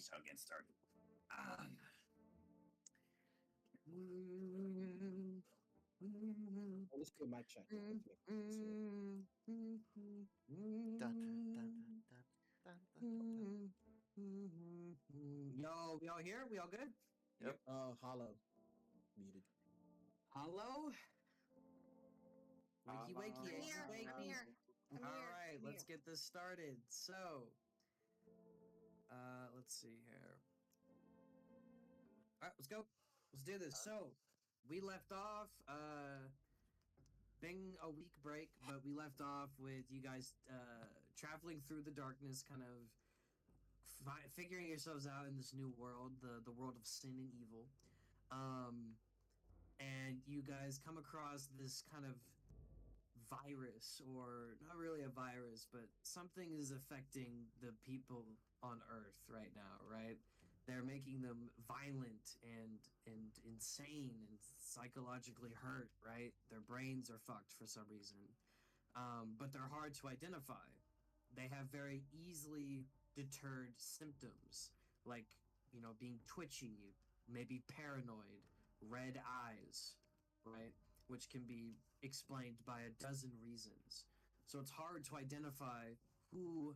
shall get started. Let's do my check. Dun, dun, dun, dun, dun, dun. Yo, we all here? We all good? Yep. Hollow. Muted. Hello? Wakey, wakey, I'm wakey, here. wakey. I'm here. I'm All here. right, I'm let's here. get this started. So, let's see here. All right, let's go. Let's do this. So, we left off, been a week break, but we left off with you guys traveling through the darkness, kind of figuring yourselves out in this new world, the world of sin and evil. And you guys come across this kind of virus, or not really a virus, but something is affecting the people on Earth right now, right? They're making them violent and insane and psychologically hurt, right? Their brains are fucked for some reason. But they're hard to identify. They have very easily deterred symptoms, like, being twitchy, maybe paranoid, red eyes, right? Which can be explained by a dozen reasons. So it's hard to identify who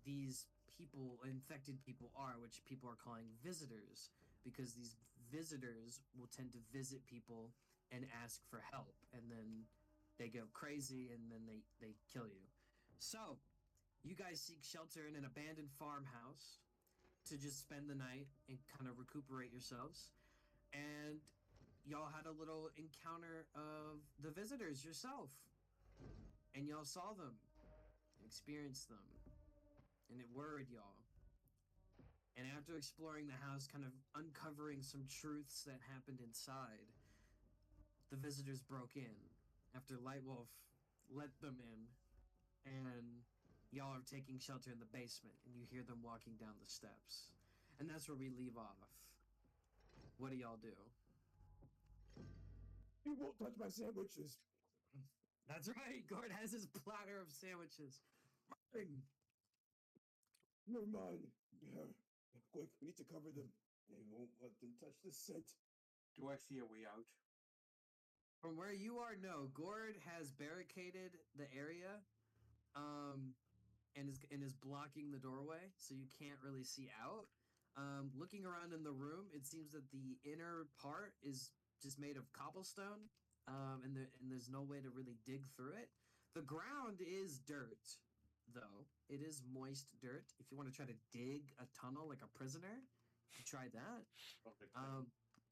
these people, infected people, are, which people are calling visitors, because these visitors will tend to visit people and ask for help, and then they go crazy, and then they kill you. So you guys seek shelter in an abandoned farmhouse to just spend the night and kind of recuperate yourselves. And y'all had a little encounter of the visitors yourself, and y'all saw them, experienced them, and it worried y'all. And after exploring the house, kind of uncovering some truths that happened inside, the visitors broke in after Lightwolf let them in, and y'all are taking shelter in the basement, and you hear them walking down the steps. And that's where we leave off. What do y'all do? You won't touch my sandwiches. That's right, Gord has his platter of sandwiches. Never mind. Quick, we need to cover them. They won't let them touch the scent. Do I see a way out? From where you are, no. Gord has barricaded the area, and is blocking the doorway, so you can't really see out. Looking around in the room, it seems that the inner part is just made of cobblestone, and there's no way to really dig through it. The ground is dirt, though. It is moist dirt. If you want to try to dig a tunnel like a prisoner, you try that.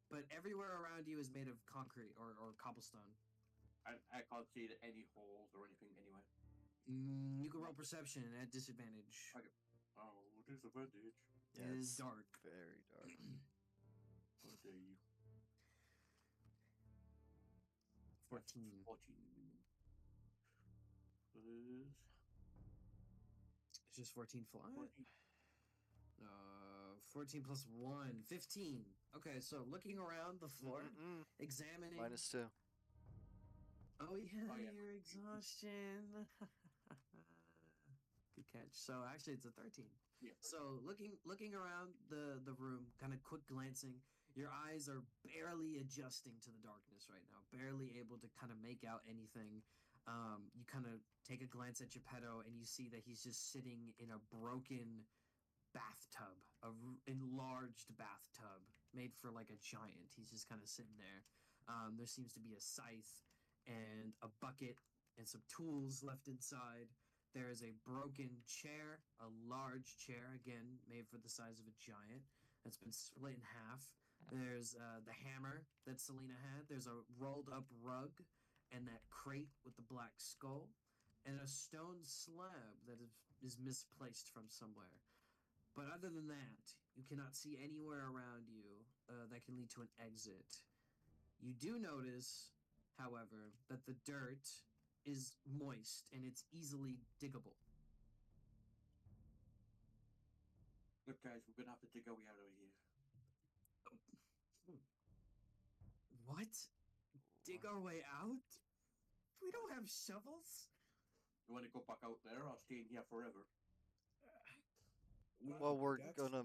But everywhere around you is made of concrete or cobblestone. I can't see any holes or anything anyway. You can roll perception at disadvantage. Okay. Oh, disadvantage. It is it's dark. Very dark. What dare you? 14. 14. It's just 14 flat. 14. 14 plus 1, 15. Okay, so looking around the floor, examining. -2. Oh yeah, Oh, yeah. your exhaustion. Good catch. So actually, it's a 13. Yeah. So looking around the room, kind of quick glancing, your eyes are barely adjusting to the darkness right now, barely able to kind of make out anything. You kind of take a glance at Geppetto, and you see that he's just sitting in a broken bathtub, enlarged bathtub made for like a giant. He's just kind of sitting there. There seems to be a scythe and a bucket and some tools left inside. There is a broken chair, a large chair, again made for the size of a giant, that's been split in half. There's the hammer that Selena had. There's a rolled up rug and that crate with the black skull, and a stone slab that is misplaced from somewhere. But other than that, you cannot see anywhere around you that can lead to an exit. You do notice, however, that the dirt is moist and it's easily diggable. Look, guys, we're gonna have to dig our way out of here. What? Dig our way out? We don't have shovels. You want to go back out there? I'll stay in here forever. Well, we're gonna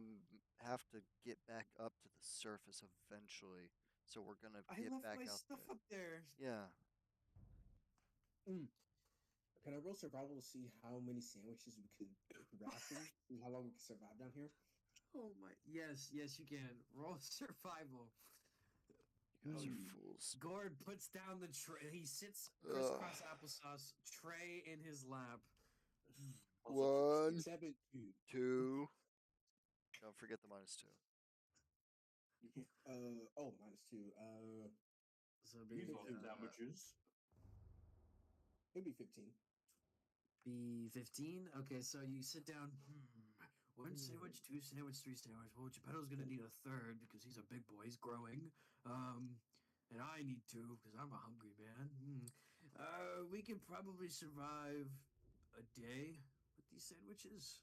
to get back up to the surface eventually. So we're gonna I get left back my out stuff there. up there. Yeah. Can I roll survival to see how many sandwiches we could ration and how long we can survive down here? Oh my! Yes, you can roll survival. You guys are Mm. fools. Gord puts down the tray. He sits Ugh. crisscross applesauce tray in his lap. Also, 1, 7, 2. Don't forget the -2. yeah, -2. So it'd these be are sandwiches. Maybe 15. be 15. Okay, so you sit down. One sandwich, two sandwich, three sandwich. Well, Geppetto's gonna need a third because he's a big boy. He's growing. And I need two because I'm a hungry man. We can probably survive a day with these sandwiches.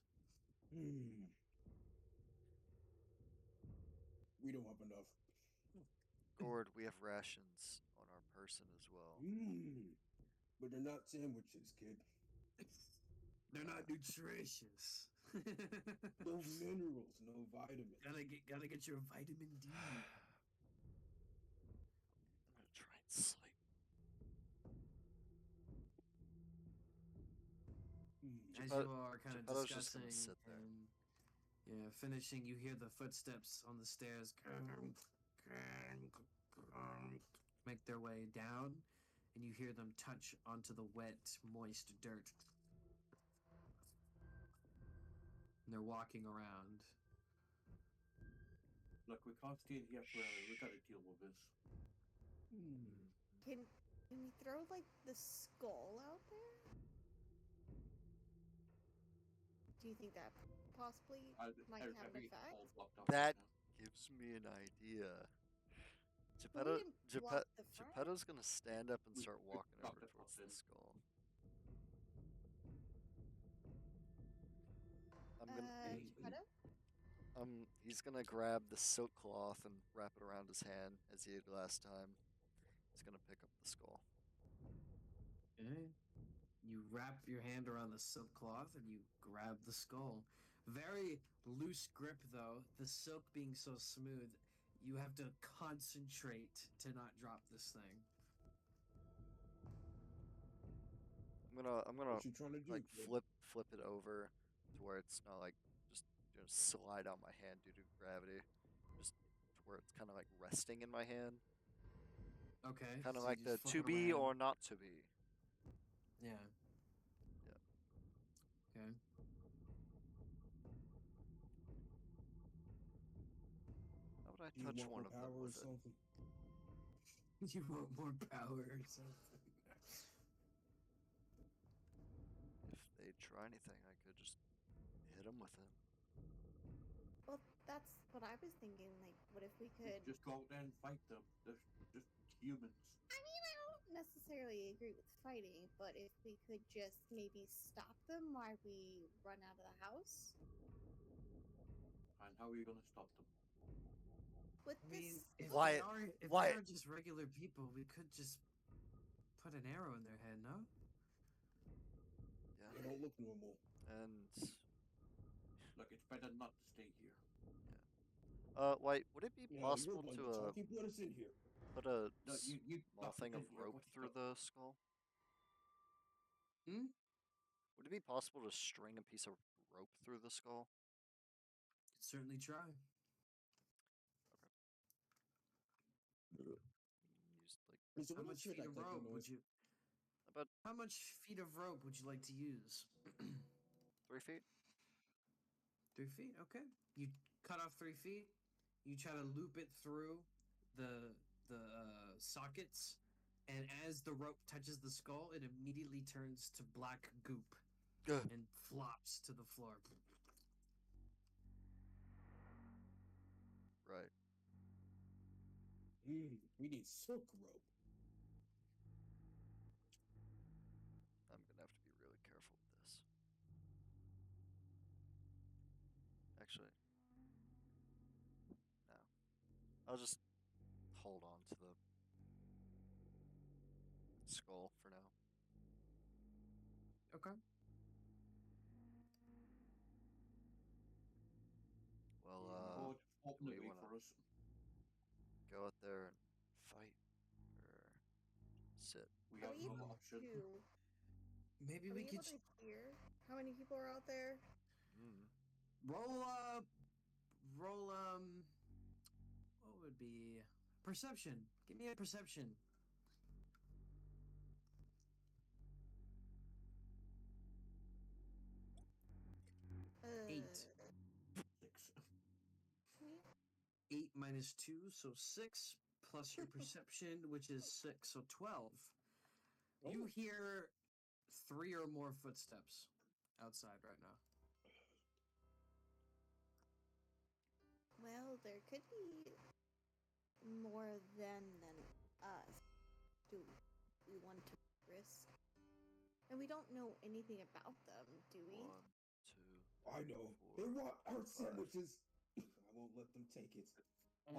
We don't have enough. Gord, we have rations on our person as well. But they're not sandwiches, kid. They're not nutritious. No minerals, no vitamins. Gotta get your vitamin D. I'm gonna try and sleep. As Geppetto- you are kind of Geppetto's just discussing gonna sit there. and finishing, you hear the footsteps on the stairs make their way down, and you hear them touch onto the wet, moist dirt. And they're walking around. Look, we can't stay here forever. We gotta deal with this. Can we throw like the skull out there? Do you think that possibly might have an effect? All blocked off That right now. gives me an idea. But we didn't block the front. Geppetto's gonna stand up and We- start we walking blocked over the towards front the end. skull. I'm gonna. Geppetto? He's gonna grab the silk cloth and wrap it around his hand as he did last time. He's gonna pick up the skull. Okay. You wrap your hand around the silk cloth and you grab the skull. Very loose grip, though. The silk being so smooth, you have to concentrate to not drop this thing. I'm gonna What you trying to do, like kid? flip it over to where it's not like just slide out my hand due to gravity, just to where it's kind of like resting in my hand, Okay. kind of so like you the just flip to it be around. or not to be. Yeah. Yeah. Okay. How would I Do you touch want one more of them power or with it? something? You want more power or something? If they try anything, I could just hit them with it. Well, that's what I was thinking. Like, what if we could? Just go out there and fight them. They're just humans. I mean, I don't necessarily agree with fighting, but if we could just maybe stop them while we run out of the house And how are you gonna stop them? with I mean, this. if Wyatt, they Wyatt. are just regular people, we could just put an arrow in their head, no? They Yeah. don't look normal. And Look, it's better not to stay here. White, would it be Yeah, possible you're to going to talking. Put us in here. put a No, you small lock thing it of in here. rope What you through got? the skull? Would it be possible to string a piece of rope through the skull? Could certainly try. Use like So How what much else feet that of type rope noise? would you? about How much feet of rope would you like to use? 3 feet. 3 feet. Okay. You cut off 3 feet. You try to loop it through the sockets, and as the rope touches the skull, it immediately turns to black goop Ugh. and flops to the floor. Right. We need silk rope. I'm gonna have to be really careful with this. Actually, no. I'll just hold on to the skull for now. Okay. Well, Forward, us. Go out there and fight or sit. We Are have we no able option. to? Maybe Are we we could able to hear how many people are out there? Mm. roll up. Roll What would be perception? Give me a perception. Eight. 6. Wait. 8 minus 2, so 6, plus your perception, which is 6, so 12. You hear 3 or more footsteps outside right now. Well, there could be more than us. Do we want to risk? And we don't know anything about them, do we? 1, 2. I know. 4, They want our 5. sandwiches. I won't let them take it.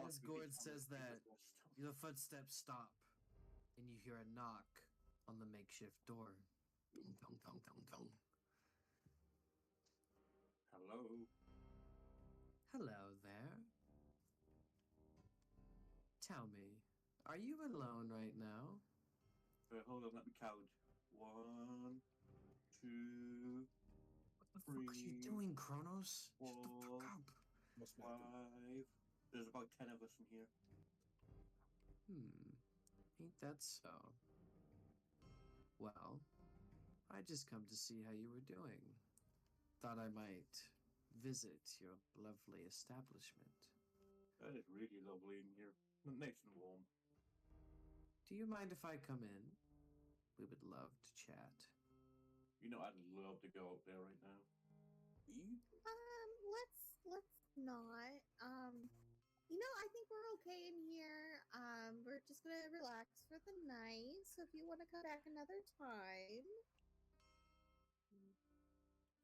As Gord says that, the footsteps stop, and you hear a knock on the makeshift door. Dong, dong, dong, dong, dong. Hello. Hello there. Tell me, are you alone right now? Hold on, let me count. 1, 2, What the fuck are you doing, Kronos? Shut the 4, fuck up. Must 5. There's about 10 of us in here. Ain't that so? Well, I just come to see how you were doing. Thought I might visit your lovely establishment. That is really lovely in here. Nice and warm. Do you mind if I come in? We would love to chat. You know, I'd love to go out there right now. Let's not. I think we're okay in here. We're just gonna relax for the night. So if you want to come back another time,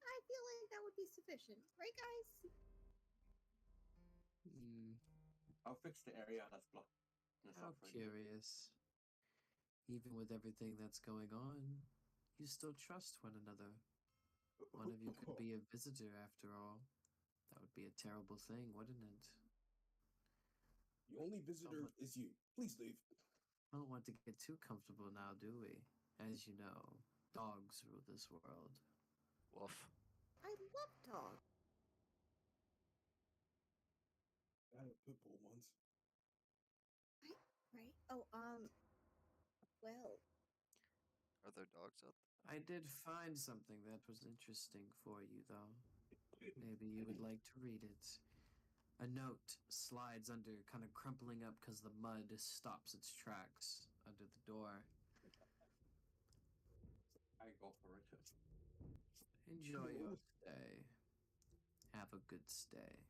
I feel like that would be sufficient, right, guys? I'll fix the area that's blocked. How curious. Even with everything that's going on, you still trust one another. One of you could be a visitor after all. That would be a terrible thing, wouldn't it? The only visitor is you. Please leave. I don't want to get too comfortable now, do we? As you know, dogs rule this world. Woof. I love dogs. I had a pit bull once. Right? Oh, well, Are there dogs out there? I did find something that was interesting for you, though. Maybe you would like to read it. A note slides under, kind of crumpling up because the mud stops its tracks under the door. I go for it. Enjoy your stay. Have a good stay.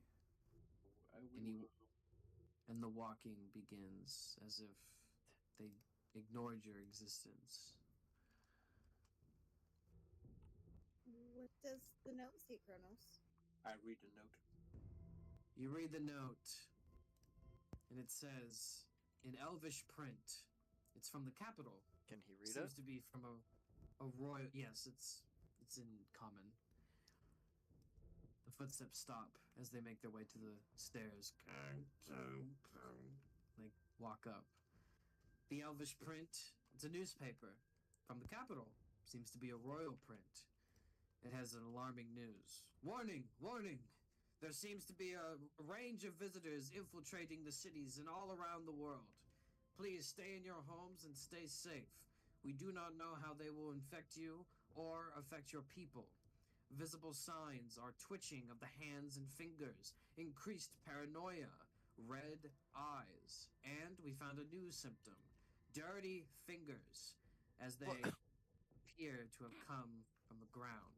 I And will. And the walking begins as if they ignored your existence. what does the note say, Kronos? I read the note. You read the note, and it says, in Elvish print, it's from the capital. Can he read Seems it? to be from a royal. Yes, it's in common. The footsteps stop as they make their way to the stairs. They walk up. The Elvish print, it's a newspaper from the capital. Seems to be a royal print. It has an alarming news. Warning! Warning! There seems to be a range of visitors infiltrating the cities and all around the world. Please stay in your homes and stay safe. We do not know how they will infect you or affect your people. Visible signs are twitching of the hands and fingers, increased paranoia, red eyes, and we found a new symptom, dirty fingers, as they appear to have come from the ground.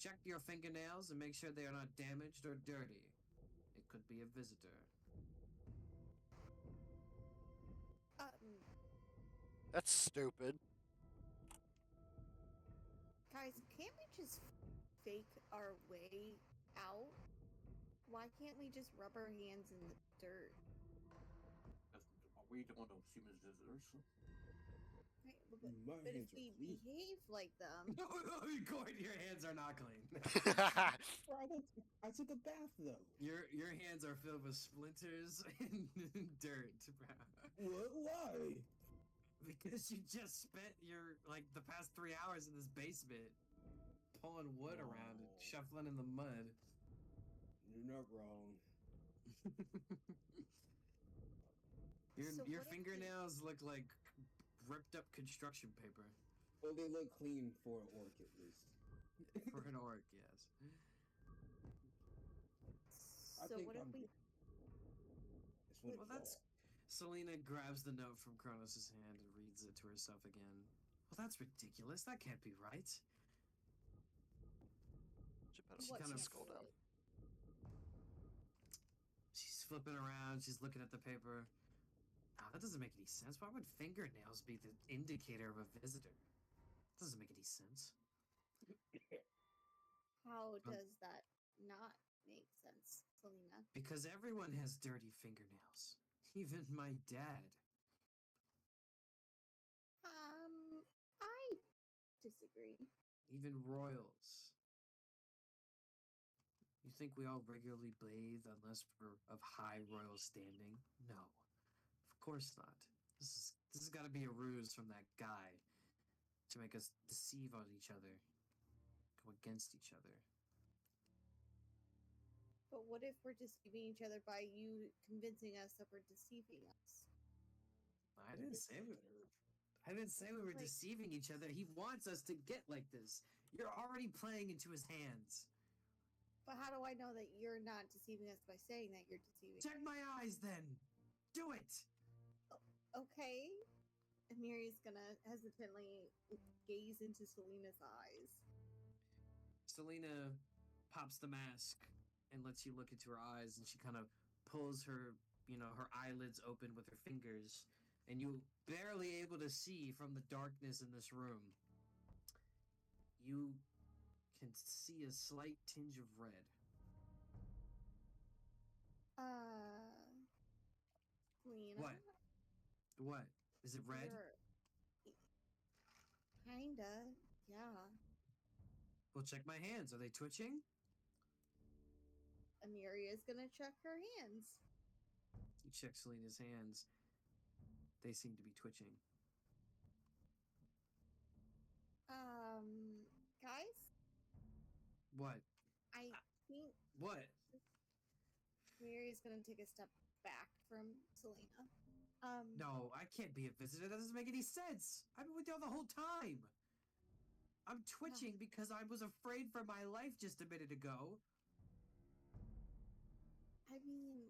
Check your fingernails and make sure they are not damaged or dirty. It could be a visitor. That's stupid. Guys, can't we just fake our way out? Why can't we just rub our hands in the dirt? We don't want to seem as visitors. Right? My But if hands are we clean. behave like them, No, Gordon, your hands are not clean. Bro, I took a bath though. Your hands are filled with splinters and dirt, bro. What? Why? Because you just spent the past 3 hours in this basement pulling wood around and Oh. shuffling in the mud. You're not wrong. your So your what if we- fingernails look like ripped up construction paper. Well, they look clean for an orc at least. For an orc, yes. I so think what if I'm we? good. This one Well, that's. Selena grabs the note from Kronos' hand and reads it to herself again. Well, that's ridiculous. That can't be right. Geppetto She What kind of puts his can't skull be down. right? She's flipping around. She's looking at the paper. That doesn't make any sense. Why would fingernails be the indicator of a visitor? Doesn't make any sense. How does that not make sense, Selena? Because everyone has dirty fingernails. Even my dad. I disagree. Even royals. You think we all regularly bathe unless we're of high royal standing? No. Of course not. This has got to be a ruse from that guy to make us deceive on each other. Go against each other. But what if we're deceiving each other by you convincing us that we're deceiving us? I didn't say we were Like- deceiving each other. He wants us to get like this. You're already playing into his hands. But how do I know that you're not deceiving us by saying that you're deceiving? Check my eyes then. Do it. Okay. Amiri's gonna hesitantly gaze into Selena's eyes. Selena pops the mask and lets you look into her eyes, and she kind of pulls her, her eyelids open with her fingers, and you barely able to see from the darkness in this room. You can see a slight tinge of red. Selena. What? What? Is it red? Kinda, yeah. Well, check my hands. Are they twitching? Amiria's gonna check her hands. You check Selena's hands. They seem to be twitching. Guys, What? I think What? Amiria's gonna take a step back from Selena. No, I can't be a visitor. That doesn't make any sense. I've been with y'all the whole time. I'm twitching because I was afraid for my life just a minute ago. I mean,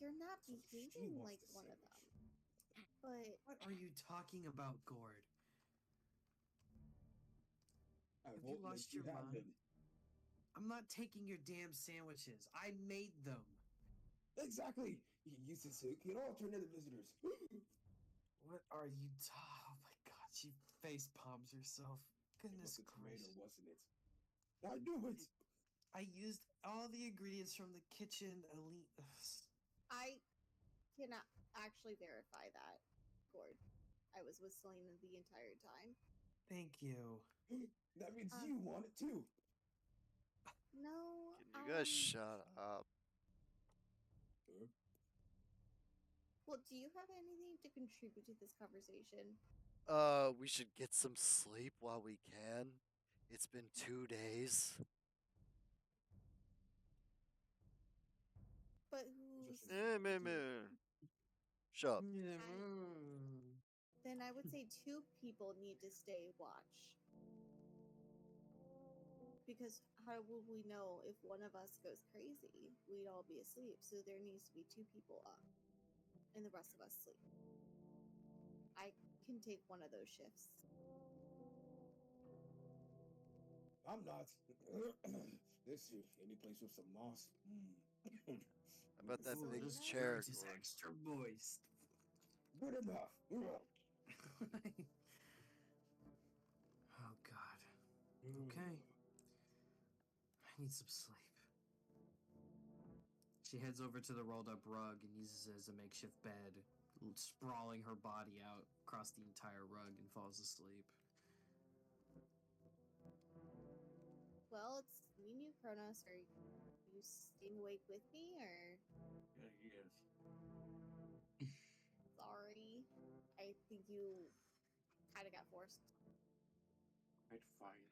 you're not She behaving wants like to one say of them. But What are you talking about, Gord? I Have you won't let lost you your have mind? them. I'm not taking your damn sandwiches. I made them. Exactly. You used to say, get all turn into visitors. What are you? Oh my God! She face palms herself. It Goodness was a tomato, Christ! wasn't it? I knew it. I used all the ingredients from the kitchen. Elite. I cannot actually verify that, Gord. I was with Selena the entire time. Thank you. That means you want it too. No. Can you guys shut up? Well, do you have anything to contribute to this conversation? We should get some sleep while we can. It's been 2 days. But who's Shut up. then I would say two people need to stay watch. Because how will we know if one of us goes crazy? We'd all be asleep, so there needs to be two people up and the rest of us sleep. I can take one of those shifts. I'm not. Let's see. Any place with some moss? How about that Ooh, big this chair, Dirt is Gord? extra moist. Good enough. Oh God. Okay. I need some sleep. She heads over to the rolled up rug and uses it as a makeshift bed, sprawling her body out across the entire rug, and falls asleep. Well, it's me and you, Kronos. Are you staying awake with me, or Yes. sorry? I think you kind of got forced. Right, fine.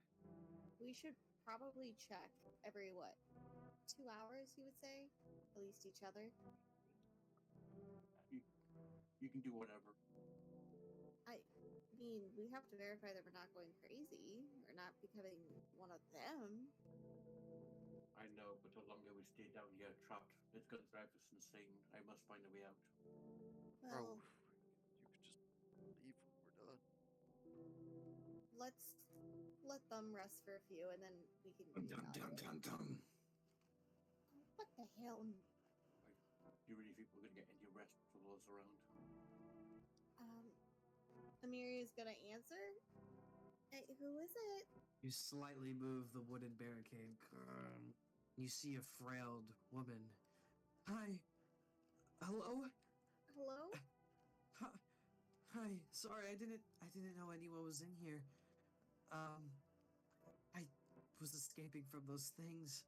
We should probably check every 2 hours, you would say, at least each other. You can do whatever. I mean, we have to verify that we're not going crazy. We're not becoming one of them. I know, but the longer we stay down here trapped, it's gonna drive us insane. I must find a way out. Well, Bro, you could just leave when we're done. let's let them rest for a few, and then we can Dum evaluate. dum dum dum. What the hell? Do you really think we're gonna get any rest from those around? Amiria's gonna answer. Hey, who is it? You slightly move the wooden barricade. You see a frailed woman. Hi. Hello? Hello? Hi. Sorry, I didn't know anyone was in here. I was escaping from those things.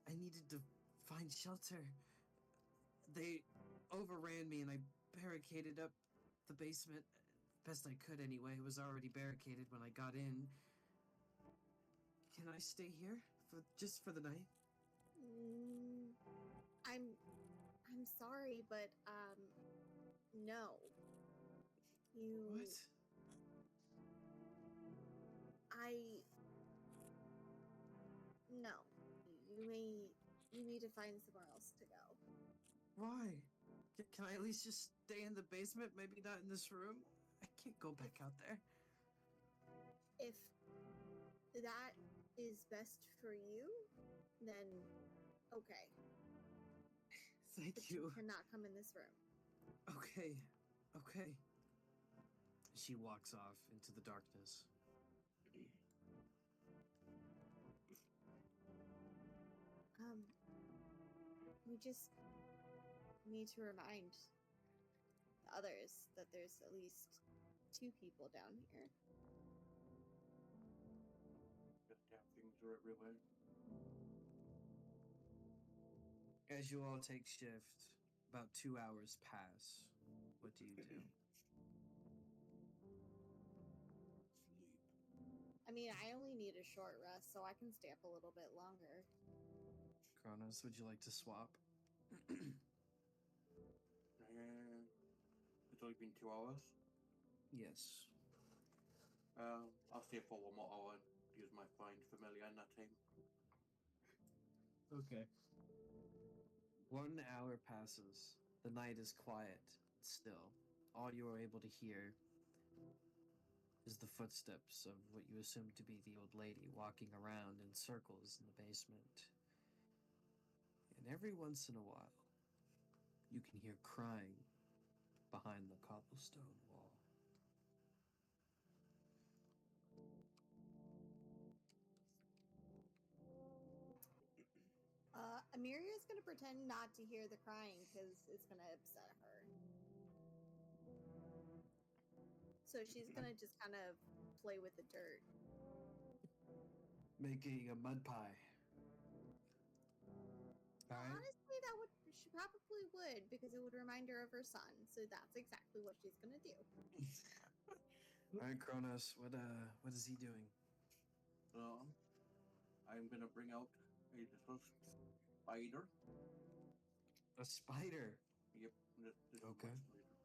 I needed to find shelter. They overran me and I barricaded up the basement best I could anyway. It was already barricaded when I got in. Can I stay here just for the night? I'm sorry, but no. What? No. You need to find somewhere else to go. Why? Can I at least just stay in the basement? Maybe not in this room? I can't go back out there. If that is best for you, then okay. Thank But you. cannot come in this room. Okay. She walks off into the darkness. We just need to remind the others that there's at least 2 people down here. Just damn things are everywhere. As you all take shift, about 2 hours pass. What do you do? Sleep. I mean, I only need a short rest, so I can stay up a little bit longer. Kronos, would you like to swap? It's only been 2 hours. Yes. I'll stay for one more hour. Use my find familiar in that time. Okay. 1 hour passes. The night is quiet, still. All you are able to hear is the footsteps of what you assume to be the old lady walking around in circles in the basement. And every once in a while, you can hear crying behind the cobblestone wall. Amiria's gonna pretend not to hear the crying because it's gonna upset her. So she's gonna just kind of play with the dirt. Making a mud pie. Alright? Honestly, she probably would because it would remind her of her son. So that's exactly what she's gonna do. Alright, Kronos, what is he doing? I'm gonna bring out a little spider. A spider. Yep, this is my Okay. spider.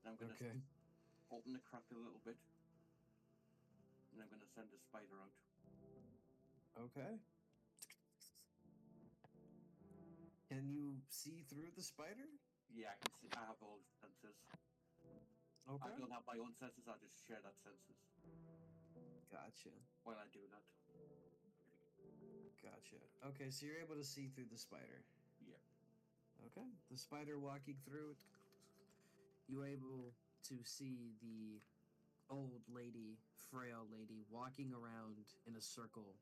And I'm gonna Okay. open the crack a little bit, and I'm gonna send the spider out. Okay. Can you see through the spider? Yeah, I can see. I have all the senses. Okay. I don't have my own senses. I just share that senses Gotcha. while I do that. Gotcha. Okay, so you're able to see through the spider. Yeah. Okay. The spider walking through, you're able to see the old lady, frail lady, walking around in a circle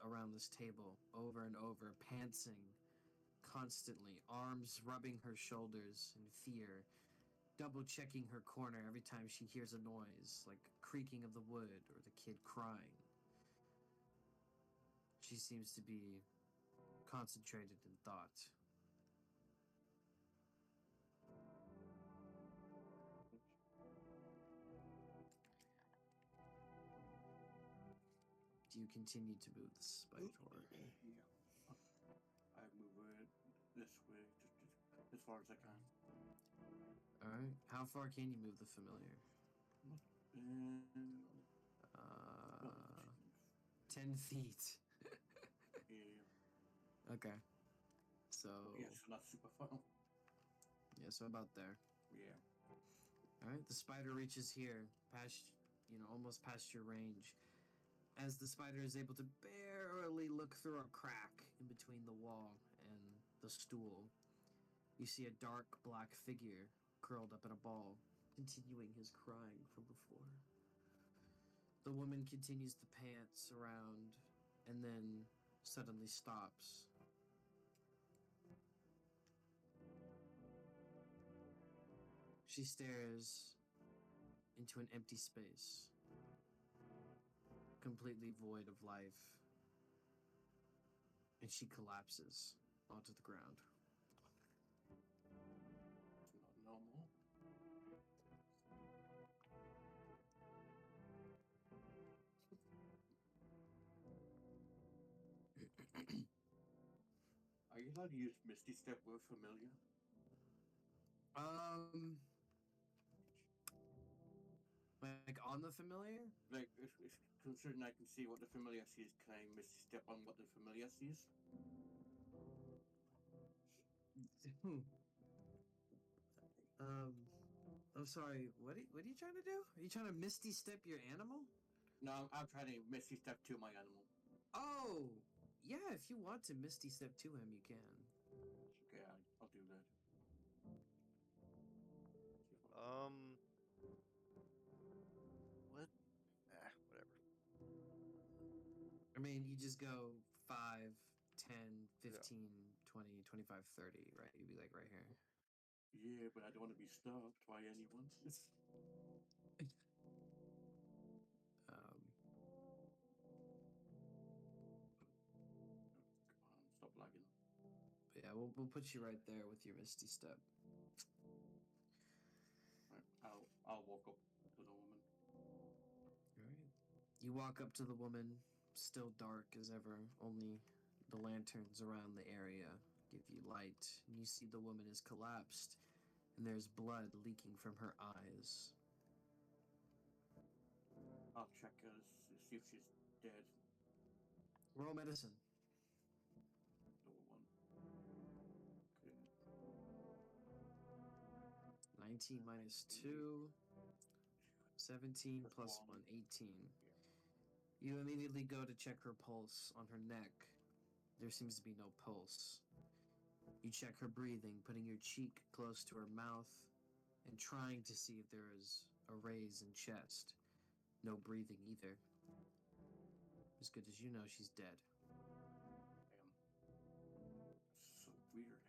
around this table over and over, pantsing constantly, arms rubbing her shoulders in fear, double checking her corner every time she hears a noise, like creaking of the wood or the kid crying. She seems to be concentrated in thought. Do you continue to move the spider? Yeah. I move it this way, just as far as I can. Alright. How far can you move the familiar? Um, Uh, 10 feet. yeah. Okay. So, Yeah, so not super far. yeah, so about there. Yeah. Alright, the spider reaches here, past, almost past your range. As the spider is able to barely look through a crack in between the wall and the stool, you see a dark black figure curled up in a ball, continuing his crying from before. The woman continues to pants around and then suddenly stops. She stares into an empty space, completely void of life, and she collapses onto the ground. It's not normal. Are you allowed to use Misty Step with familiar? Like on the familiar? Like, if considering I can see what the familiar sees, can I Misty Step on what the familiar sees? I'm sorry. What are you trying to do? Are you trying to misty step your animal? No, I'm trying to Misty Step to my animal. Oh, yeah. If you want to misty step to him, you can. Okay, I'll do that. What? Whatever. I mean, you just go 5, 10, Yeah. 15, 20, 25, 30, right? You'd be like right here. Yeah, but I don't want to be stopped by anyone. Um, Come on, stop lagging. but yeah, we'll put you right there with your misty step. Right, I'll walk up to the woman. All right. You walk up to the woman, still dark as ever. Only the lanterns around the area give you light. And you see the woman is collapsed, and there's blood leaking from her eyes. I'll check her, see if she's dead. Roll medicine. Double one. Okay. 19 minus 2. 17 plus Plus 1, one. 18. Yeah. You immediately go to check her pulse on her neck. There seems to be no pulse. You check her breathing, putting your cheek close to her mouth and trying to see if there is a raise in chest. No breathing either. As good as you know, she's dead. So weird.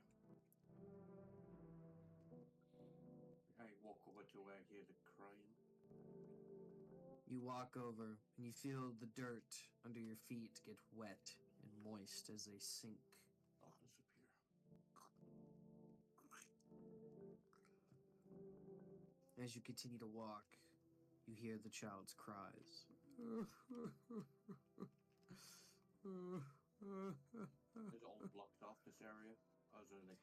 I walk over to where I hear the crying. You walk over and you feel the dirt under your feet get wet and moist as they sink. I'll disappear. As you continue to walk, you hear the child's cries. Is it all blocked off this area? Or is it like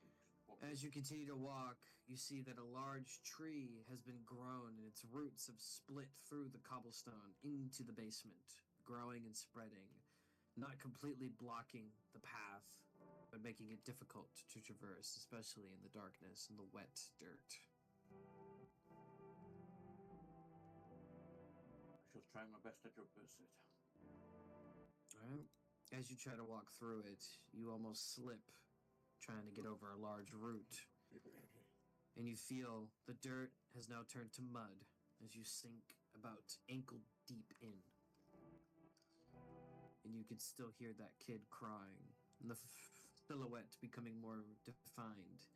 As you continue to walk, you see that a large tree has been grown and its roots have split through the cobblestone into the basement, growing and spreading, not completely blocking the path, but making it difficult to traverse, especially in the darkness and the wet dirt. I shall try my best to traverse it. Alright. As you try to walk through it, you almost slip, trying to get over a large root. And you feel the dirt has now turned to mud as you sink about ankle deep in. And you can still hear that kid crying, and the silhouette becoming more defined.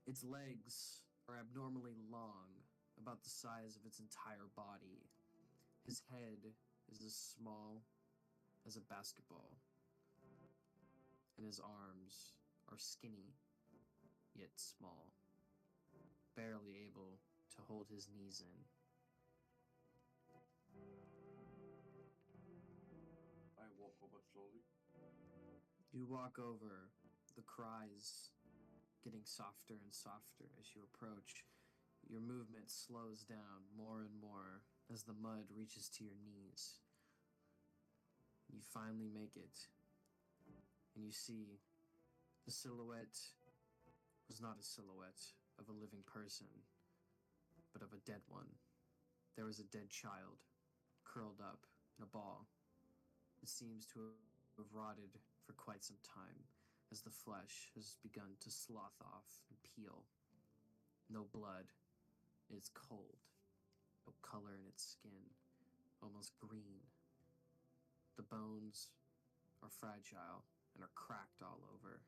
Its legs are abnormally long, about the size of its entire body. His head is as small as a basketball, and his arms are skinny, yet small, barely able to hold his knees in. I walk over slowly. You walk over, the cries getting softer and softer as you approach. Your movement slows down more and more as the mud reaches to your knees. You finally make it, and you see the silhouette was not a silhouette of a living person, but of a dead one. There was a dead child, curled up in a ball. It seems to have rotted for quite some time, as the flesh has begun to slough off and peel. No blood. It's cold. No color in its skin. Almost green. The bones are fragile and are cracked all over.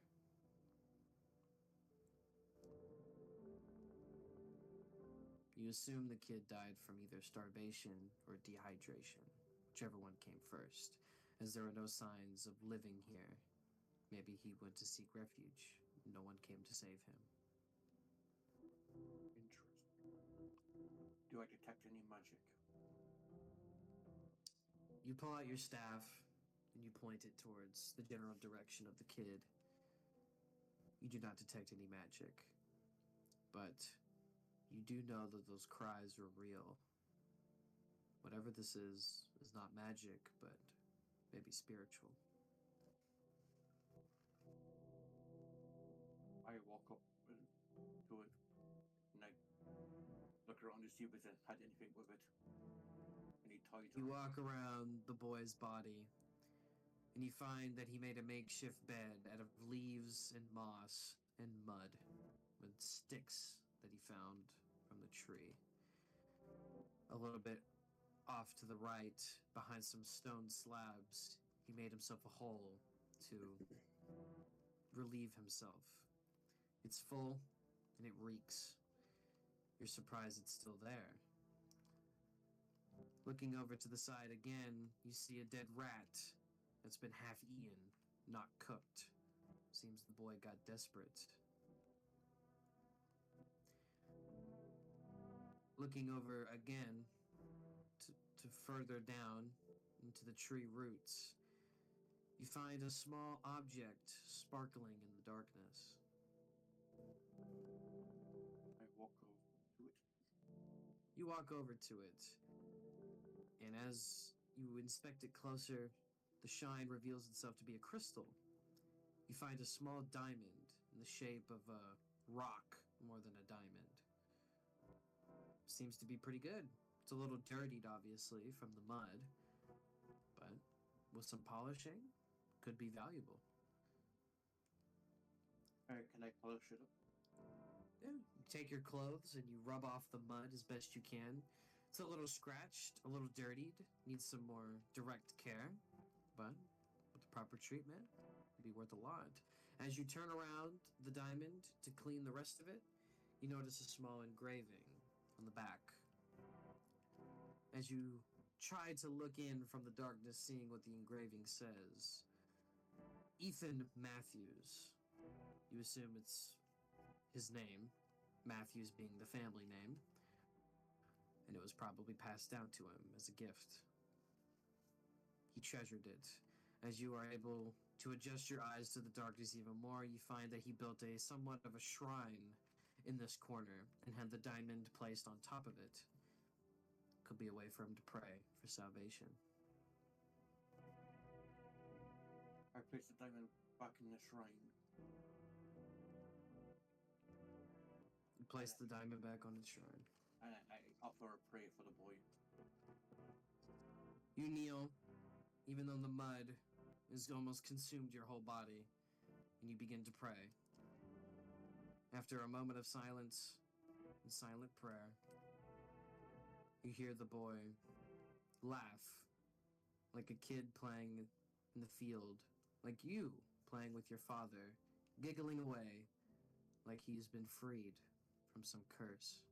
You assume the kid died from either starvation or dehydration, whichever one came first, as there are no signs of living here. Maybe he went to seek refuge. No one came to save him. Interesting. Do I detect any magic? You pull out your staff and you point it towards the general direction of the kid. You do not detect any magic, but you do know that those cries are real. Whatever this is not magic, but maybe spiritual. I walk up to it and I look around to see if it had anything with it. Any ties You or walk around the boy's body, and you find that he made a makeshift bed out of leaves and moss and mud with sticks that he found from the tree. A little bit off to the right, behind some stone slabs, he made himself a hole to relieve himself. It's full and it reeks. You're surprised it's still there. Looking over to the side again, you see a dead rat that's been half eaten, not cooked. Seems the boy got desperate. Looking over again to further down into the tree roots, you find a small object sparkling in the darkness. I walk over to it. You walk over to it, and as you inspect it closer, the shine reveals itself to be a crystal. You find a small diamond in the shape of a rock more than a diamond. Seems to be pretty good. It's a little dirtied, obviously, from the mud, but with some polishing, could be valuable. Can I polish it up? Yeah, you take your clothes and you rub off the mud as best you can. It's a little scratched, a little dirtied, needs some more direct care, but with the proper treatment, it'd be worth a lot. As you turn around the diamond to clean the rest of it, you notice a small engraving on the back. As you try to look in from the darkness, seeing what the engraving says, Ethan Matthews. You assume it's his name, Matthews being the family name, and it was probably passed down to him as a gift. He treasured it. As you are able to adjust your eyes to the darkness even more, you find that he built a somewhat of a shrine in this corner and had the diamond placed on top of it. Could be a way for him to pray for salvation. I place the diamond back in the shrine. You place the diamond back on its shrine. And I offer a prayer for the boy. You kneel, even though the mud has almost consumed your whole body, and you begin to pray. After a moment of silence and silent prayer, you hear the boy laugh like a kid playing in the field, like you playing with your father, giggling away like he's been freed from some curse.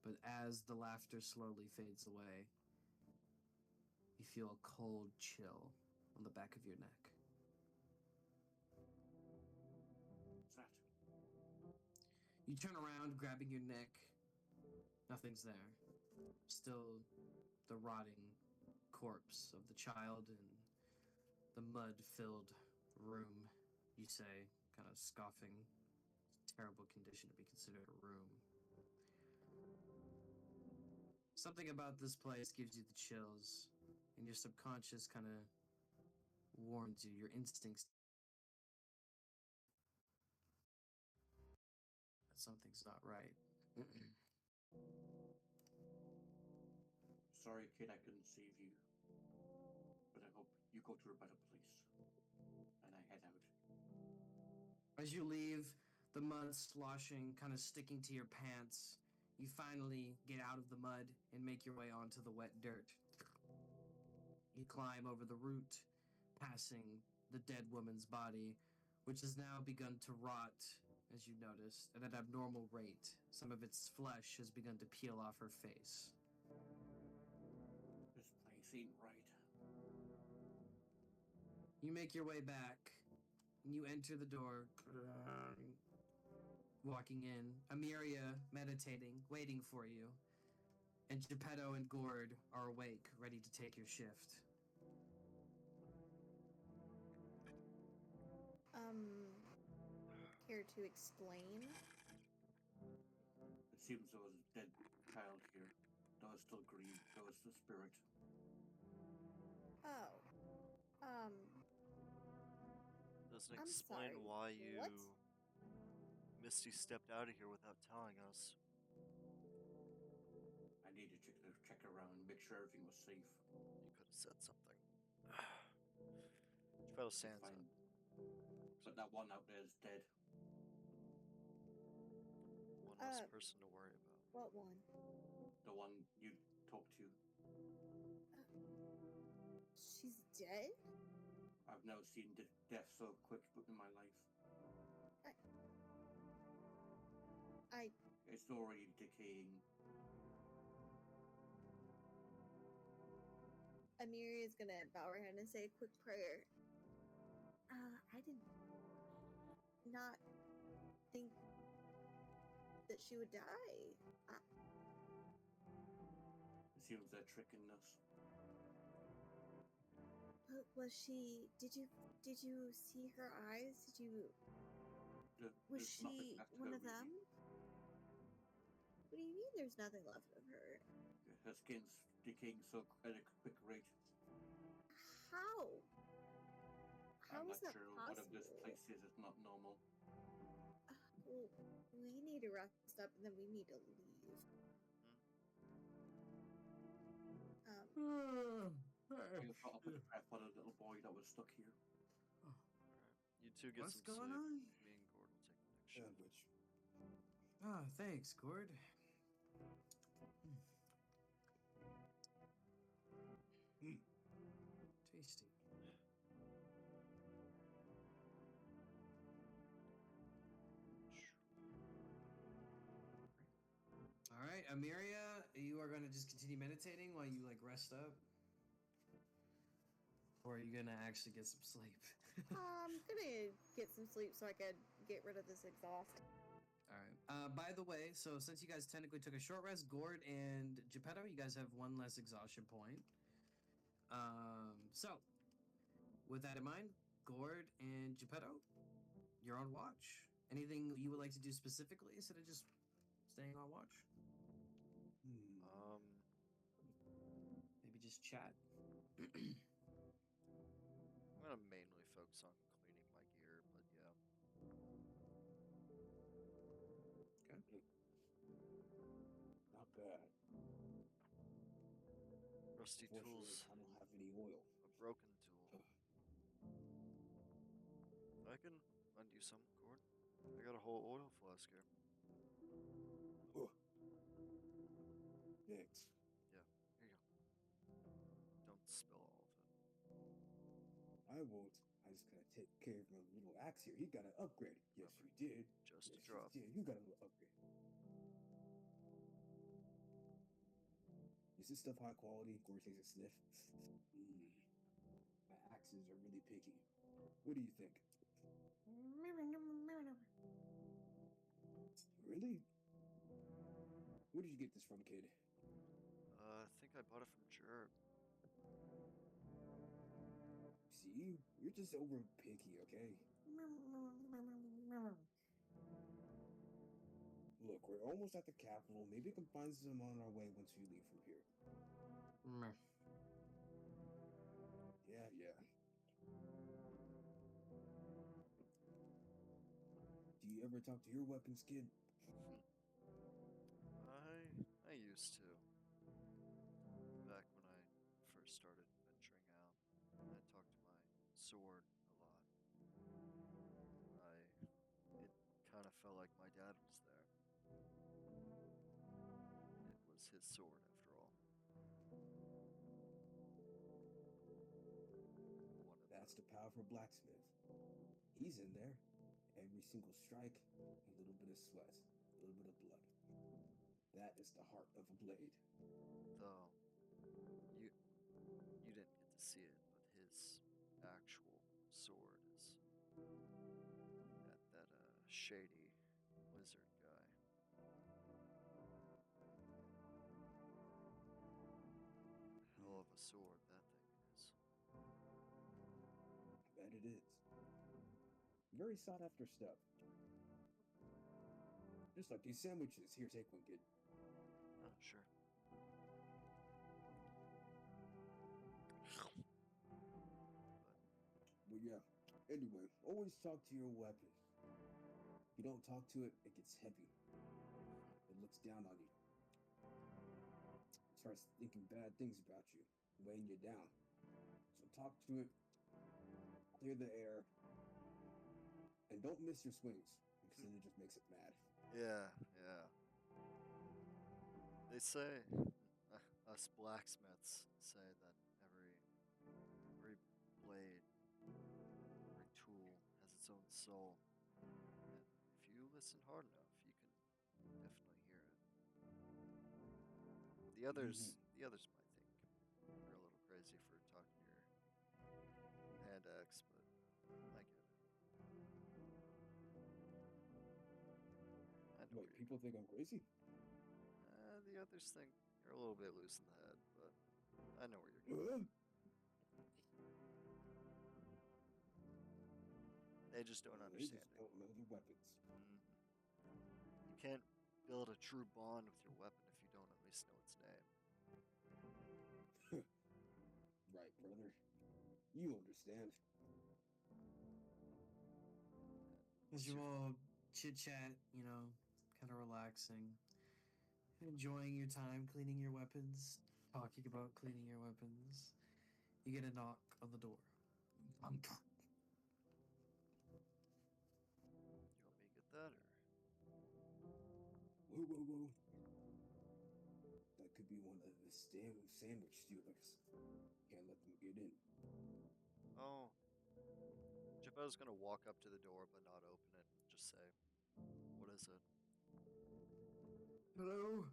But as the laughter slowly fades away, you feel a cold chill on the back of your neck. What's that? You turn around, grabbing your neck. Nothing's there. Still the rotting corpse of the child in the mud-filled room, you say, kind of scoffing. It's a terrible condition to be considered a room. Something about this place gives you the chills, and your subconscious kind of warns you, your instincts, that something's not right. Sorry, kid, I couldn't save you. But I hope you go to a better place. And I head out. As you leave, the mud sloshing, kind of sticking to your pants, you finally get out of the mud and make your way onto the wet dirt. You climb over the root, passing the dead woman's body, which has now begun to rot, as you noticed, at an abnormal rate. Some of its flesh has begun to peel off her face. This place ain't right. You make your way back, and you enter the door, walking in, Amiria meditating, waiting for you, and Geppetto and Gord are awake, ready to take your shift. Care to explain? It seems there was a dead child here. Though it's still grieved, though it's the spirit. Oh. Doesn't I'm explain sorry, why you what? Misty stepped out of here without telling us. I needed to check around and make sure everything was safe. You could have said something. Geppetto stands up. Fine. But that one out there is dead. One less person to worry about. What one? The one you talked to. She's dead? I've never seen death so quick in my life. I It's already decaying. Amiri is gonna bow her head and say a quick prayer. I did not think that she would die. It seems they're tricking us. But was she? Did you see her eyes? Did you? Was There's nothing she left one her, of them? really. What do you mean? There's nothing left of her? Her skin's decaying so at a quick rate. How? How I'm is not that sure possible? what this place is. It's not normal. Well, we need to rest up and then we need to leave. I thought I put a trap on a little boy that was stuck here. Alright. You two get What's some going sleep. on? Me and Gordon take the next shift. Sandwich. Oh, thanks, Gord. Tasty. All right, Amiria, you are going to just continue meditating while you like rest up, or are you going to actually get some sleep? I'm gonna get some sleep so I could get rid of this exhaust. All right. By the way, so since you guys technically took a short rest, Gord and Geppetto, you guys have one less exhaustion point. So with that in mind, Gord and Geppetto, you're on watch. Anything you would like to do specifically instead of just staying on watch? Maybe just chat. I'm gonna mainly focus on cleaning my gear, but yeah. Okay. Not bad. Rusty Fortunately, tools, I don't have any oil. a broken tool. I can lend you some, Gord. I got a whole oil flask here. Oh. Thanks. Yeah, here you go. Don't spill all of it. I won't. I just gotta take care of my little axe here. He got an upgrade. Yes, you did. Just a Yes, drop. you did. You got a little upgrade. Is this stuff high quality? Gore takes a sniff. My axes are really picky. What do you think? Really? Where did you get this from, kid? I think I bought it from Jerb. See? You're just over picky, okay? Look, we're almost at the capital. Maybe we can find some on our way once we leave from here. Meh. Yeah. Do you ever talk to your weapons, kid? I used to. Back when I first started venturing out, I talked to my sword a lot. It kind of felt like my dad was there. It was his sword, after all. One of That's the powerful blacksmith. He's in there. Every single strike, a little bit of sweat, a little bit of blood. That is the heart of a blade. though you didn't get to see it, but his actual sword is that shady wizard guy. Hell of a sword that thing is. I bet it is. Very sought after stuff. Just like these sandwiches. Here, take one, kid. Oh, sure. But yeah, anyway, always talk to your weapon. If you don't talk to it, it gets heavy. It looks down on you. It starts thinking bad things about you, weighing you down. So talk to it, clear the air, and don't miss your swings, because then it just makes it mad. Yeah. They say, us blacksmiths say that every blade, every tool has its own soul. And if you listen hard enough, you can definitely hear it. The others might think you're a little crazy for talking to your hand axe, but I get it. I know Wait, people think I'm crazy? the others think you're a little bit loose in the head, but I know where you're going. They just don't They understand just it. don't know the weapons. You can't build a true bond with your weapon if you don't at least know its name. Right, brother. You understand. As you all chit chat, kind of relaxing, enjoying your time cleaning your weapons, talking about cleaning your weapons, you get a knock on the door. You want me to get that, or? Whoa. That could be one of the sandwich stealers. Can't let them get in. Oh. Geppetto's gonna walk up to the door but not open it and just say, "What is it?" Hello?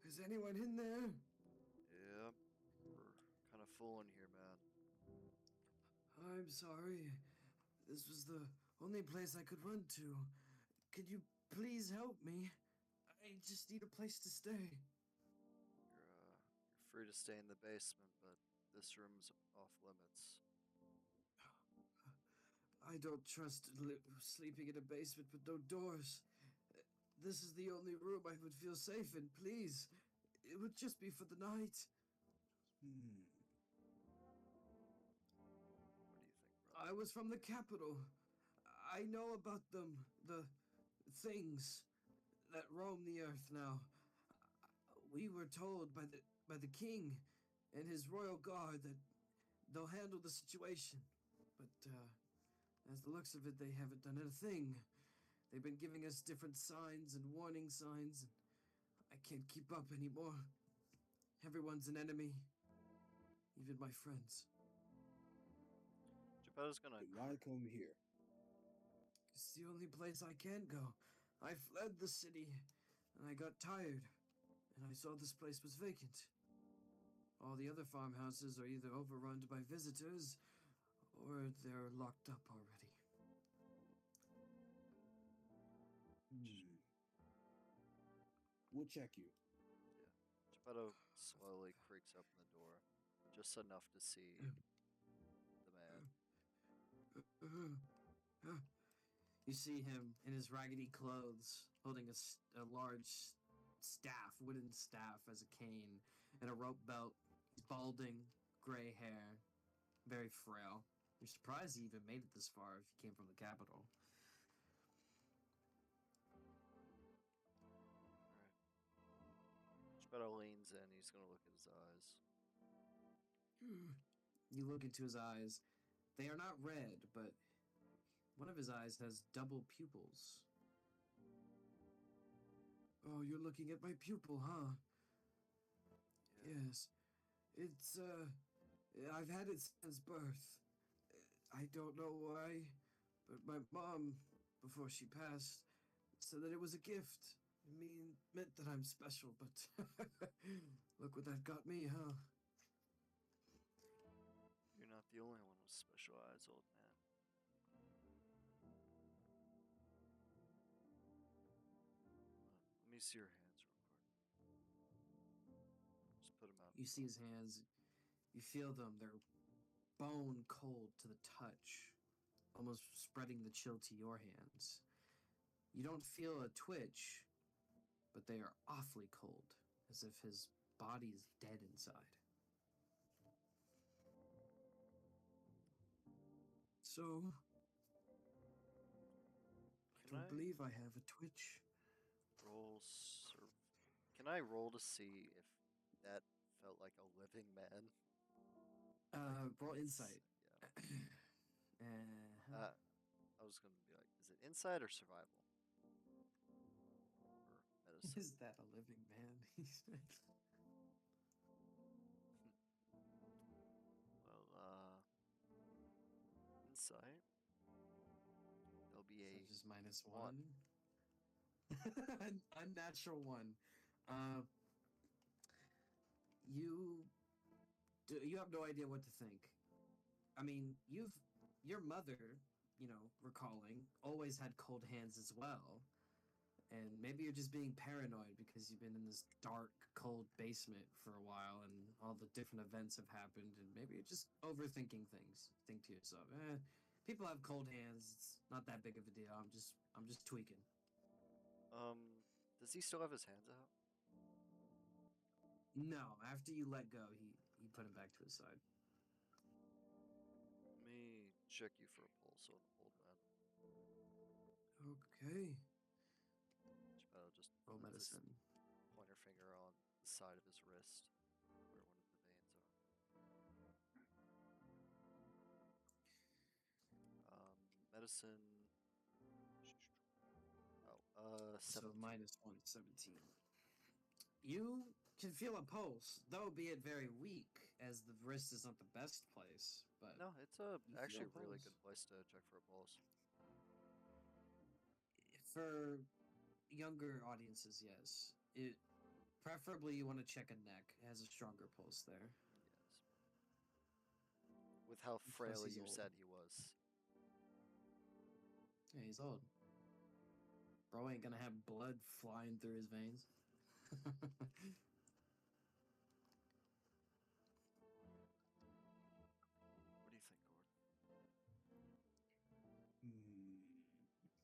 Is anyone in there? Yep. We're kind of full in here, man. I'm sorry. This was the only place I could run to. Could you please help me? I just need a place to stay. You're free to stay in the basement, but this room's off limits. I don't trust sleeping in a basement with no doors. This is the only room I would feel safe in, please. It would just be for the night. What do you think, brother? I was from the capital. I know about them, the things that roam the earth now. We were told by the king and his royal guard that they'll handle the situation. But as the looks of it, they haven't done a thing. They've been giving us different signs and warning signs. And I can't keep up anymore. Everyone's an enemy. Even my friends. Geppetto's gonna. Then why come here? It's the only place I can go. I fled the city, and I got tired, and I saw this place was vacant. All the other farmhouses are either overrun by visitors, or they're locked up already. We'll check you. Geppetto slowly creaks open the door, just enough to see the man. You see him in his raggedy clothes, holding a large staff, wooden staff as a cane, and a rope belt. He's balding, gray hair, very frail. You're surprised he even made it this far if he came from the capital. Alright. Geppetto leans in, he's gonna look at his eyes. You look into his eyes. They are not red, but one of his eyes has double pupils. Oh, you're looking at my pupil, huh? Yeah. Yes. It's, I've had it since birth. I don't know why, but my mom, before she passed, said that it was a gift. It meant that I'm special, but look what that got me, huh? You're not the only one with special eyes, old man. Let me see your hands real quick. Just put them out. You see his hands. You feel them. They're bone cold to the touch, almost spreading the chill to your hands. You don't feel a twitch, but they are awfully cold, as if his body is dead inside. So, I don't believe I have a twitch. Can I roll to see if that felt like a living man? Roll insight. Yeah. I was gonna be like, is it insight or survival? Or medicine? Is that a living man? He said. Well, insight. There'll be So a just minus one. Unnatural one. You have no idea what to think. I mean, your mother, recalling, always had cold hands as well. And maybe you're just being paranoid because you've been in this dark, cold basement for a while and all the different events have happened, and maybe you're just overthinking things. Think to yourself, people have cold hands, it's not that big of a deal. I'm just tweaking. Does he still have his hands out? No, after you let go, he put him back to his side. Let me check you for a pulse, old man. Okay. Geppetto just Roll puts his medicine. pointer finger on the side of his wrist, where one of the veins are. Medicine. Oh, 17. So minus 1, 17. You can feel a pulse, though be it very weak, as the wrist is not the best place. But no, it's actually a really good place to check for a pulse. For younger audiences, yes. Preferably you want to check a neck. It has a stronger pulse there. Yes. With how frail you old. said he was. Yeah, he's old. Bro ain't gonna have blood flying through his veins. What do you think, Gordon?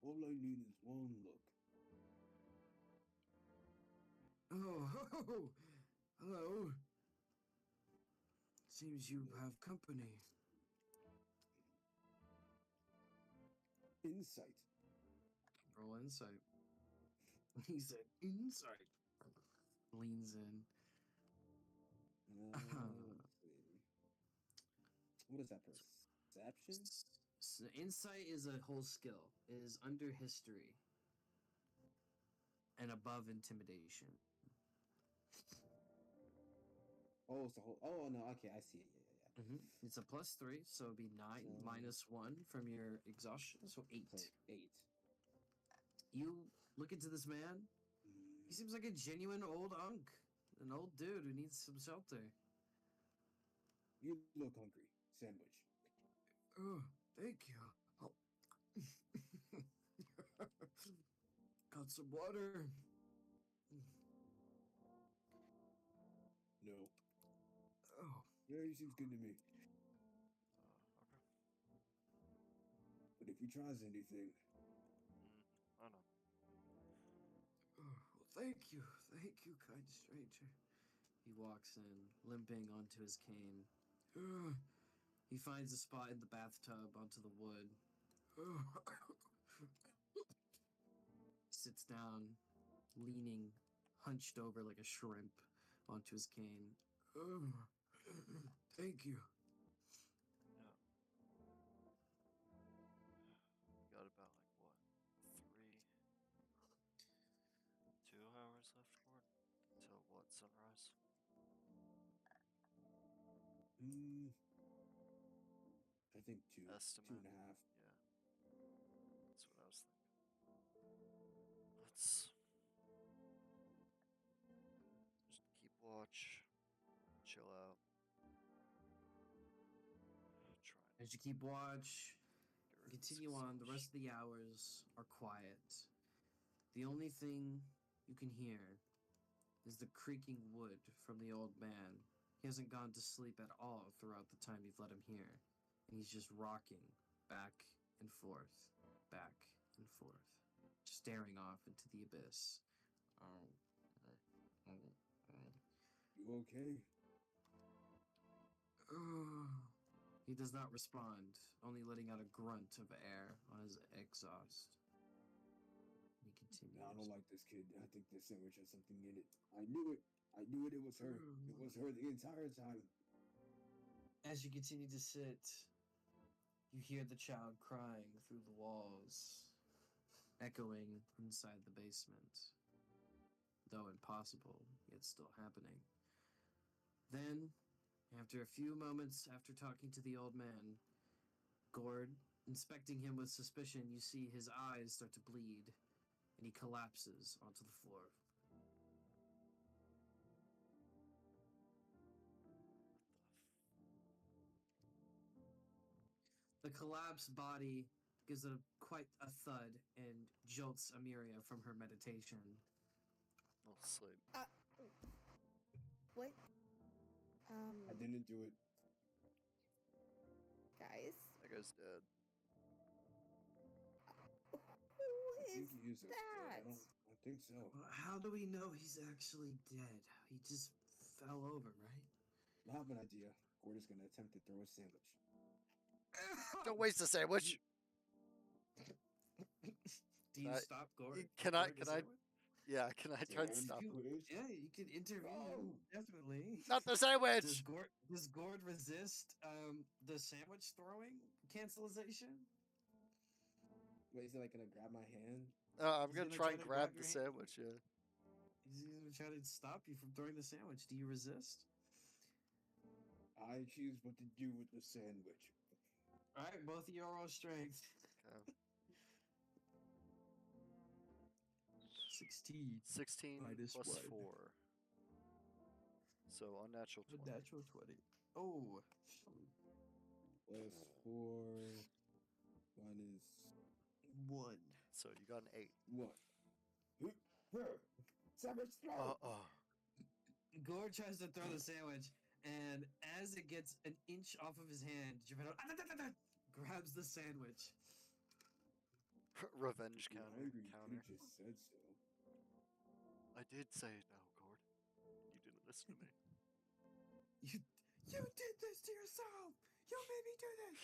All I need is one look. Oh, hello. Seems you have company. Insight. Roll insight. He said insight. Leans in. What is that? Perception? So insight is a whole skill. It is under history and above intimidation. Oh, it's a whole. Oh no, okay, I see it. Yeah. It's a +3, so it'd be 9 So- minus 1 from your exhaustion, so 8. So 8. You look into this man. He seems like a genuine old unk, an old dude who needs some shelter. You look hungry. Sandwich. Oh, thank you. Oh. Got some water. No. Oh, Yeah, he seems good to me. Okay. But if he tries anything, I know. well, thank you, kind stranger. He walks in, limping onto his cane. He finds a spot in the bathtub onto the wood. Sits down, leaning, hunched over like a shrimp onto his cane. Thank you. Yeah. You got about like what? 2 hours left, Gord? Till what, sunrise? I think 2, Estimate? 2.5. Yeah. That's what I was thinking. Let's just keep watch, chill out. Try and As you keep watch, get rid of this continue on, the rest exhaustion. of the hours are quiet. The only thing you can hear is the creaking wood from the old man. He hasn't gone to sleep at all throughout the time you've let him here, and he's just rocking back and forth, staring off into the abyss. You okay? He does not respond, only letting out a grunt of air on his exhaust. He continues. No, I don't like this kid. I think this sandwich has something in it. I knew it. I knew it. It was her. It was her the entire time. As you continue to sit, you hear the child crying through the walls, echoing inside the basement. Though impossible, yet still happening. Then, after a few moments after talking to the old man, Gord, inspecting him with suspicion, you see his eyes start to bleed, and he collapses onto the floor. The collapsed body gives it quite a thud and jolts Amiria from her meditation. I'll sleep. What? I didn't do it. Guys, That guy's dead. who I think is he is dead. that? I think so. How do we know he's actually dead? He just fell over, right? I have an idea. Gord is going to attempt to throw a sandwich. Don't waste a sandwich. Do you stop Gord? Can I? Yeah, can I try and Damn, stop him? please. Yeah, you can intervene. No. Definitely. Not the Does sandwich. Gord resist the sandwich throwing cancellation? Wait, is he like going to grab my hand? I'm He's gonna gonna try try and to grab grab the your hand. sandwich. Yeah. He's gonna try to stop you from throwing the sandwich. Do you resist? I choose what to do with the sandwich. All right, both of you are all strength. Okay. 16. 16 Minus plus 1. 4. So unnatural 20. Natural 20. Oh. Plus 4 minus 1. So you got an 8. 1. Sandwich throw! Gord tries to throw the sandwich, and as it gets an inch off of his hand, Geppetto grabs the sandwich. Revenge You're counter. angry. You Counter. could've just said so. I did say it now, Gord. You didn't listen to me. You did this to yourself! You made me do this!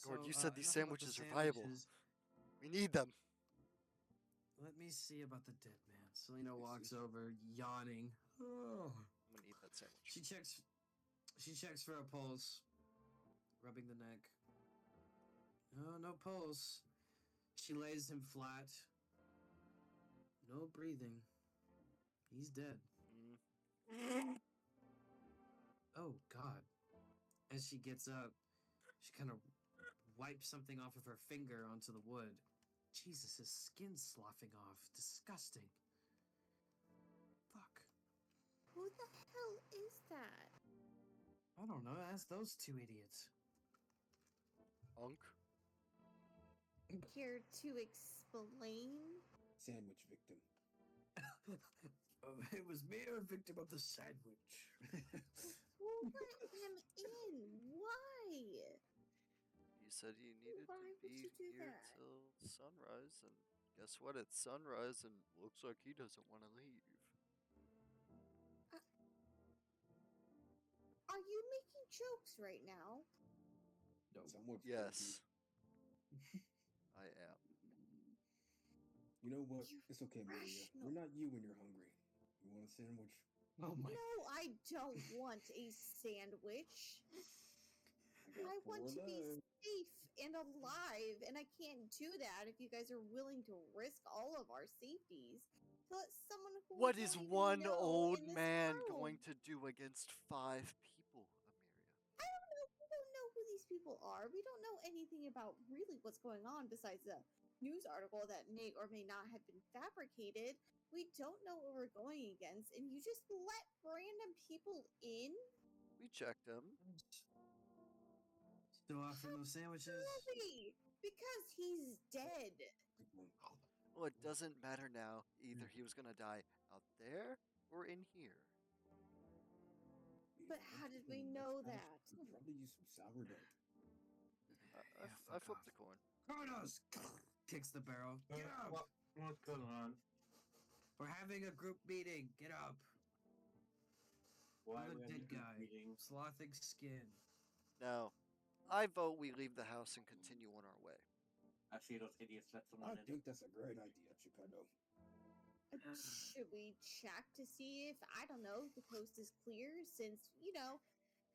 Gord, you said these enough about the sandwiches are viable. sandwiches. We need them. Let me see about the dead man. Selena walks over, yawning. Oh. I'm gonna eat that sandwich. She checks for a pulse, rubbing the neck. Oh, no pulse. She lays him flat. No breathing. He's dead. oh God. As she gets up, she kind of wipes something off of her finger onto the wood. Jesus, his skin's sloughing off. Disgusting. Fuck. Who the hell is that? I don't know. Ask those two idiots. Unk. Care to explain? Sandwich victim. It was me, a victim of the sandwich. Who let him in? Why? He said he needed Why to would be you do here that? till sunrise, and guess what? It's sunrise, and looks like he doesn't want to leave. Are you making jokes right now? No. Somewhat Yes, I am. You know what? You It's okay, Maria. rational- We're not you when you're hungry. You want a sandwich? Oh my. No, I don't want a sandwich. got I want four to be left. safe and alive, and I can't do that if you guys are willing to risk all of our safeties to let someone who What we is don't even one know old in this man room. going to do against 5 people, Amiria? I don't know. We don't know who these people are. We don't know anything about really what's going on besides the news article that may or may not have been fabricated. We don't know what we're going against, and you just let random people in? We checked him. Still offering those sandwiches? Really? Because he's dead. Big one. Well, it doesn't matter now. Either he was gonna die out there or in here. You But know, how I'm did we thinking know next time that? we could probably use some sourdough. I fuck flipped off. the coin. Kronos kicks the barrel. Get up! What's going on? We're having a group meeting. Get up. Why I'm are we a having a dead group guy. meeting? Slothing skin. Now, I vote we leave the house and continue on our way. I see those idiots let someone I in. think that's a great idea, Chicago. Should we check to see if, I don't know, the coast is clear since,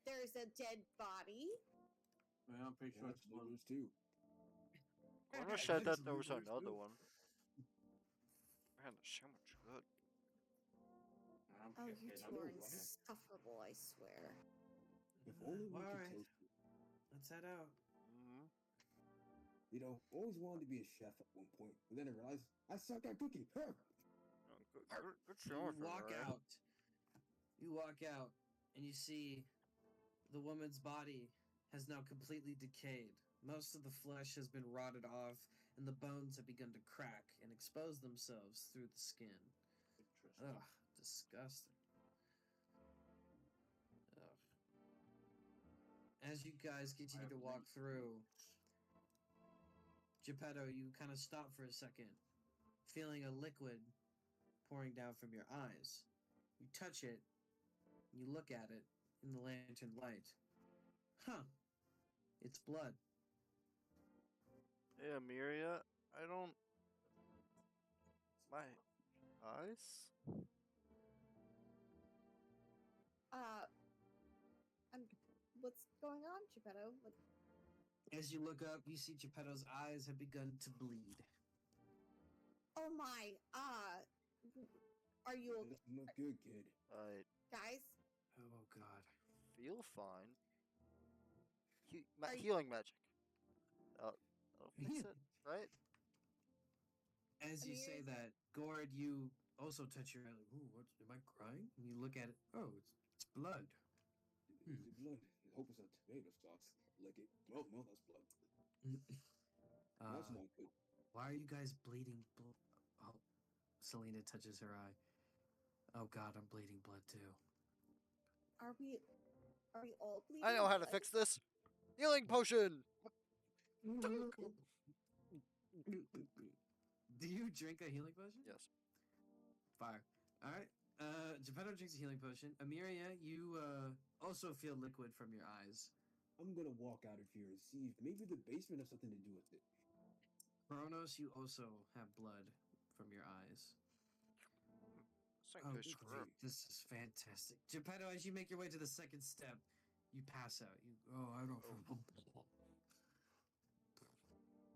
there's a dead body? Well, I'm pretty sure it's Actually, one. there's two. Corner said that Actually, there was there's another two. one. Man, the sandwich good. I'm Oh, you checking. two are know, right? insufferable, I swear. If only we could Alright, taste it. let's head out. Mm-hmm. You know, always wanted to be a chef at one point, but then I realized I suck at cooking. Huh. Good You sandwich, walk Amiria. out. You walk out, and you see the woman's body has now completely decayed. Most of the flesh has been rotted off, and the bones have begun to crack and expose themselves through the skin. Interesting. Ugh, disgusting. Ugh. As you guys continue to walk through, Geppetto, you kind of stop for a second, feeling a liquid pouring down from your eyes. You touch it, you look at it in the lantern light. Huh. It's blood. Hey, Amiria, I don't. My eyes? What's going on, Geppetto? As you look up, you see Geppetto's eyes have begun to bleed. Oh my, are you okay, Doesn't look good, kid. I guys? Oh, God. feel fine. Are you- Healing magic. That'll fix it, right? As you Amir? say that, Gord, you also touch your eye. Like, ooh, what? Am I crying? And you look at it. Oh, it's blood. Is it blood? I hope it's not tomato sauce. Lick it. Oh, no, that's blood. That's not good. Why are you guys bleeding? Oh, Selena touches her eye. Oh God, I'm bleeding blood too. Are we all bleeding? I know how to blood? fix this. Healing potion. Do you drink a healing potion? Yes. Fire. All right. Geppetto drinks a healing potion. Amiria, you also feel liquid from your eyes. I'm gonna walk out of here and see if maybe the basement has something to do with it. Kronos, you also have blood from your eyes. This thing Oh, tastes great. good. This is fantastic. Geppetto, as you make your way to the second step, you pass out. I don't feel.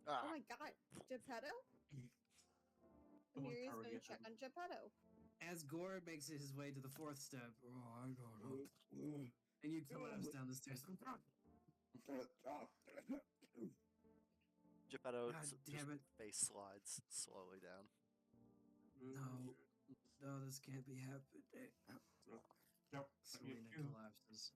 Ah, Oh my god, Geppetto? Someone Amiria's hurry gonna up. check on Geppetto. As Gord makes his way to the fourth step, I don't know. And you collapse down the stairs. Geppetto God just damn it. face slides slowly down. No. No, this can't be happening. Yep. Selena collapses.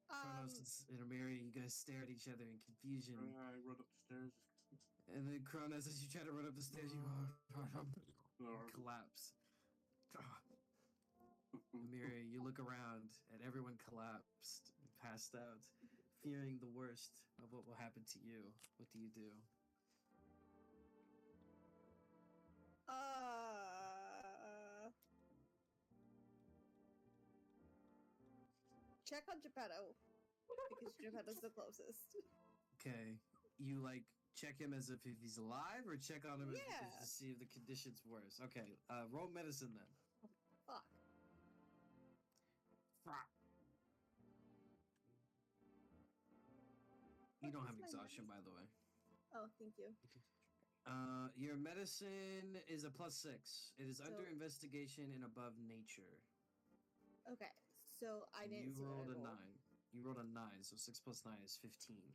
Kronos and Amiri, you guys stare at each other in confusion. I run up the stairs. And then Kronos, as you try to run up the stairs, you collapse. Amiri, you look around and everyone collapsed and passed out, fearing the worst of what will happen to you. What do you do? Check on Geppetto because Geppetto's the closest. Okay, you like check him as if he's alive, or check on him Yeah. to see if the condition's worse. Okay, roll medicine then. Fuck. You don't What have is my exhaustion, medicine? by the way. Oh, thank you. Your medicine is a +6. It is under So- investigation and above nature. Okay, so I didn't You see what I rolled a rolled. 9. You rolled a 9, so 6 plus 9 is 15.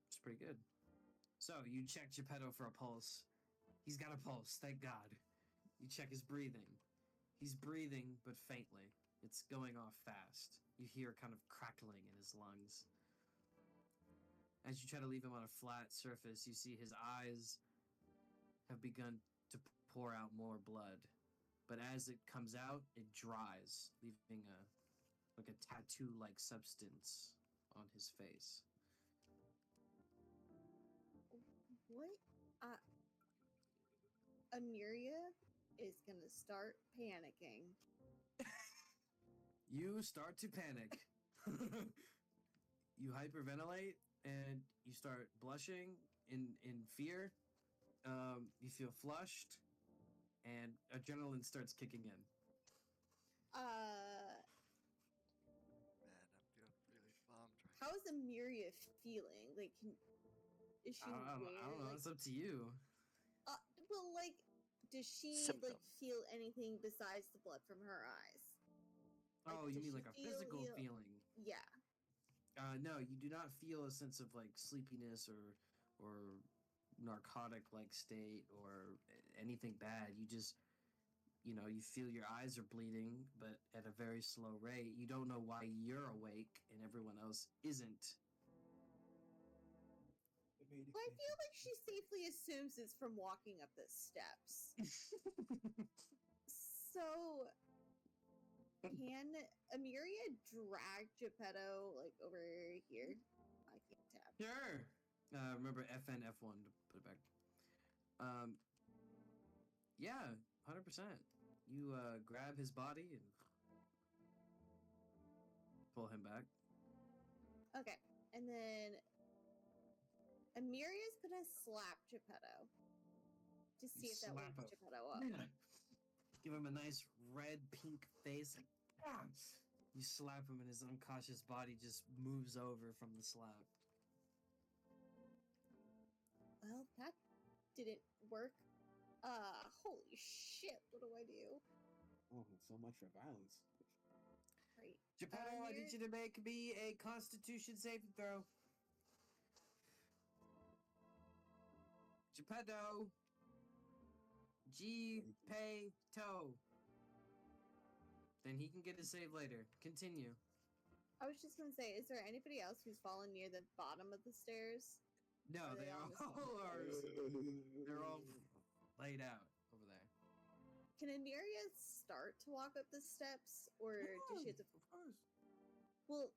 It's pretty good. So you check Geppetto for a pulse. He's got a pulse, thank God. You check his breathing. He's breathing, but faintly. It's going off fast. You hear kind of crackling in his lungs. As you try to leave him on a flat surface, you see his eyes have begun to pour out more blood. But as it comes out, it dries, leaving a tattoo-like substance on his face. What? Amiria is gonna start panicking. You start to panic. You hyperventilate and you start blushing in fear. You feel flushed, and adrenaline starts kicking in. Man, I'm feeling really bummed right How is Amiria feeling? Like, is she I don't know. like, It's up to you. well, like, does she like Symptoms. feel anything besides the blood from her eyes? Like, Oh, you does mean she like a physical feel- feeling? Yeah. No, you do not feel a sense of like sleepiness or narcotic-like state or anything bad. You just, you feel your eyes are bleeding, but at a very slow rate. You don't know why you're awake and everyone else isn't. Well, I feel like she safely assumes it's from walking up the steps. So, can Amiria drag Geppetto like over here? I can't tap. Sure. Remember FN F1 to put it back. Yeah, 100%. You grab his body and pull him back. Okay, and then Amiria's gonna slap Geppetto to see if that Slap wakes him. Geppetto up. Give him a nice red pink face. Like, ah! You slap him and his unconscious body just moves over from the slap. Well, that didn't work. Holy shit! What do I do? Oh, so much for violence. Right. Geppetto, I need you to make me a Constitution saving throw. Geppetto. G-pay-to. Then he can get his save later. Continue. I was just gonna say, is there anybody else who's fallen near the bottom of the stairs? No, Are they they all all are. They're all laid out over there. Can Amiria start to walk up the steps, or does she have to? Of course. Well,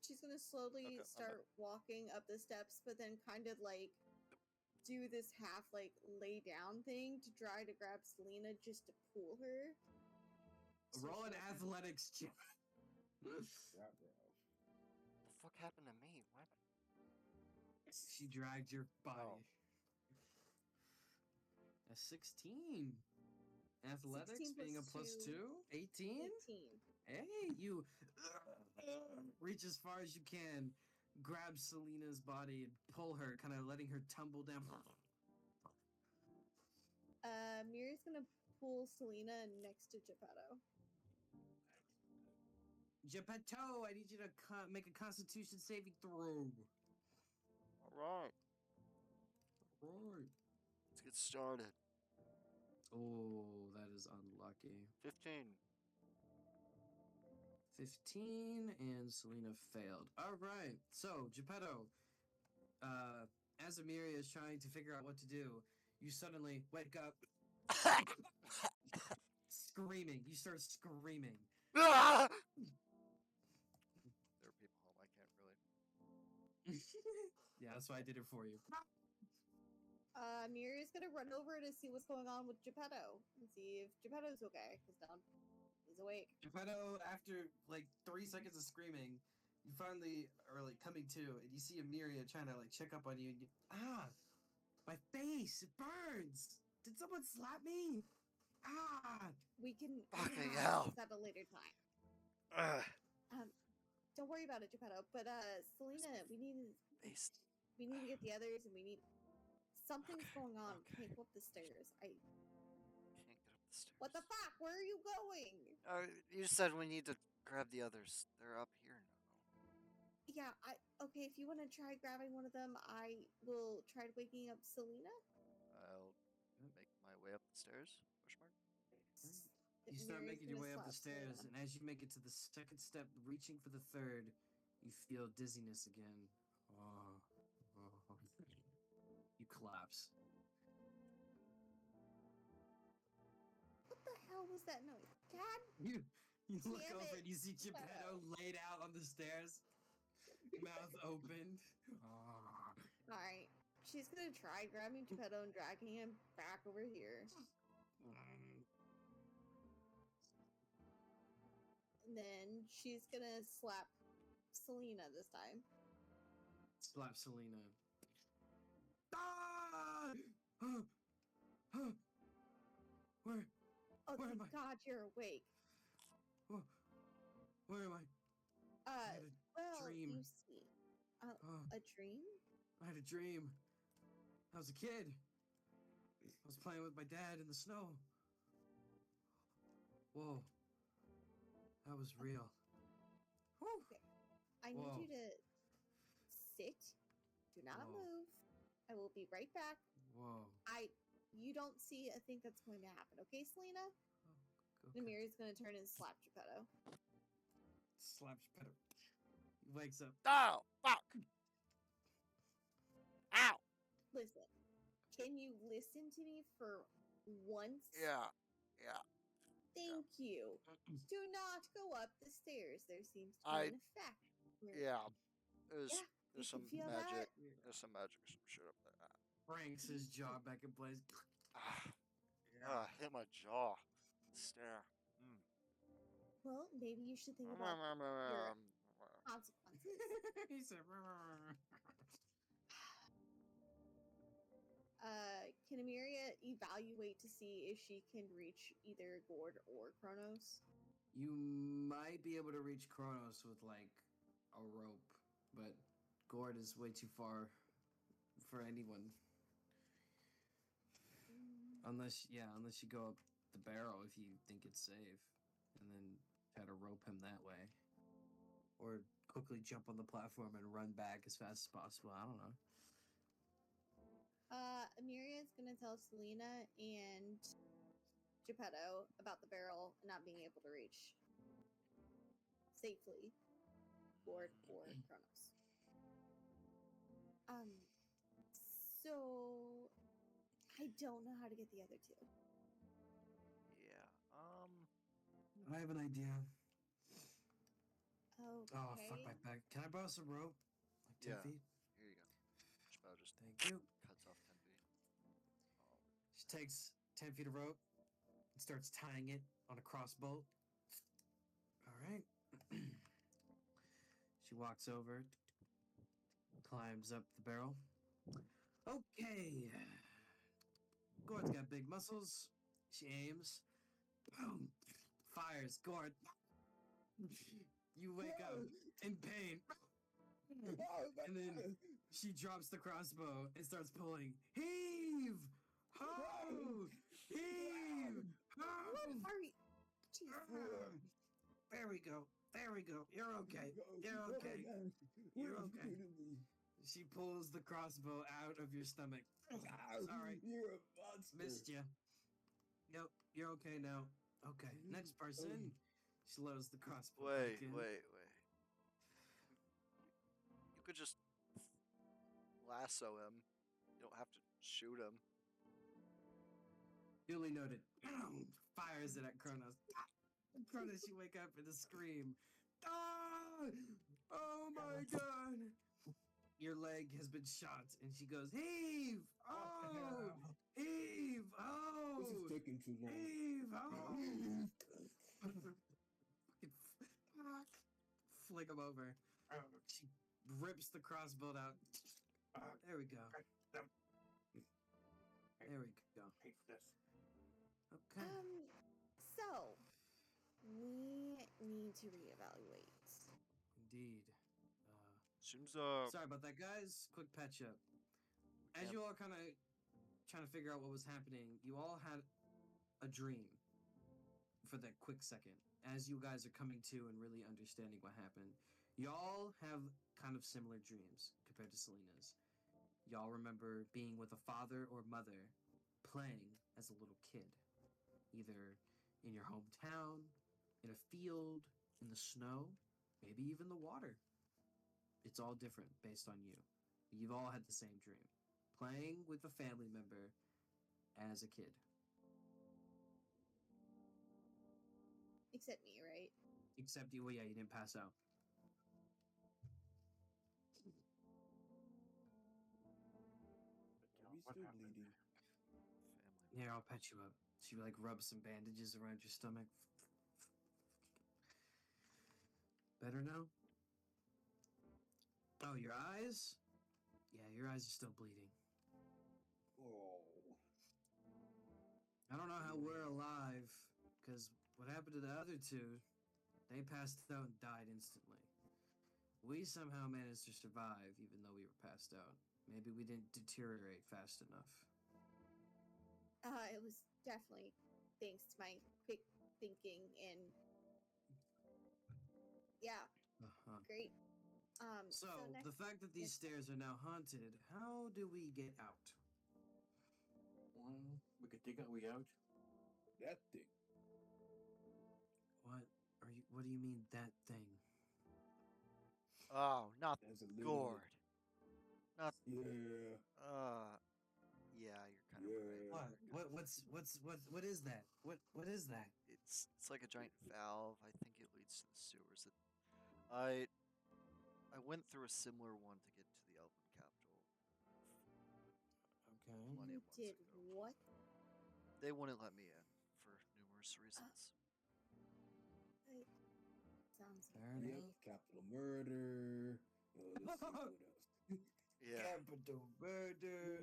she's gonna slowly Okay, I'm start walking up the steps, but then kind of like do this half like lay down thing to try to grab Selena just to pull her. So Roll she an doesn't- athletics check. Yeah, bro. The fuck happened to me? What? She dragged your body. A 16. Athletics 16 being a plus plus two. 2. 18? 18. Hey, you reach as far as you can, grab Selena's body and pull her, kind of letting her tumble down. Miri's gonna pull Selena next to Geppetto. Geppetto, I need you to make a Constitution saving throw. All right, Right. let's get started. Oh, that is unlucky. 15. 15, and Selena failed. All right. So, Geppetto, as Amiria is trying to figure out what to do, you suddenly wake up screaming. You start screaming. Ah! There are people home. I can't really. Yeah, that's why I did it for you. Miri's gonna run over to see what's going on with Geppetto and see if Geppetto's okay, because now he's awake. Geppetto, after like 3 seconds of screaming, you finally are like coming to, and you see Amiria trying to like check up on you, and you, my face, it burns. Did someone slap me? We can Fucking handle hell. this at a later time. Ugh. Don't worry about it, Geppetto. But Selena, we need Face. to get the others, and we need something's Okay, going on. okay. We can't go up the stairs. Can't get up the stairs. What the fuck? Where are you going? You said we need to grab the others. They're up here now. Yeah, okay. If you want to try grabbing one of them, I will try waking up Selena. I'll make my way up the stairs. Push mark. You start Miri's making your gonna way up the slap stairs, Selena. and as you make it to the second step, reaching for the third, you feel dizziness again. Oh. You collapse. What the hell was that noise? Dad? You look Damn over it. and you see Geppetto laid out on the stairs, mouth opened. Alright. She's gonna try grabbing Geppetto and dragging him back over here. And then she's gonna slap Selena this time. Slap Selena. Ah! Where? Oh, Where am thank I? God you're awake. Where am I? had a Well, dream. you see. Oh, A dream? I had a dream. I was a kid. I was playing with my dad in the snow. Whoa. That was real. Whew. Okay. I Whoa. need you to sit. Do not Whoa. move. I will be right back. Whoa. You don't see a thing that's going to happen, okay, Selena? Okay. Namiri's gonna turn and slap Geppetto. Slaps Geppetto. He wakes up. Oh, fuck! Ow! Listen, can you listen to me for once? Yeah. Thank you. Do not go up the stairs. There seems to be I- an effect. Yeah. There's Yeah, you there's can some feel magic. that? There's some magic or some shit up there. Franks his jaw back in place. Hit my jaw. Stare. Well, maybe you should think about your consequences. He said, Can Amiria evaluate to see if she can reach either Gord or Kronos? you might be able to reach Kronos with like a rope, but Gord is way too far for anyone. Unless you go up the barrel if you think it's safe, and then try to rope him that way. Or quickly jump on the platform and run back as fast as possible. I don't know. Amiria is gonna tell Selena and Geppetto about the barrel not being able to reach safely Gord or Kronos. So I don't know how to get the other two. Yeah. I have an idea. Okay. Oh, fuck my back. Can I borrow some rope? Like 10 Yeah. feet? Here you go. Spell just Thank you. cuts off 10 feet. Oh. She takes 10 feet of rope and starts tying it on a crossbow. All right. She walks over, climbs up the barrel. Okay. Gord's got big muscles. She aims. Boom. Fires. Gord. You wake up in pain. And then she drops the crossbow and starts pulling. Heave! Ho! Heave! Ho! What are you? Jesus. There we go. There we go. You're okay. You're okay. You're okay. She pulls the crossbow out of your stomach. Sorry, You're a monster. missed you. Yep, you're okay now. Okay, next person. She loads the crossbow back Wait. in. You could just lasso him. You don't have to shoot him. Duly noted. Fires it at Kronos. Kronos, you wake up with a scream. Ah! Oh my god! Your leg has been shot, and she goes, heave! Oh! Heave! This is Oh! taking too long. Heave! Oh! Fucking flick him over. She rips the crossbow out. There we go. There we go. Take this. Okay. So we need to reevaluate. Indeed. Seems Sorry about that, guys. Quick patch up. As can't- you all kind of trying to figure out what was happening, you all had a dream for that quick second. As you guys are coming to and really understanding what happened, y'all have kind of similar dreams compared to Selena's. Y'all remember being with a father or mother playing as a little kid, either in your hometown, in a field, in the snow, maybe even the water. It's all different based on you. You've all had the same dream. Playing with a family member as a kid. Except me, right? Except you, well, yeah, you didn't pass out. Are we What still happened? bleeding? family. Here, I'll patch you up. She like rubs some bandages around your stomach. Better now? Oh, your eyes? Yeah, your eyes are still bleeding. Oh. I don't know how we're alive, because what happened to the other two, they passed out and died instantly. We somehow managed to survive, even though we were passed out. Maybe we didn't deteriorate fast enough. It was definitely thanks to my quick thinking and yeah, Uh-huh. great. So, next, the fact that these yes. stairs are now haunted, how do we get out? Well, we could dig our way out. That thing. What do you mean, that thing? Oh, not That's a little. gourd. Not. Yeah. Yeah, you're kind of right. Yeah. What is that? What is that? It's like a giant valve. I think it leads to the sewers. I went through a similar one to get to the Elven capital. Okay. Plenty You of months did ago. what? They wouldn't let me in for numerous reasons. Sounds Fair Yep. enough. Capital murder. Let's see what else. Yeah. Capital murder, Murder,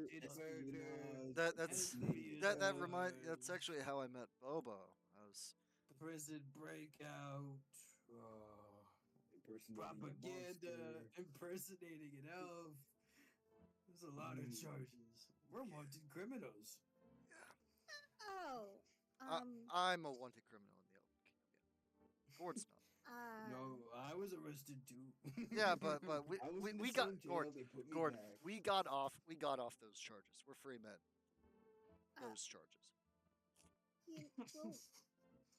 attempted murder, That's espionage, that's actually how I met Bobo. I was prison breakout, Impersonating a propaganda, monster. impersonating an elf. There's a lot of charges. We're wanted criminals. Oh, I'm a wanted criminal in the Elven Kingdom. Yeah. Gord's not. No, I was arrested too. Yeah, but we I was in the we got same jail, Gord. they put me Gord, back. we got off those charges. We're free men. Uh, Those charges.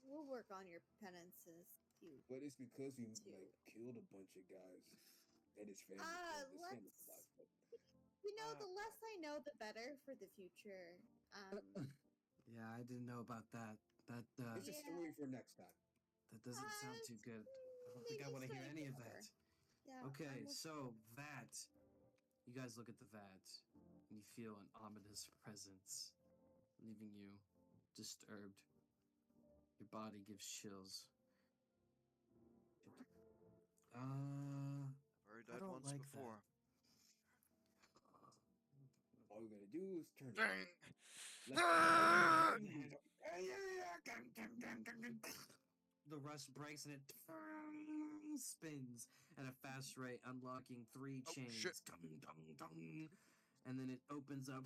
we'll work on your penances. You. But it's because we Two. like killed a bunch of guys and his family. His let's- family's alive, but You know, the less I know, the better for the future. Yeah, I didn't know about that. That it's a Yeah. story for next time. that doesn't sound too good. I don't think I maybe want to hear story any of forever. that. Yeah. Okay, I'm with- so that. You guys look at the vat, and you feel an ominous presence, leaving you disturbed. Your body gives chills. Already I died don't once like before. All we gotta do is turn it. Dang. The rust breaks and it spins at a fast rate, unlocking 3 Oh, chains. shit. Dong, dong, dong. And then it opens up,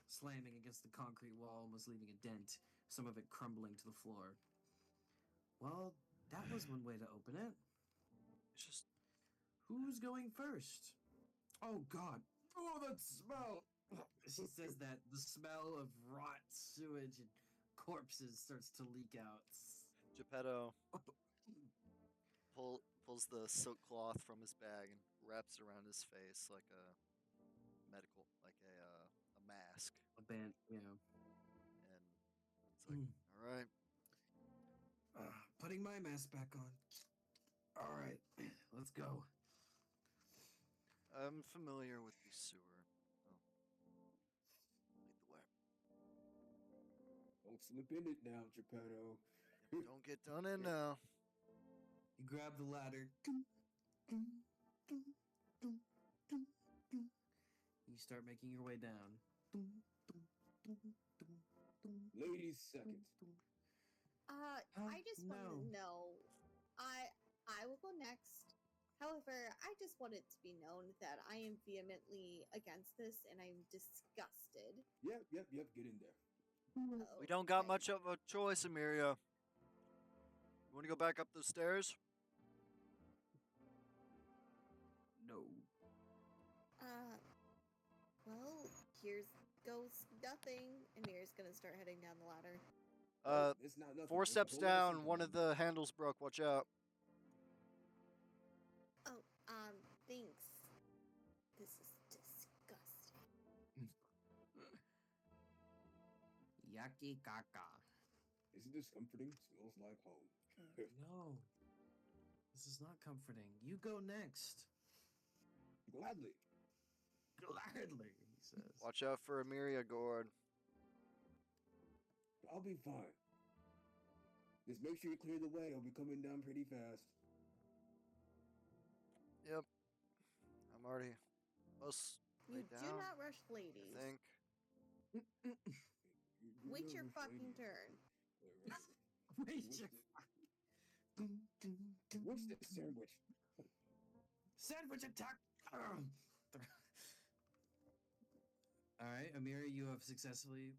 slamming against the concrete wall, almost leaving a dent, some of it crumbling to the floor. Well, that was one way to open it. It's just Who's going first? Oh God! Oh, that smell! She says that the smell of rot, sewage, and corpses starts to leak out. Geppetto pulls the silk cloth from his bag and wraps it around his face like a medical, like a mask. A band, yeah. And he's like, "All right, Putting my mask back on. All right, let's go. I'm familiar with the sewer. Oh, lead the way. Don't slip in it now, Geppetto. Yep, don't get done in now." You grab the ladder. You start making your way down. Ladies second. I just want No. to know. I will go next. However, I just want it to be known that I am vehemently against this and I'm disgusted. Yep. Get in there. We don't got Okay. much of a choice, Emiria. You want to go back up the stairs? No. Well, here's goes nothing. Amir's gonna start heading down the ladder. It's not nothing. 4 It's a steps whole other down, one of thing. the handles broke. Watch out. Oh, thanks. This is disgusting. Yaki kaka. Is it discomforting? Smells like home. No. This is not comforting. You go next. Gladly. Gladly, he says. Watch out for Emiria, Gord. I'll be fine. Just make sure you clear the way. I'll be coming down pretty fast. Yep. I'm already close. You Laid do down, not rush ladies. I think. Wait your fucking turn. Wait What's your What's the sandwich? Sandwich attack! Alright, Amira, you have successfully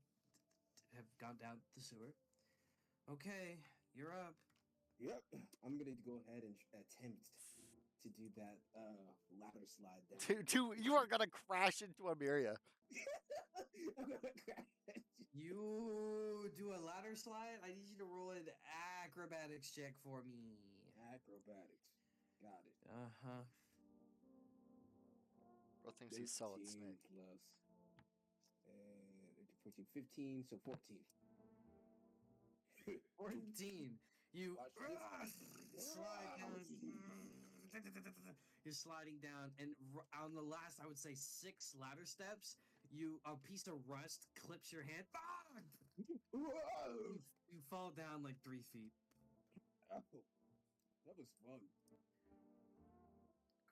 have gone down the sewer. Okay, you're up. Yep. I'm gonna go ahead and attempt to do that ladder slide down. Dude, you are gonna crash into Emiria. I'm gonna crash. You do a ladder slide? I need you to roll an acrobatics check for me. Acrobatics. Got it. Uh-huh. Bro thinks he's solid 15 snake. plus 14, 15, so 14. 14. You Watch this. slide down. You're sliding down, and on the last, I would say 6 ladder steps, a piece of rust clips your hand. Whoa! You fall down like 3 feet. Oh, that was fun.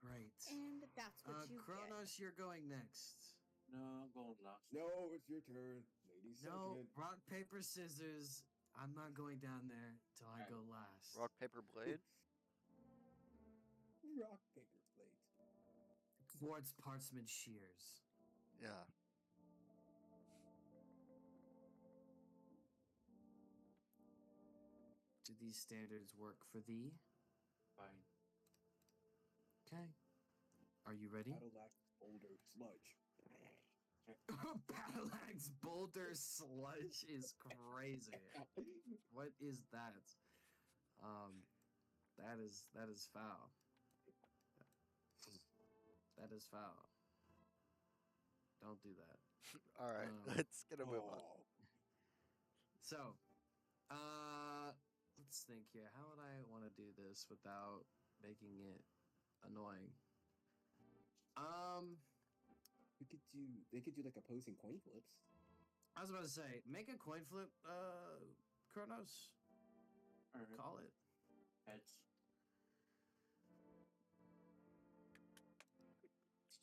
Great. And that's what you Kronos, you're going next. No, I'm going last. No, it's your turn. Lady No, second. rock, paper, scissors. I'm not going down there till I go last. Rock, paper, blade? Rock, paper, plate. Quartz, parchment, shears. Yeah. Do these standards work for thee? Fine. Okay. Are you ready? Cadillac, boulder, sludge. Battleaxe boulder sludge is crazy. What is that? That is foul. That is foul. Don't do that. All right, let's get a move on. Oh, So, let's think here. How would I want to do this without making it annoying? they could do like opposing coin flips. I was about to say, make a coin flip, Kronos. All right. Call it. Heads.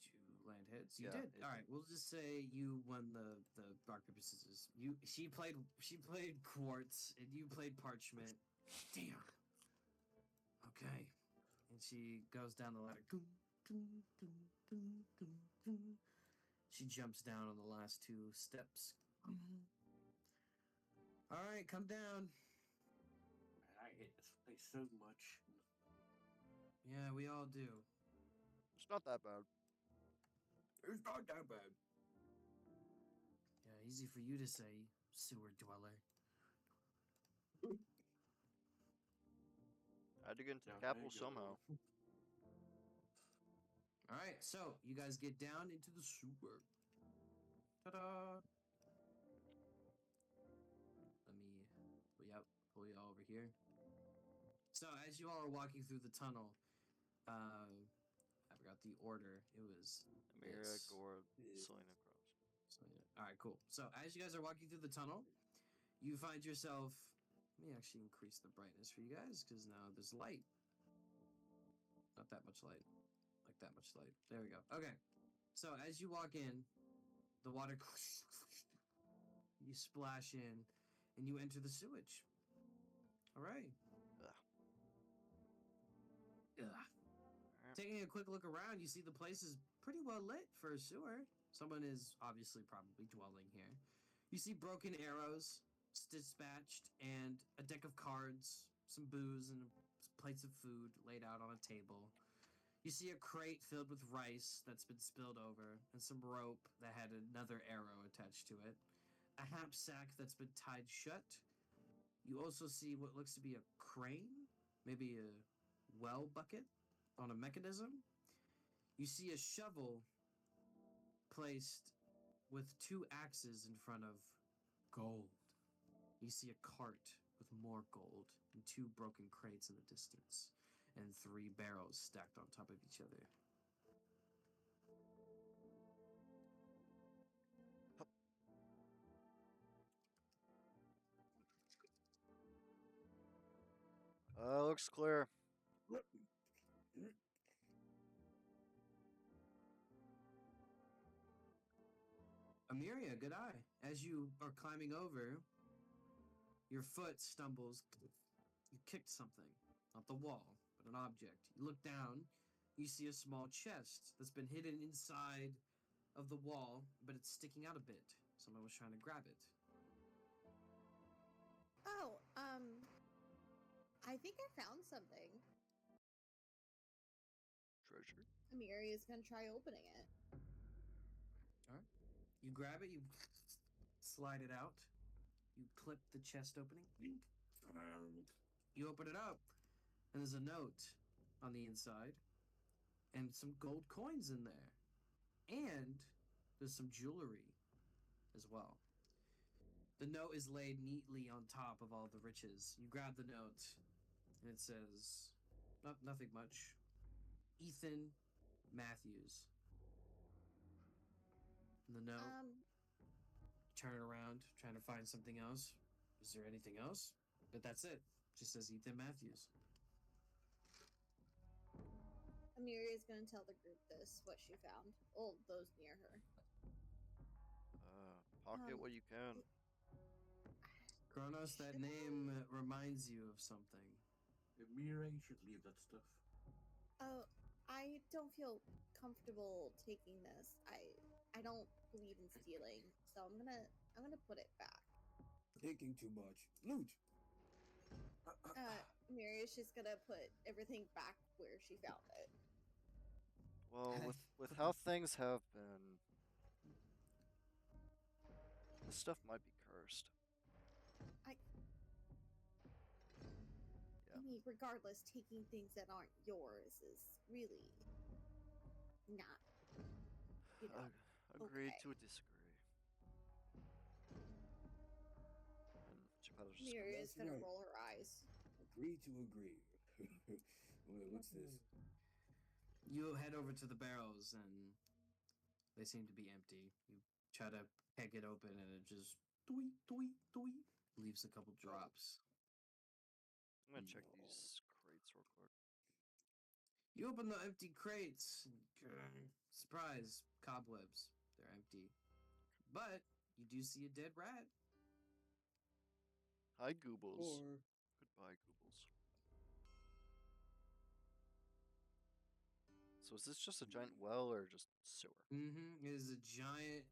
Did you land heads? You Yeah, did. it All did. right. We'll just say you won the rock paper scissors. She played quartz and you played parchment. Damn. Okay. And she goes down the ladder. She jumps down on the last 2 steps. All right, come down. I hate this. Like so much. Yeah, we all do. It's not that bad. It's not that bad. Yeah, easy for you to say, sewer dweller. I had to get into the Down capital they go. somehow. All right, so you guys get down into the sewer. Ta-da! Let me pull you all over here. So as you all are walking through the tunnel, I forgot the order. It was Amira, this. Gore, Yeah. Selena Cross. So, yeah. All right, cool. So as you guys are walking through the tunnel, you find yourself. Let me actually increase the brightness for you guys because now there's light. Not that much light. Like that much light. There we go. Okay. So as you walk in, the water you splash in and you enter the sewage. All right. Ugh. Ugh. Alright. Taking a quick look around, you see the place is pretty well lit for a sewer. Someone is obviously probably dwelling here. You see broken arrows dispatched and a deck of cards, some booze, and plates of food laid out on a table. You see a crate filled with rice that's been spilled over, and some rope that had another arrow attached to it. A knapsack that's been tied shut. You also see what looks to be a crane, maybe a well bucket on a mechanism. You see a shovel placed with two axes in front of gold. You see a cart with more gold and two broken crates in the distance, and three barrels stacked on top of each other. Looks clear. Amiria, good eye. As you are climbing over, your foot stumbles. You kicked something. Not the wall, but an object. You look down. You see a small chest that's been hidden inside of the wall, but it's sticking out a bit. Someone was trying to grab it. Oh, I think I found something. Treasure. Amiri is gonna try opening it. You grab it, you slide it out, you clip the chest opening, you open it up, and there's a note on the inside, and some gold coins in there, and there's some jewelry as well. The note is laid neatly on top of all the riches. You grab the note, and it says, nothing much. Ethan Matthews. And the note, turn it around, trying to find something else. Is there anything else? But that's it. Just says Ethan Matthews. Amiri is gonna tell the group this, what she found. Oh, those near her. Pocket what you can. Kronos, that name reminds you of something. Amira, you should leave that stuff. Oh, I don't feel comfortable taking this. I don't believe in stealing, so I'm gonna put it back. Taking too much. Loot. Amiri's just gonna put everything back where she found it. Well, with how things have been, this stuff might be cursed. I mean, regardless, taking things that aren't yours is really not, Agree okay. to disagree. And Geppetto's just Amiri is gonna right. roll her eyes. Agree to agree. Wait, what's this? You head over to the barrels, and they seem to be empty. You try to peg it open, and it just leaves a couple drops. I'm gonna check these crates real quick. You open the empty crates. Surprise, cobwebs. They're empty. But you do see a dead rat. Hi, Goobles. Or Goodbye, Goobles. So is this just a giant well or just sewer? Mm-hmm. It is a giant,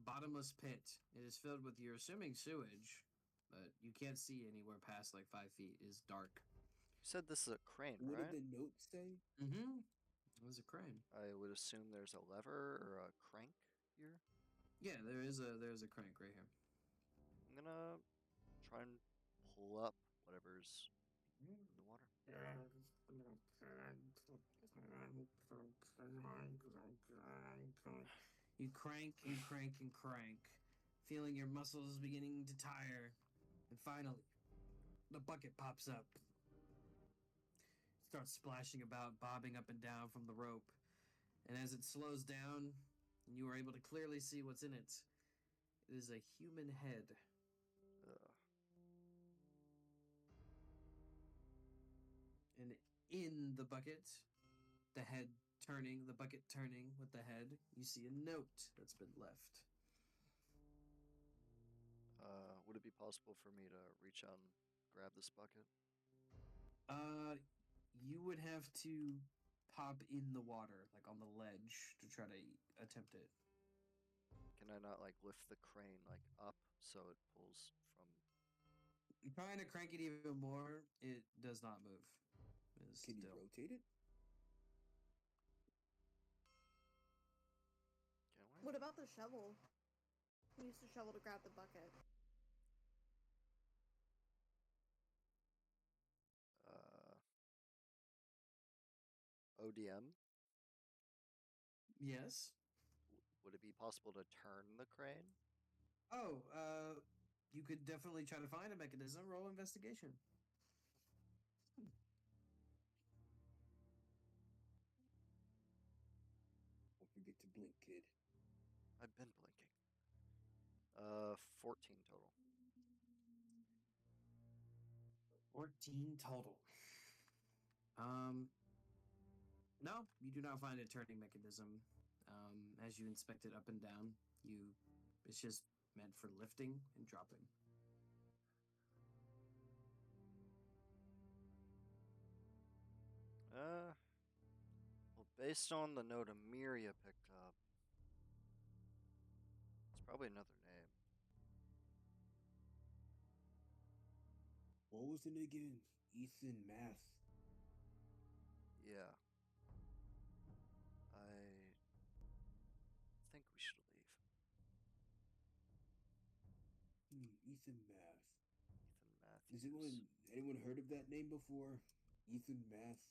bottomless pit. It is filled with, you're assuming, sewage. but you can't see anywhere past like 5 feet. It's dark. You said this is a crane, What right? did the note say? Mm-hmm. It was a crane. I would assume there's a lever or a crank here. Yeah, there's a crank right here. I'm gonna try and pull up whatever's in the water. You crank and crank and crank, feeling your muscles beginning to tire, and finally, the bucket pops up. Starts splashing about, bobbing up and down from the rope. And as it slows down, and you are able to clearly see what's in it, it is a human head. Ugh. And in the bucket, the bucket turning with the head, you see a note that's been left. Would it be possible for me to reach out and grab this bucket? You would have to pop in the water, like on the ledge, to try to attempt it. Can I not like lift the crane like up so it pulls from? Trying to crank it even more, it does not move. It's Can you still. rotate it? Can we? What about the shovel? Use the shovel to grab the bucket. ODM? Yes. Would it be possible to turn the crane? Oh, you could definitely try to find a mechanism. Roll investigation. Don't forget to blink, kid. I've been blinking. 14 total. 14 total. No, you do not find a turning mechanism. As you inspect it up and down, it's just meant for lifting and dropping. Well, based on the note Amiria picked up, it's probably another name. What was it again? Ethan Math. Yeah. I think we should leave. Ethan Math. Ethan Matthews. Anyone heard of that name before? Ethan Math.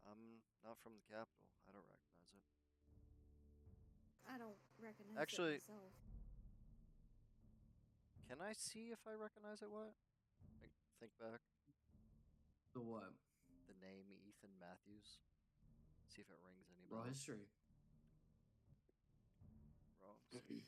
I'm not from the capital. I don't recognize it. I don't recognize Actually- it myself. Can I see if I recognize it? What? Like, think back. The what? The name Ethan Matthews. See if it rings any Roll bells. history. Wrong. Huh.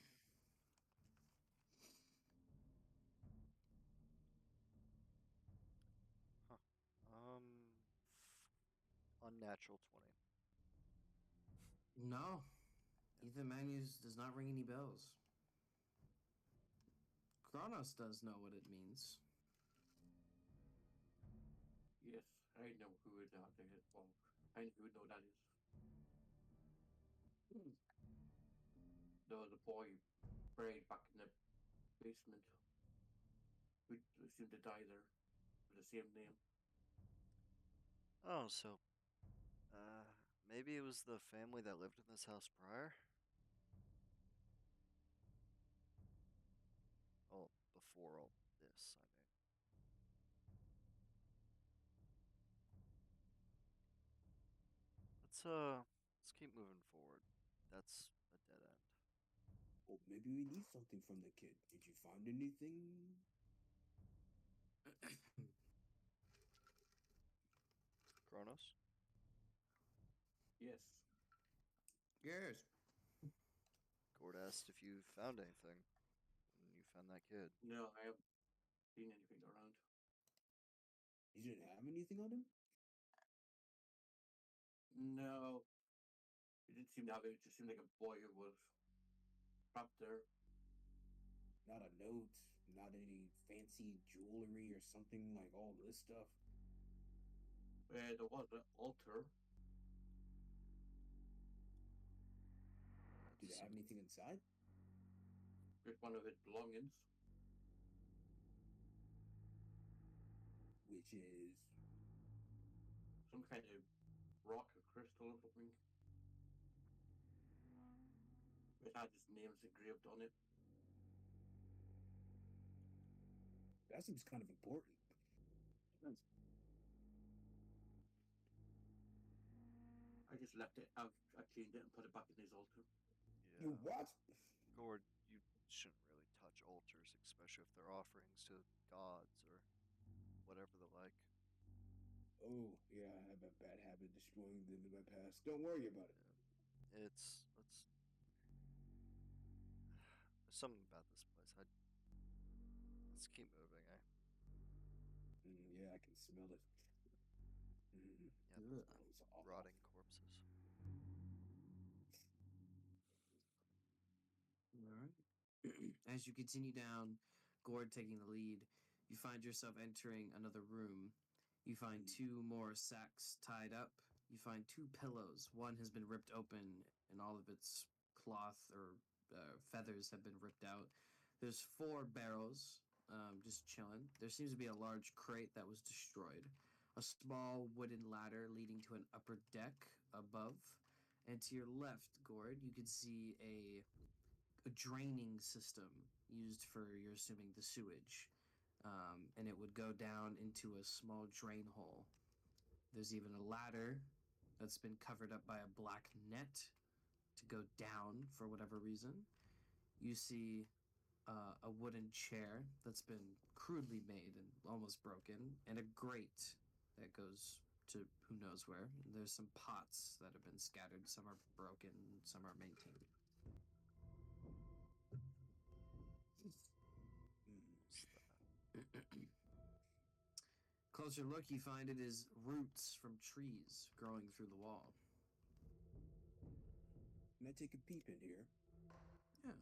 Unnatural 20. No. Ethan Manus does not ring any bells. Kronos does know what it means. Yes, I know who it is. Well, I would know that is. The boy buried back in the basement who seemed to die there with the same name. Oh, so maybe it was the family that lived in this house prior? Oh, before all this, I mean. Let's keep moving forward. That's a dead end. Well, maybe we need something from the kid. Did you find anything? Kronos? Yes. Yes. Gord asked if you found anything when you found that kid. No, I haven't seen anything around. You didn't have anything on him? No. It didn't seem to have it. It just seemed like a boy who was trapped there. Not a note, not any fancy jewelry or something like all this stuff. There was an altar. Did it have anything inside? With one of his belongings. which is Some kind of rock or crystal or something. It had his names engraved on it. that seems kind of important. I just left it. I cleaned it and put it back in his altar. You Yeah. what? Gord, you shouldn't really touch altars, especially if they're offerings to gods or whatever the like. Oh, yeah, I have a bad habit destroying them in my past. Don't worry about it. Yeah. There's something about this place. Let's keep moving, eh? Yeah, I can smell it. Yep. Ugh. Smells awful. Rotting corpses. All right. As you continue down, Gord taking the lead, you find yourself entering another room. You find two more sacks tied up. You find two pillows. One has been ripped open, and all of its cloth or feathers have been ripped out. There's four barrels just chilling. There seems to be a large crate that was destroyed. A small wooden ladder leading to an upper deck above. And to your left, Gord, you can see a draining system used for, you're assuming, the sewage. And it would go down into a small drain hole. There's even a ladder that's been covered up by a black net to go down for whatever reason. You see a wooden chair that's been crudely made and almost broken, and a grate that goes to who knows where. There's some pots that have been scattered. Some are broken, some are maintained. What's that? Closer look, you find it is roots from trees growing through the wall. Can I take a peep in here? Yeah.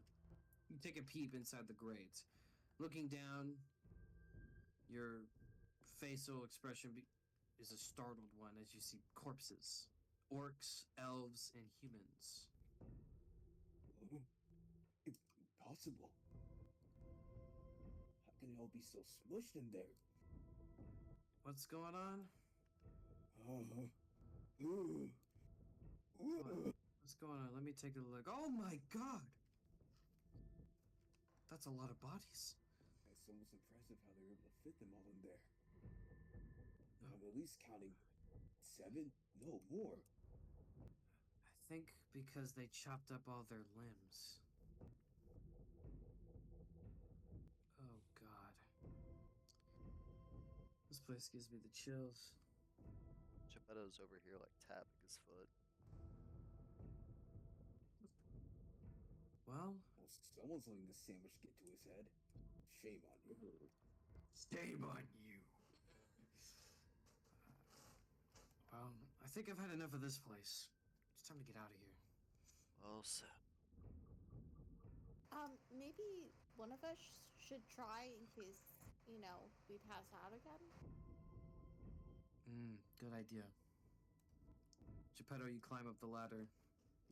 You take a peep inside the grate. Looking down, your facial expression is a startled one as you see corpses. Orcs, elves, and humans. Oh, impossible. How can it all be so smushed in there? What's going on? What's going on? Let me take a look. Oh my god! That's a lot of bodies. It's almost impressive how they were able to fit them all in there. I'm at least counting 7? No, more. I think because they chopped up all their limbs. Oh god. This place gives me the chills. Geppetto's over here like tapping his foot. Well, Someone's letting the sandwich get to his head. Shame on you. shame on you. Well, I think I've had enough of this place. It's time to get out of here. Well said. Maybe one of us should try in case, we pass out again. Good idea. Geppetto, you climb up the ladder.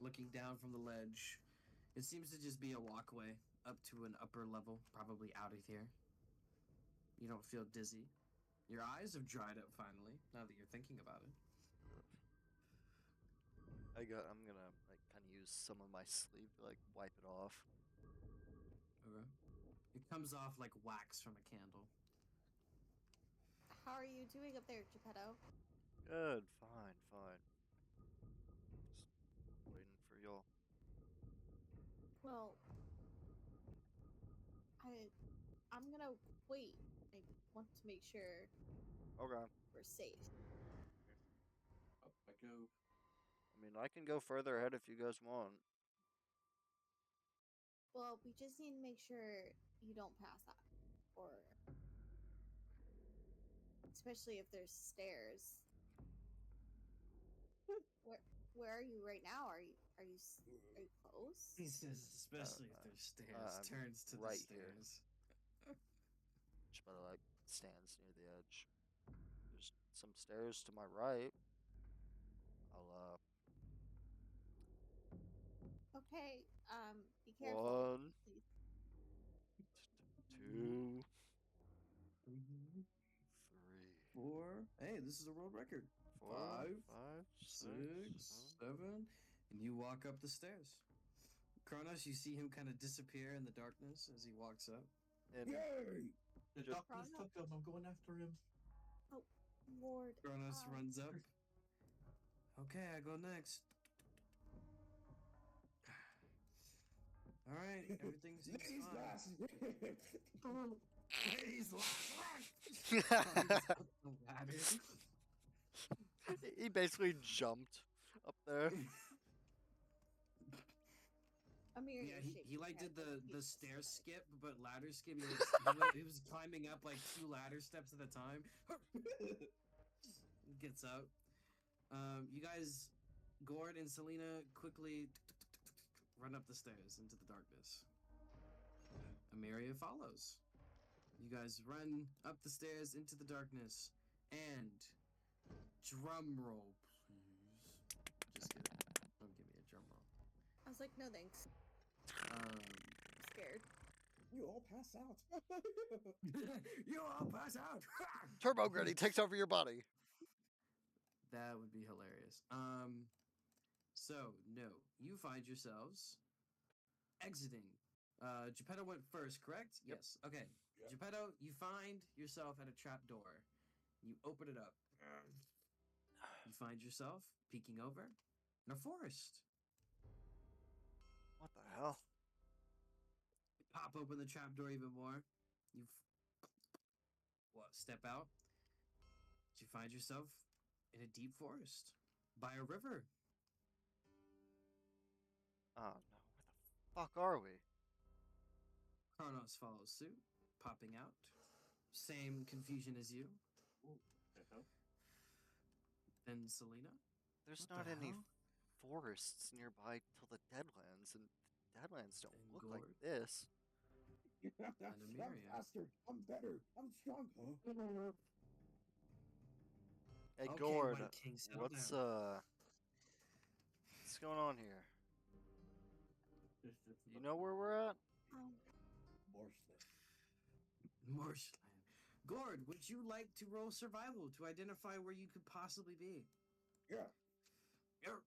Looking down from the ledge, it seems to just be a walkway up to an upper level, probably out of here. You don't feel dizzy. Your eyes have dried up finally, now that you're thinking about it. I'm gonna like kind of use some of my sleep to like wipe it off. Okay. It comes off like wax from a candle. How are you doing up there, Geppetto? Good, fine. Just waiting for y'all. Well, I'm gonna wait. I want to make sure Okay. we're safe. Up I go. I mean, I can go further ahead if you guys want. Well, we just need to make sure you don't pass out, or especially if there's stairs. Where are you right now? Are you close? He says, especially if there's stairs, I'm turns to right the here. stairs. Geppetto like stands near the edge. There's some stairs to my right. I'll Okay. Be careful. 1, Please. 2, Mm-hmm. 3. this is a world record. 4, 5, 5, 6, 7, and you walk up the stairs. Kronos, you see him kind of disappear in the darkness as he walks up. And Yay! The Just- doctors took him. I'm going after him. Lord. Kronos runs up. Okay, I go next. All right, everything seems Ladies fine. last. Ladies last. Climbs up the ladder. he basically jumped up there. Amir, Yeah, you're he like shaking did your head, the but stair it's skip, but ladder skip. He was climbing up like 2 ladder steps at a time. Gets up. You guys, Gord and Selena, quickly run up the stairs into the darkness. Ameria follows. You guys run up the stairs into the darkness, and drum roll, please. Just kidding. Don't give me a drum roll. I was like, no thanks. I'm scared. You all pass out. You all pass out. Turbo Granny takes over your body. That would be hilarious. So no, you find yourselves exiting. Geppetto went first, correct? Yep. Yes. Okay. Yep. Geppetto, you find yourself at a trap door. You open it up. You find yourself peeking over in a forest. What the hell? Pop open the trap door even more. You step out. You find yourself in a deep forest by a river. Oh no, where the fuck are we? Kronos follows suit, popping out. Same confusion as you. Ooh, the hell? Then Selena. There's What not the any hell? forests nearby till the Deadlands, and the Deadlands don't And look like Gord. this. I'm Emiria. faster. I'm better. I'm stronger. Hey Okay, Gord, White King, settle what's down. what's going on here? This is You know where we're at? Oh, Marshland. Marshland. Gord, would you like to roll survival to identify where you could possibly be? Yeah. Yerp.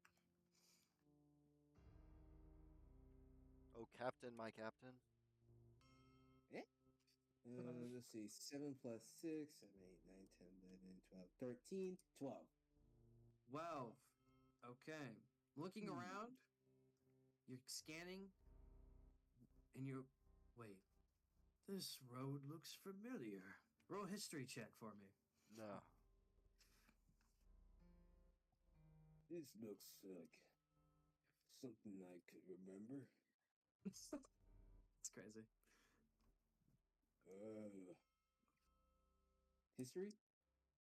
Oh, Captain, my Captain. Let's see. 7 plus 6, 7, 8, 9, 10, 11, 12, 13, 12. 12. Okay. Looking Hmm. around, you're scanning, and you're. Wait. This road looks familiar. Roll a history check for me. No. This looks like something I could remember. It's crazy. History?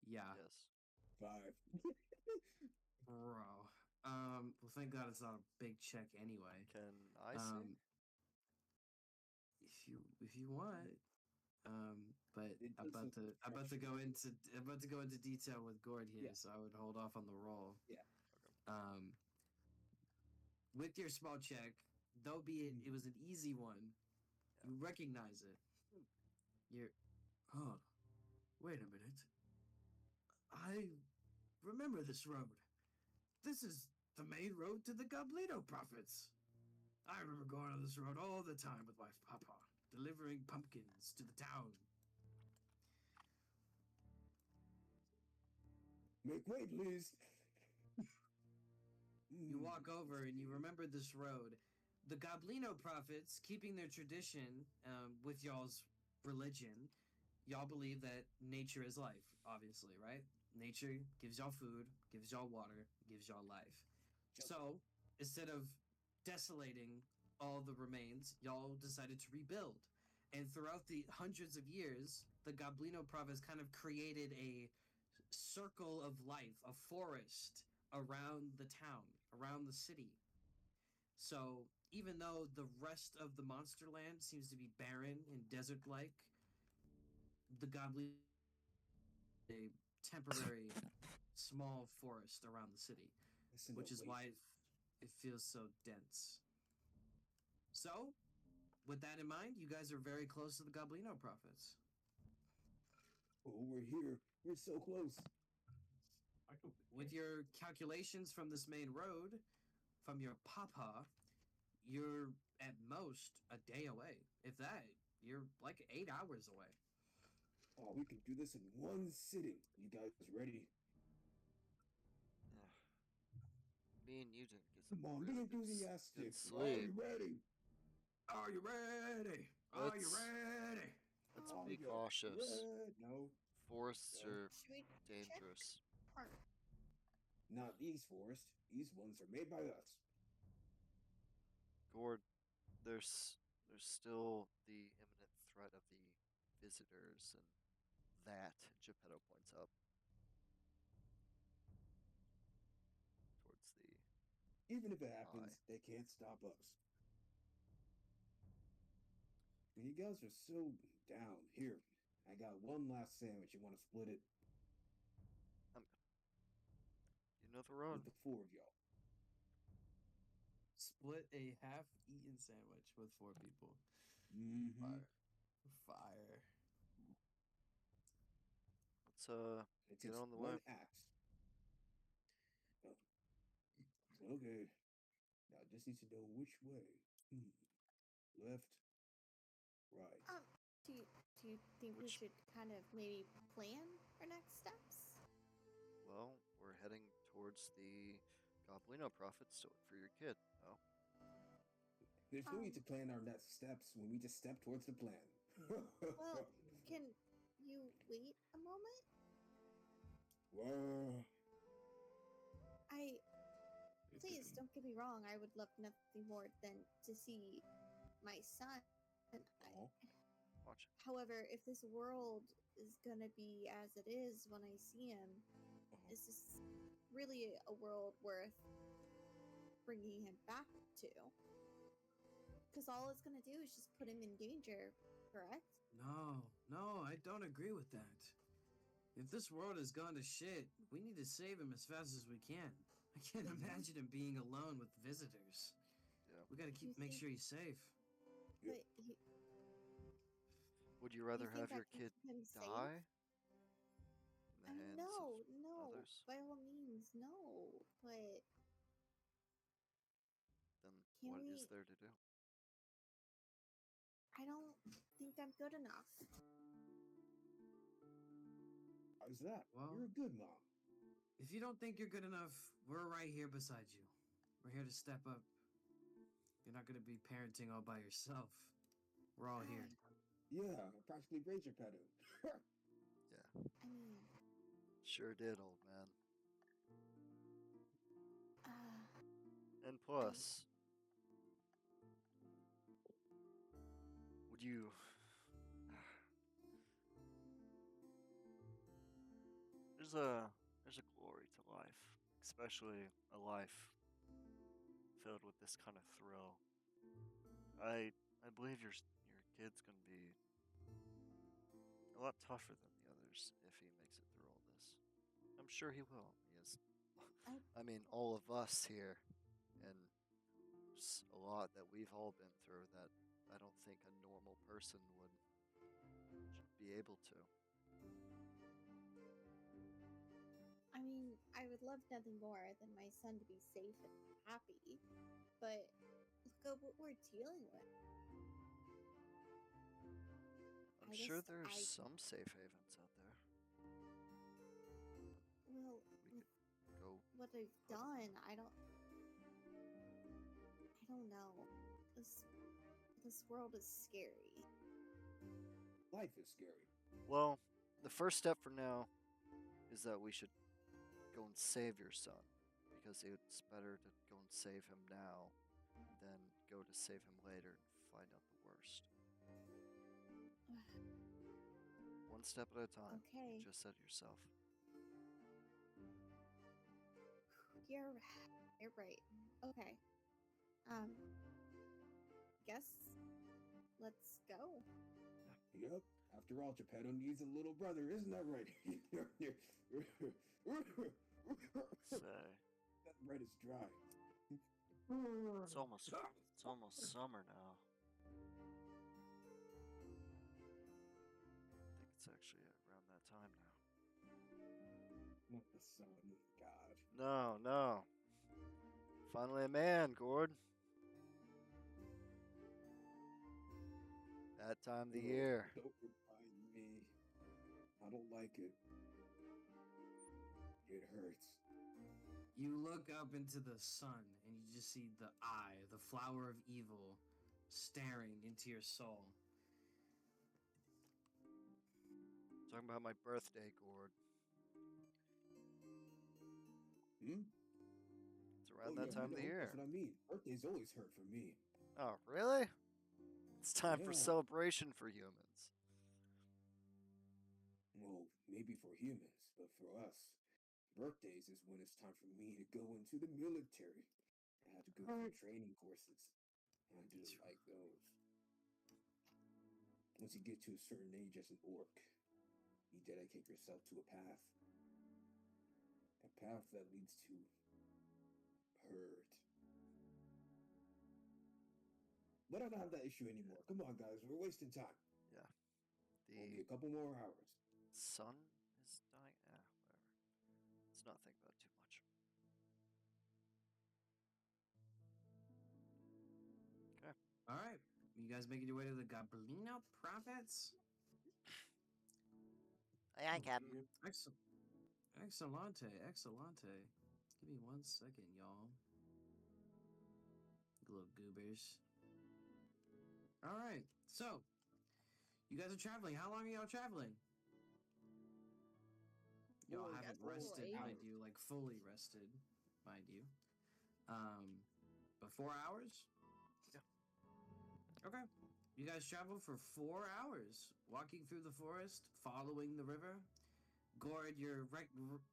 Yeah. Yes. 5. Bro. Well, thank God it's not a big check anyway. Can I see? If you want. But It I'm does about to look go into detail with Gord here, Yeah. so I would hold off on the roll. Yeah. With your small check, though be it was an easy one, you recognize it. You're, huh? Wait a minute. I remember this road. This is the main road to the Goblino Prophets. I remember going on this road all the time with my papa, delivering pumpkins to the town. Make way, please. You walk over and you remember this road. The Goblino Prophets, keeping their tradition with y'all's religion, y'all believe that nature is life, obviously, right? Nature gives y'all food, gives y'all water, gives y'all life. Yep. So, instead of desolating all the remains, y'all decided to rebuild. And throughout the hundreds of years, the Goblino Prophets kind of created a circle of life, a forest around the town, around the city. So even though the rest of the monster land seems to be barren and desert-like, the goblin a temporary small forest around the city, It's an which is oasis. why it feels so dense. So, with that in mind, you guys are very close to the Goblino Prophets. Oh, we're here. We're so close. I don't With your calculations from this main road, from your papa, you're at most a day away. If that, you're like 8 hours away. Oh, we can do this in one sitting. You guys ready? Ugh. Me and you didn't get some Come on, be real enthusiastic. good Are sleep. you ready? Are you ready? Are you Let's ready? let's Are be you cautious. ready? No, Forests no, are Should we check dangerous. our not these forests. These ones are made by us. Gord, there's still the imminent threat of the visitors, and that Geppetto points up towards the Even if it happens, eye. they can't stop us. You guys are so down. Here, I got one last sandwich. You want to split it I'm You know the road. with the four of y'all? Split a half-eaten sandwich with 4 people. Mm-hmm. Fire. Let's It get takes on the way. one axe. Okay. Now I just need to know which way. Left, right. do you think we Which- should kind of maybe plan our next steps? Well, we're heading towards the Goblino Prophet Store for your kid. No, There's no need to plan our next steps when we just step towards the plan. Well, can you wait a moment? Well, Please don't get me wrong. I would love nothing more than to see my son. oh, watch. However, if this world is gonna be as it is when I see him, is this really a world worth bringing him back to? Because all it's gonna do is just put him in danger, correct? No, I don't agree with that. If this world has gone to shit, we need to save him as fast as we can. I can't imagine him being alone with visitors. Yeah. We gotta make sure he's safe. But Would you rather think have I your can kid keep him safe? die in the hands No, of no, others? by all means, no. But Then can what we? is there to do? I don't think I'm good enough. how's that? Well- You're a good mom. If you don't think you're good enough, we're right here beside you. We're here to step up. You're not gonna be parenting all by yourself. We're all here. Yeah, I practically raised your pedo. Yeah, I mean, sure did, old man. uh, And plus, would you? There's a glory to life, especially a life filled with this kind of thrill. I believe your kid's gonna be a lot tougher than the others if he makes it through all this. I'm sure he will. He is. I mean, all of us here, and there's a lot that we've all been through that I don't think a normal person would be able to. I mean, I would love nothing more than my son to be safe and happy. But look at what we're dealing with. I'm I sure just- there's I- some safe havens out there. Well, We with could go. what I've done, I don't know. This world is scary. Life is scary. Well, the first step for now is that we should go and save your son, because it's better to go and save him now than go to save him later and find out the worst. One step at a time. Okay. You just said yourself. You're right. Okay. Guess let's go. Yep. After all, Geppetto needs a little brother, isn't that right? Say, That bread is dry. it's almost summer now. I think it's actually around that time now. Not the son. God. No, no. Finally a man, Gord. That time of the year. Don't remind me. I don't like it. It hurts. You look up into the sun and you just see the eye, the flower of evil, staring into your soul. Talking about my birthday, Gord. Hmm? It's around that time of the That's year. what I mean. Birthdays always hurt for me. Oh, really? It's time for Yeah. celebration for humans. Well, maybe for humans, but for us, birthdays is when it's time for me to go into the military. I had to go through training courses. And I didn't like those. Once you get to a certain age as an orc, you dedicate yourself to a path. A path that leads to hurt. But I don't have that issue anymore. Come on, guys, we're wasting time. Yeah. Only a The couple more hours. sun is dying. Whatever. Let's not think about it too much. Okay. All right, you guys making your way to the Goblino Prophets? Aye, aye, Captain. Excellent. Excellente, excellente. Give me 1 second, y'all. You little goobers. All right, so you guys are traveling. How long are y'all traveling? Y'all Well, haven't that's rested, great. mind you, like fully rested, mind you. But 4 hours? Yeah. Okay. You guys travel for 4 hours, walking through the forest, following the river. Gord,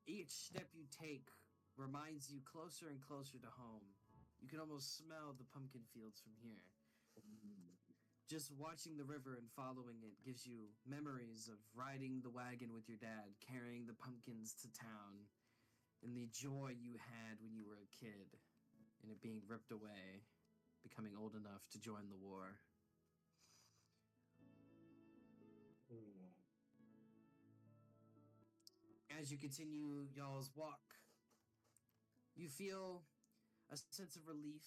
each step you take reminds you closer and closer to home. You can almost smell the pumpkin fields from here. Just watching the river and following it gives you memories of riding the wagon with your dad, carrying the pumpkins to town, and the joy you had when you were a kid, and it being ripped away, becoming old enough to join the war. As you continue y'all's walk, you feel a sense of relief,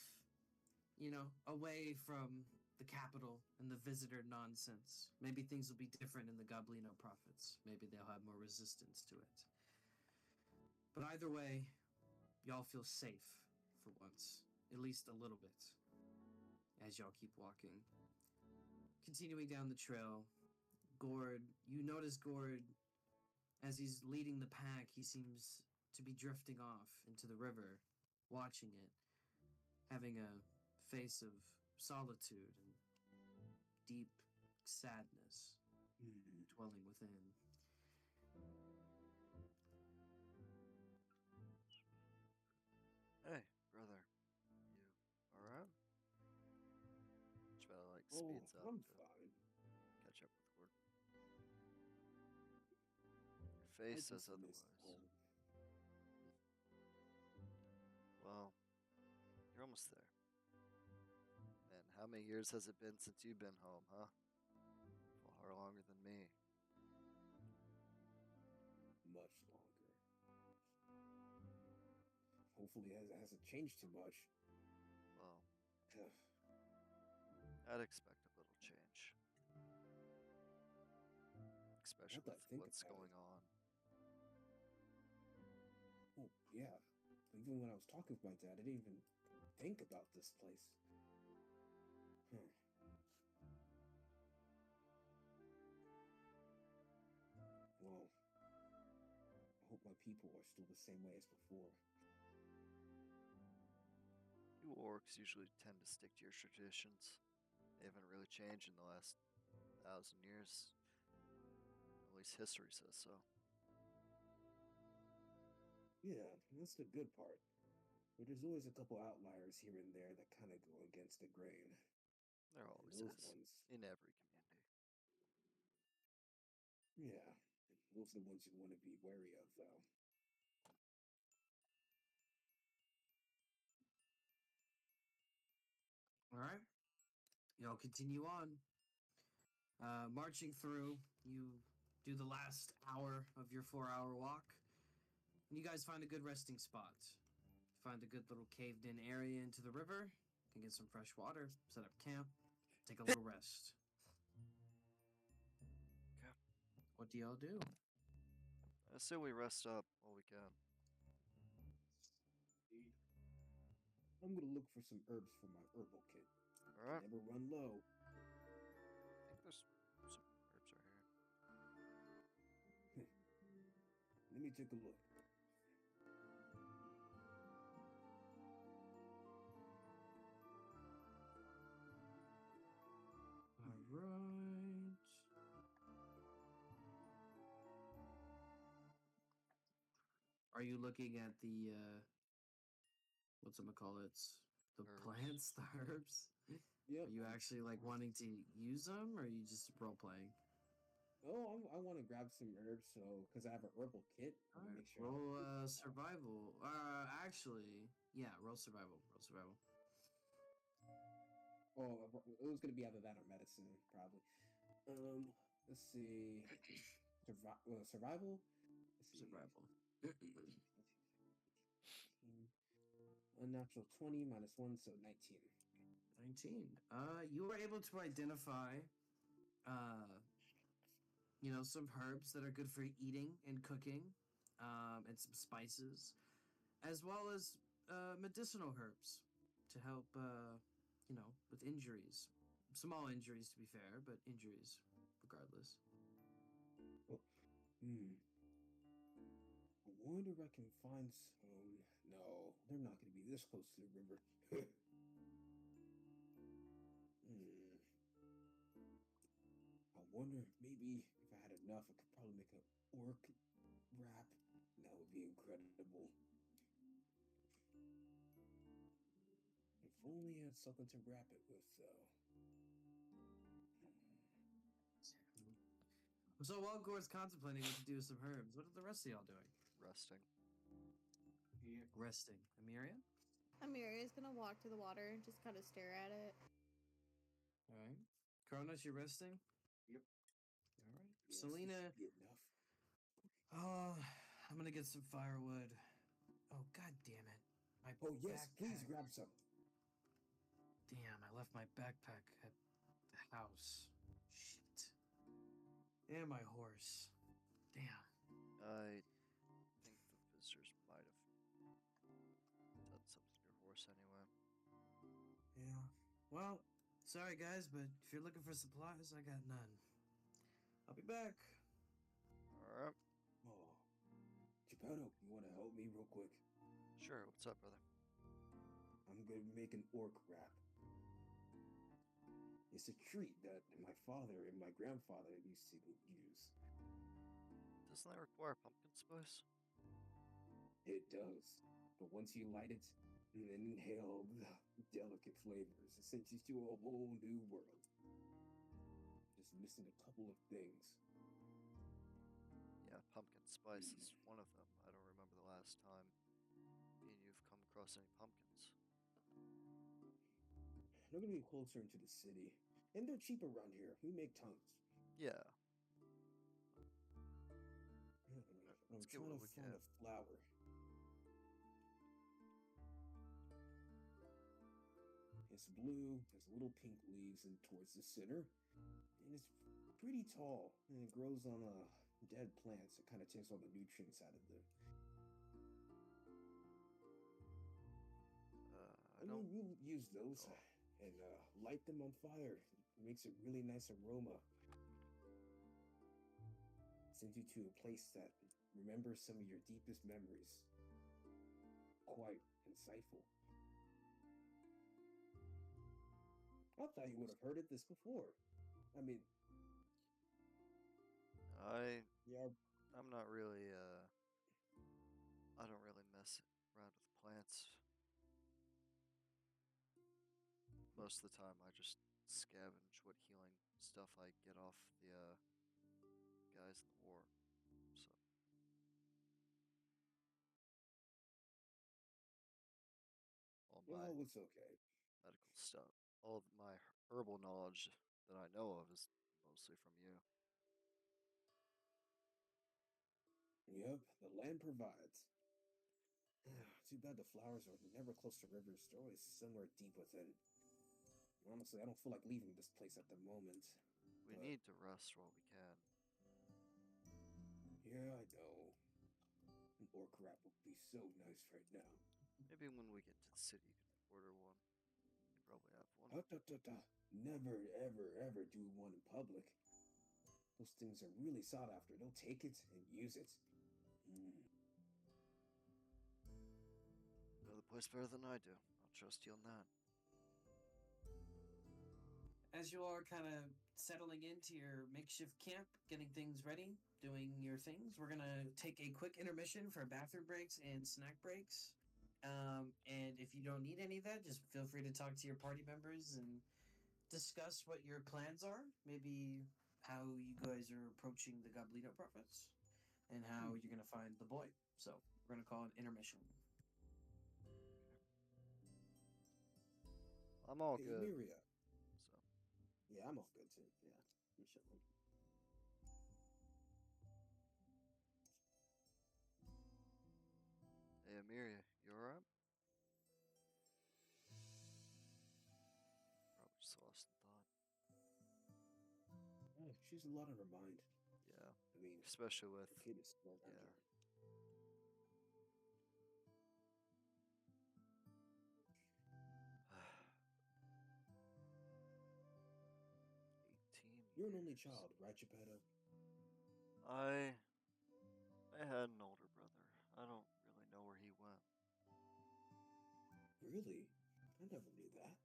away from the capital and the visitor nonsense. Maybe things will be different in the Goblino Prophets. Maybe they'll have more resistance to it. But either way, y'all feel safe for once, at least a little bit, as y'all keep walking. Continuing down the trail, you notice Gord, as he's leading the pack, he seems to be drifting off into the river, watching it, having a face of solitude and deep sadness dwelling within. Hey, brother. You alright? Chvala speeds up I'm to fine. catch up with Gord. Your face I says just missed otherwise. home. Well, you're almost there. Man, how many years has it been since you've been home, huh? Far longer than me. Much longer. Hopefully it hasn't changed too much. Well, I'd expect a little change. Especially Now that I with think what's about going it. on. Oh, yeah. Even when I was talking with my dad, I didn't even think about this place. Well, I hope my people are still the same way as before. You orcs usually tend to stick to your traditions. They haven't really changed in the last 1,000 years. At least history says so. Yeah, that's the good part. But there's always a couple outliers here and there that kind of go against the grain. There And always those is. ones, In every community. yeah, those are the ones you want to be wary of, though. All right, y'all continue on. Marching through, you do the last hour of your 4-hour walk. and you guys find a good resting spot. Find a good little caved in area into the river. Can get some fresh water, set up camp, take a little rest. Okay. What do y'all do? I say we rest up while we can. I'm gonna look for some herbs for my herbal kit. All right. Never run low. I think there's some herbs right here. Let me take a look. All right. Are you looking at the whatchamacallits? The Herbs. plants, the herbs? Yep. Are you actually like wanting to use them, or are you just role playing? Oh, I want to grab some herbs, so because I have a herbal kit, I want to make sure. I Roll have it. survival. Actually, yeah, roll survival. Roll survival. Oh, it was gonna be either that or medicine, probably. Let's see. Survival. Let's see. Survival. 18, unnatural 20 minus 1, so 19. 19. You were able to identify, some herbs that are good for eating and cooking, and some spices, as well as medicinal herbs to help, with injuries. Small injuries, to be fair, but injuries regardless. Oh, I wonder if I can find some. No, they're not going to be this close to the river. I wonder if maybe if I had enough, I could probably make an orc wrap. That would be incredible. If only I had something to wrap it with, though. So while Gore's contemplating what to do with some herbs, what are the rest of y'all doing? Resting. Yeah. Resting. Amiria? Amiria's gonna walk to the water and just kind of stare at it. All right. Kronos, you resting? Yep. All right. Yes, Selena, this should be enough. I'm gonna get some firewood. Oh, god damn it. My Oh, yes, backpack. please grab some. Damn, I left my backpack at the house. Shit. And my horse. Damn. I think the visitors might have done something to your horse anyway. Yeah. Well, sorry guys, but if you're looking for supplies, I got none. I'll be back. All right. Oh, Geppetto, you want to help me real quick? Sure. What's up, brother? I'm going to make an orc wrap. It's a treat that my father and my grandfather used to use. Doesn't that require pumpkin spice? It does. But once you light it and then inhale the delicate flavors, it sends you to a whole new world. Just missing a couple of things. Yeah, pumpkin spice is one of them. I don't remember the last time me and you've come across any pumpkins. They're going to be closer into the city. And they're cheap around here. We make tons. Yeah. I'm Let's get trying what to we find can. a flower. It's blue, has little pink leaves and towards the center. And it's pretty tall. And it grows on dead plants. It kind of takes all the nutrients out of them. I don't. You use those Oh. and light them on fire. It makes a really nice aroma. Sends you to a place that remembers some of your deepest memories. Quite insightful. I thought you would have heard of this before. I mean, I'm yeah, not really. I don't really mess around with plants. Most of the time, I just scavenge what healing stuff I get off the guys in the war. So all my well, it's okay. medical stuff, all of my herbal knowledge that I know of is mostly from you. Yep, the land provides. Too bad the flowers are never close to rivers. They're always somewhere deep within. Honestly, I don't feel like leaving this place at the moment. We But- need to rest while we can. Yeah, I know. An orc wrap would be so nice right now. Maybe when we get to the city, you can order one. You probably have one. Never, ever, ever do one in public. Those things are really sought after. They'll take it and use it. You know the place better than I do. I'll trust you on that. As you all are kind of settling into your makeshift camp, getting things ready, doing your things, we're gonna take a quick intermission for bathroom breaks and snack breaks. And if you don't need any of that, just feel free to talk to your party members and discuss what your plans are. Maybe how you guys are approaching the Goblino prophets and how you're gonna find the boy. So we're gonna call it intermission. I'm all Hey, good. Miria. So Yeah, I'm all good too. Yeah, I'm chilling. hey, Amelia, you alright? Probably just lost in thought. She's a lot on her mind. Yeah, I mean, especially with the kid is still down yeah. here. You're an only child, right, Geppetto? I had an older brother. I don't really know where he went. Really? I never knew that.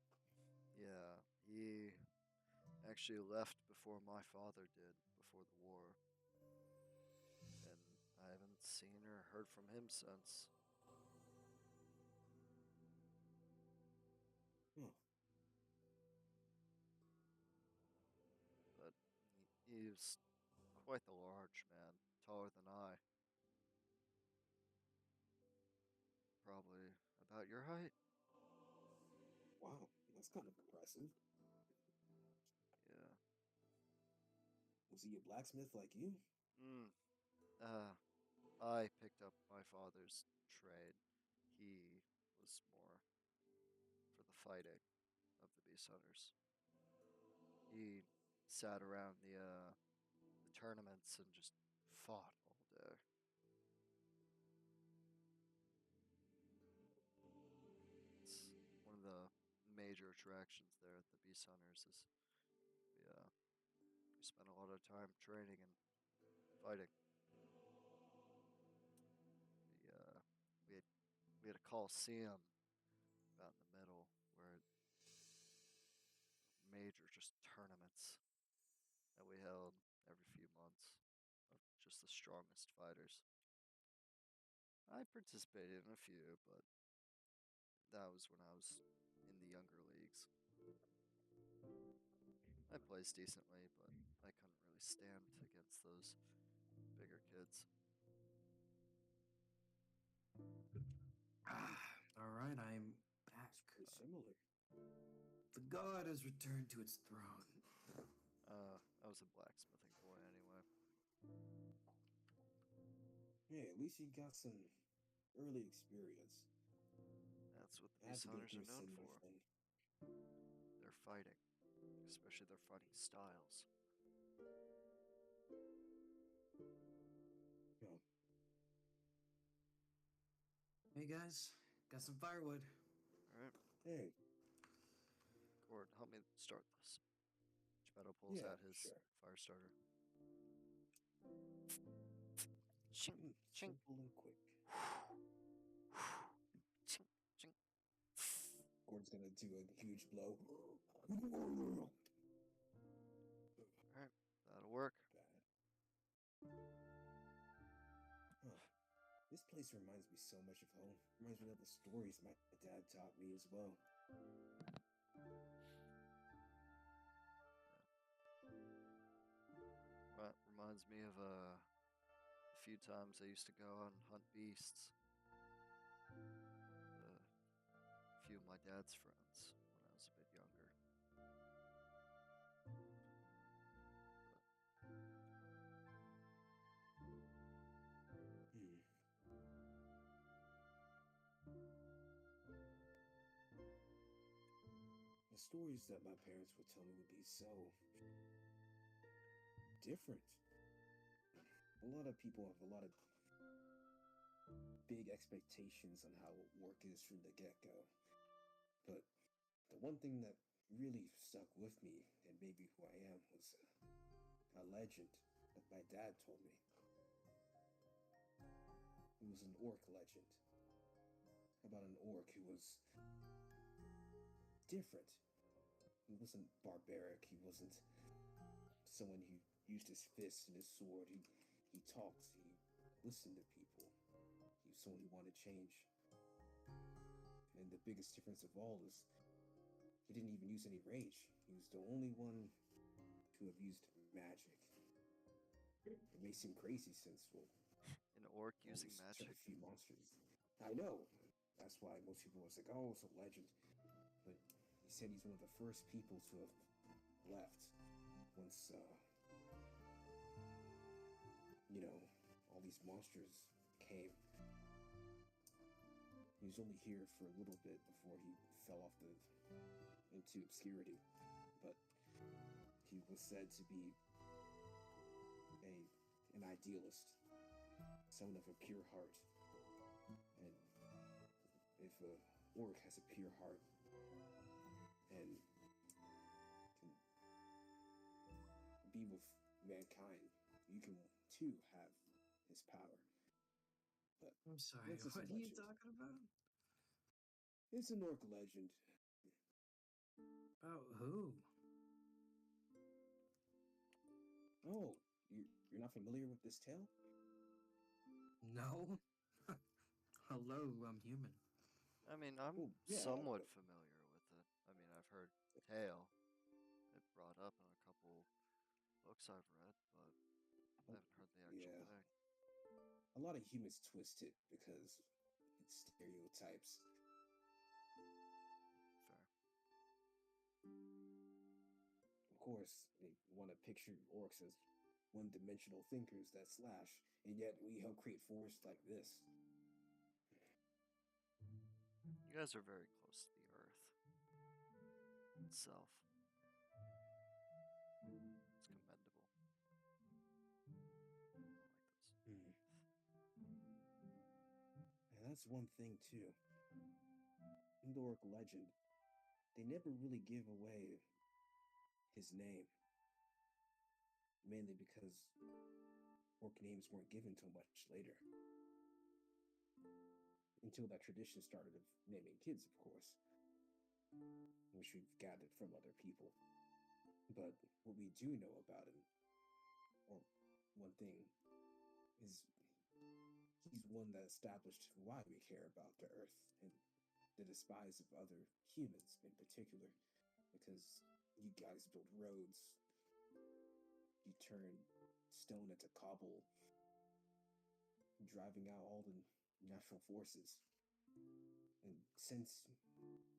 Yeah, he actually left before my father did, before the war. And I haven't seen or heard from him since. Huh. But he was quite the large man, taller than I. Probably about your height. Wow, that's kind of impressive. Yeah. Was he a blacksmith like you? Mm. I picked up my father's trade. He was more for the fighting of the beast hunters. He sat around the tournaments and just fought all day. It's one of the major attractions there at the beast hunters is we spent a lot of time training and fighting. We we had a coliseum about in the middle where major just tournaments that we held every few months of just the strongest fighters. I participated in a few, but that was when I was in the younger leagues. I placed decently, but I couldn't really stand against those bigger kids. All right, I'm back. Pretty similar. The god has returned to its throne. I was a blacksmithing boy anyway. Hey, at least you got some early experience. That's what the I had beast to go hunters through are a known similar for. thing. Their fighting, especially their fighting styles. Oh, Hey guys, got some firewood. All right, hey, Gord, help me start this. Geppetto pulls yeah, out his sure. fire starter. Chink, chink, Simple and quick. chink, chink. Gord's gonna do a huge blow. Alright, that'll work. Bad. Huh. This place reminds me so much of home. Reminds me of the stories my dad taught me as well. Reminds me of a few times I used to go out and hunt beasts. A few of my dad's friends when I was a bit younger. Hmm. stories that my parents would tell me would be so different. A lot of people have a lot of big expectations on how work is from the get-go. But the one thing that really stuck with me and made me who I am was a legend that my dad told me. It was an orc legend about an orc who was different. He wasn't barbaric. He wasn't someone who used his fists and his sword. He talked. He listened to people. He was someone who wanted change. And the biggest difference of all is he didn't even use any rage. He was the only one to have used magic. It may seem crazy since, well, An orc only using such magic. a few monsters. I know. That's why most people was like, oh, it's a legend. But he said he's one of the first people to have left once, all these monsters came. He was only here for a little bit before he fell off into obscurity. But he was said to be an idealist, someone of a pure heart. And if a orc has a pure heart and can be with mankind, you can too have his power. But I'm sorry, that's just what a are you legend. talking about? It's an orc legend. About who? Oh, you're not familiar with this tale? No? Hello, I'm human. I mean, I'm Well, yeah, somewhat but- familiar with it. I mean, I've heard tale it brought up in a couple books I've read, but I haven't heard the actual Yeah. thing. A lot of humans twist it because it's stereotypes. Fair. Of course, they want to picture orcs as one-dimensional thinkers that slash, and yet we help create forests like this. You guys are very close to the earth itself. It's commendable. I like this. And that's one thing too. In the orc legend, they never really give away his name. Mainly because orc names weren't given till much later. Until that tradition started of naming kids, of course, which we've gathered from other people. But what we do know about him, or one thing, is he's one that established why we care about the Earth and the despise of other humans in particular. Because you guys build roads, you turn stone into cobble, driving out all the natural forces. And since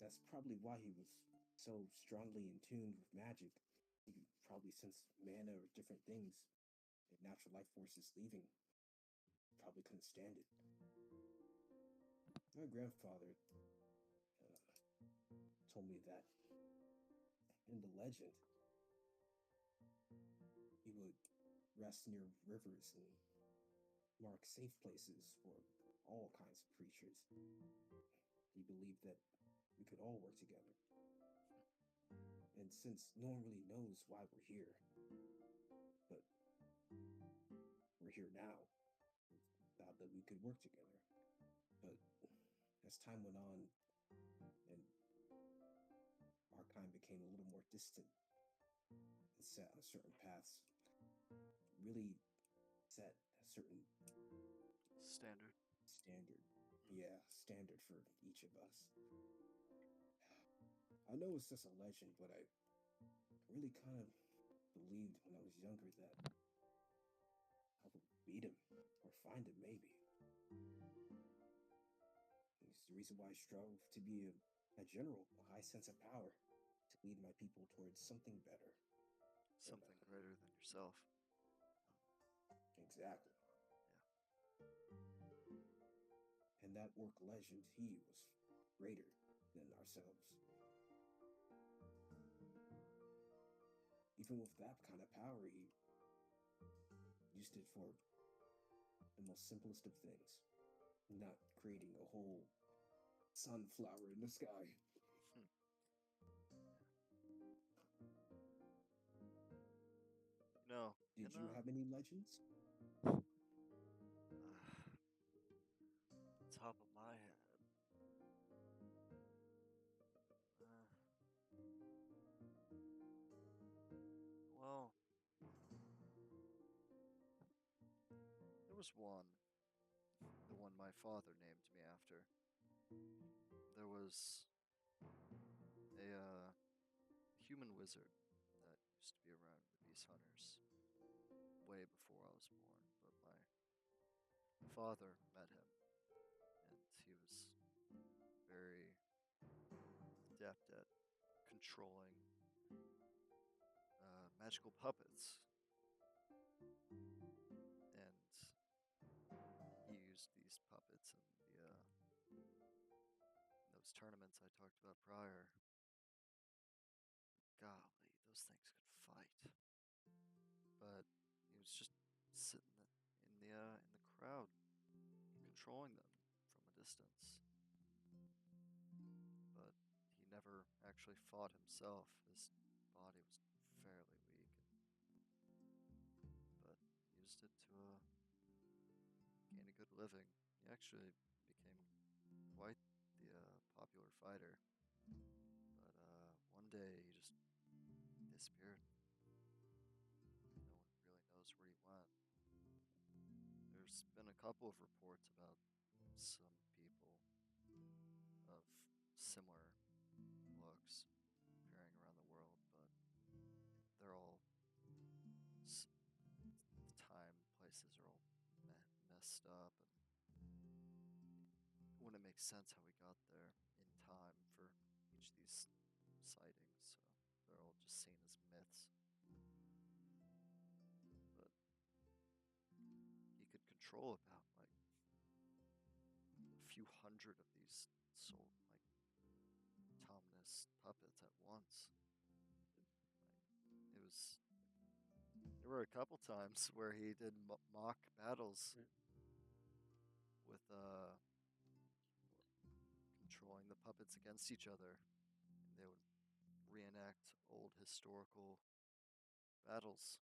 that's probably why he was so strongly in tune with magic, he could probably sense mana or different things, and natural life forces leaving, probably couldn't stand it. My grandfather told me that in the legend, he would rest near rivers and mark safe places for all kinds of creatures. He believed that we could all work together. And since no one really knows why we're here, but we're here now, we thought that we could work together. But as time went on and our kind became a little more distant and set on certain paths, really set a certain Standard. standard for each of us. I know it's just a legend, but I really kind of believed when I was younger that I would beat him or find him, maybe. It's the reason why I strove to be a general, a high sense of power, to lead my people towards something better. Something greater than yourself. Exactly. Yeah. And that orc legend, he was greater than ourselves. even with that kind of power, he used it for the most simplest of things, not creating a whole sunflower in the sky. You know, Did you have any legends? top of my head. Well, there was one, the one my father named me after. There was a human wizard that used to be around with these hunters way before I was born, but my father met him, and he was very adept at controlling magical puppets, and he used these puppets in those tournaments I talked about prior. Golly, those things could fight. But he was just sitting in the crowd, controlling them from a distance. But he never actually fought himself. His body was fairly weak, but used it to gain a good living. He actually became quite the popular fighter. But one day he just disappeared. No one really knows where he went. There's been a couple of reports about some people of similar looks appearing around the world, but they're all the time, places are all messed up, and it wouldn't make sense how we got there in time for each of these sightings, so they're all just seen as myths. But he could control about like a few hundred of these Tomness puppets at once. It was. There were a couple times where he did mock battles with controlling the puppets against each other, and they would reenact old historical battles.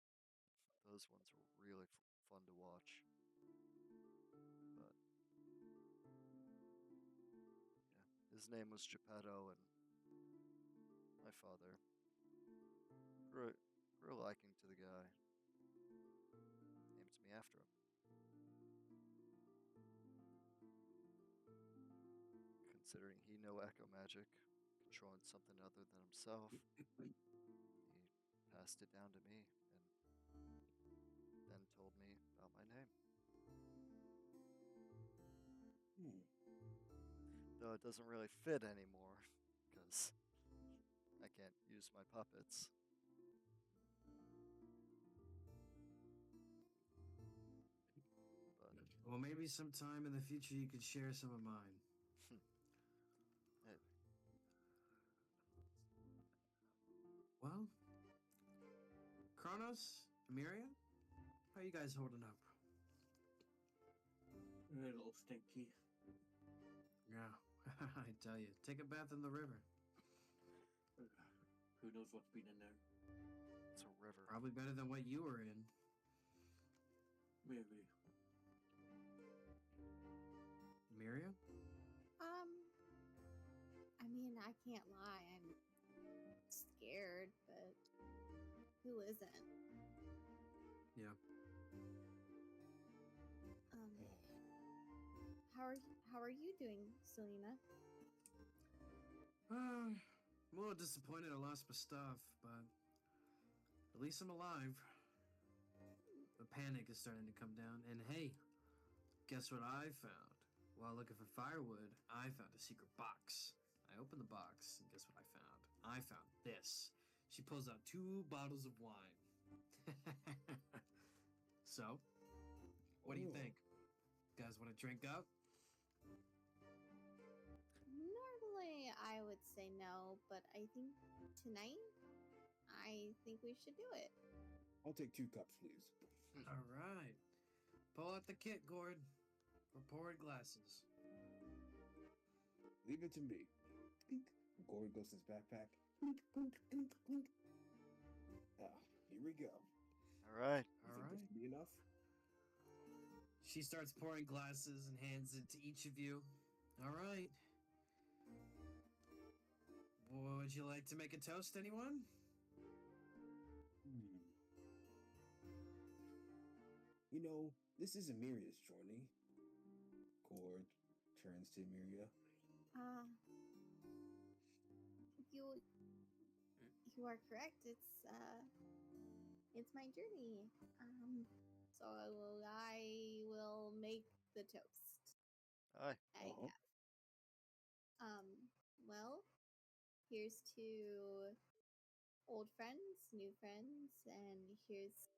Those ones were really fun to watch. But yeah, his name was Geppetto, and my father grew a liking to the guy. Named me after him. Considering he knew echo magic, controlling something other than himself, he passed it down to me and then told me about my name. Though it doesn't really fit anymore, because I can't use my puppets. But Well, maybe sometime in the future you could share some of mine. Maybe. Well, Kronos, Emiria, how you guys holding up? A little stinky. Yeah, I tell you, take a bath in the river. Who knows what's been in there? It's a river. Probably better than what you were in. Maybe. Miria? I mean, I can't lie, I'm scared, but who isn't? Yeah. How are you doing, Selena? I'm a little disappointed I lost my stuff, but at least I'm alive. The panic is starting to come down, and hey, guess what I found? While looking for firewood, I found a secret box. I opened the box, and guess what I found? I found this. She pulls out 2 bottles of wine. So, what do you think? Guys want to drink up? Normally, I would say no, but I think tonight I think we should do it. I'll take 2 cups, please. All right. Pull out the kit, Gord. For poured glasses. Leave it to me. Clink. Gord goes to his backpack. Clink, clink, clink, clink. Here we go. All right. You All think this right. will be enough? She starts pouring glasses and hands it to each of you. All right. Would you like to make a toast, anyone? You know, this is Amiria's journey. Gord turns to Amiria. You are correct. It's my journey. So I will make the toast. Aye. I guess. Well, here's to old friends, new friends, and here's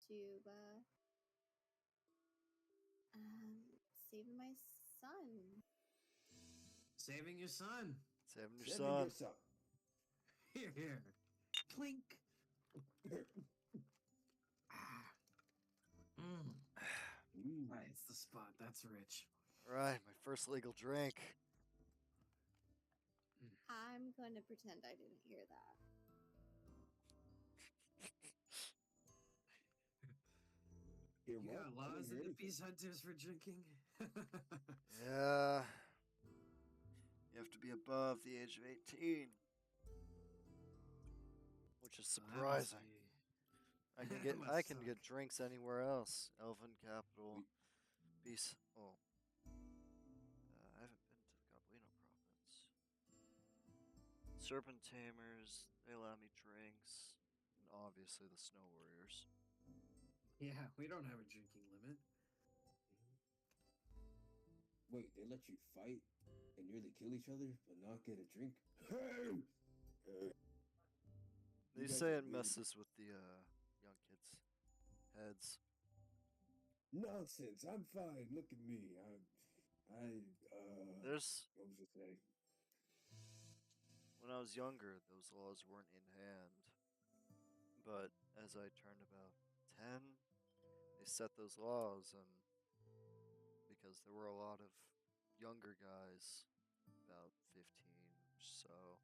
to saving my son. Saving your son. Saving your Saving son. your son. Here, here. Clink. Ah. That's the spot. That's rich. All right, my first legal drink. I'm gonna pretend I didn't hear that. Here, You what? got I laws didn't in hear the Peace Hunters for drinking? Yeah. You have to be above the age of 18. Which is surprising. I can get Must I can suck. get drinks anywhere else. Elven capital. Peace. Oh. I haven't been to the Goblino province. Serpent Tamers, they allow me drinks. And obviously the Snow Warriors. Yeah, we don't have a drinking limit. Wait, they let you fight and nearly kill each other, but not get a drink? Hey! They You guys say are it weird. messes with the young kids' heads. Nonsense. I'm fine. Look at me. There's What was I say? when I was younger, those laws weren't in hand. But as I turned about 10, they set those laws, and because there were a lot of younger guys, about 15 or so,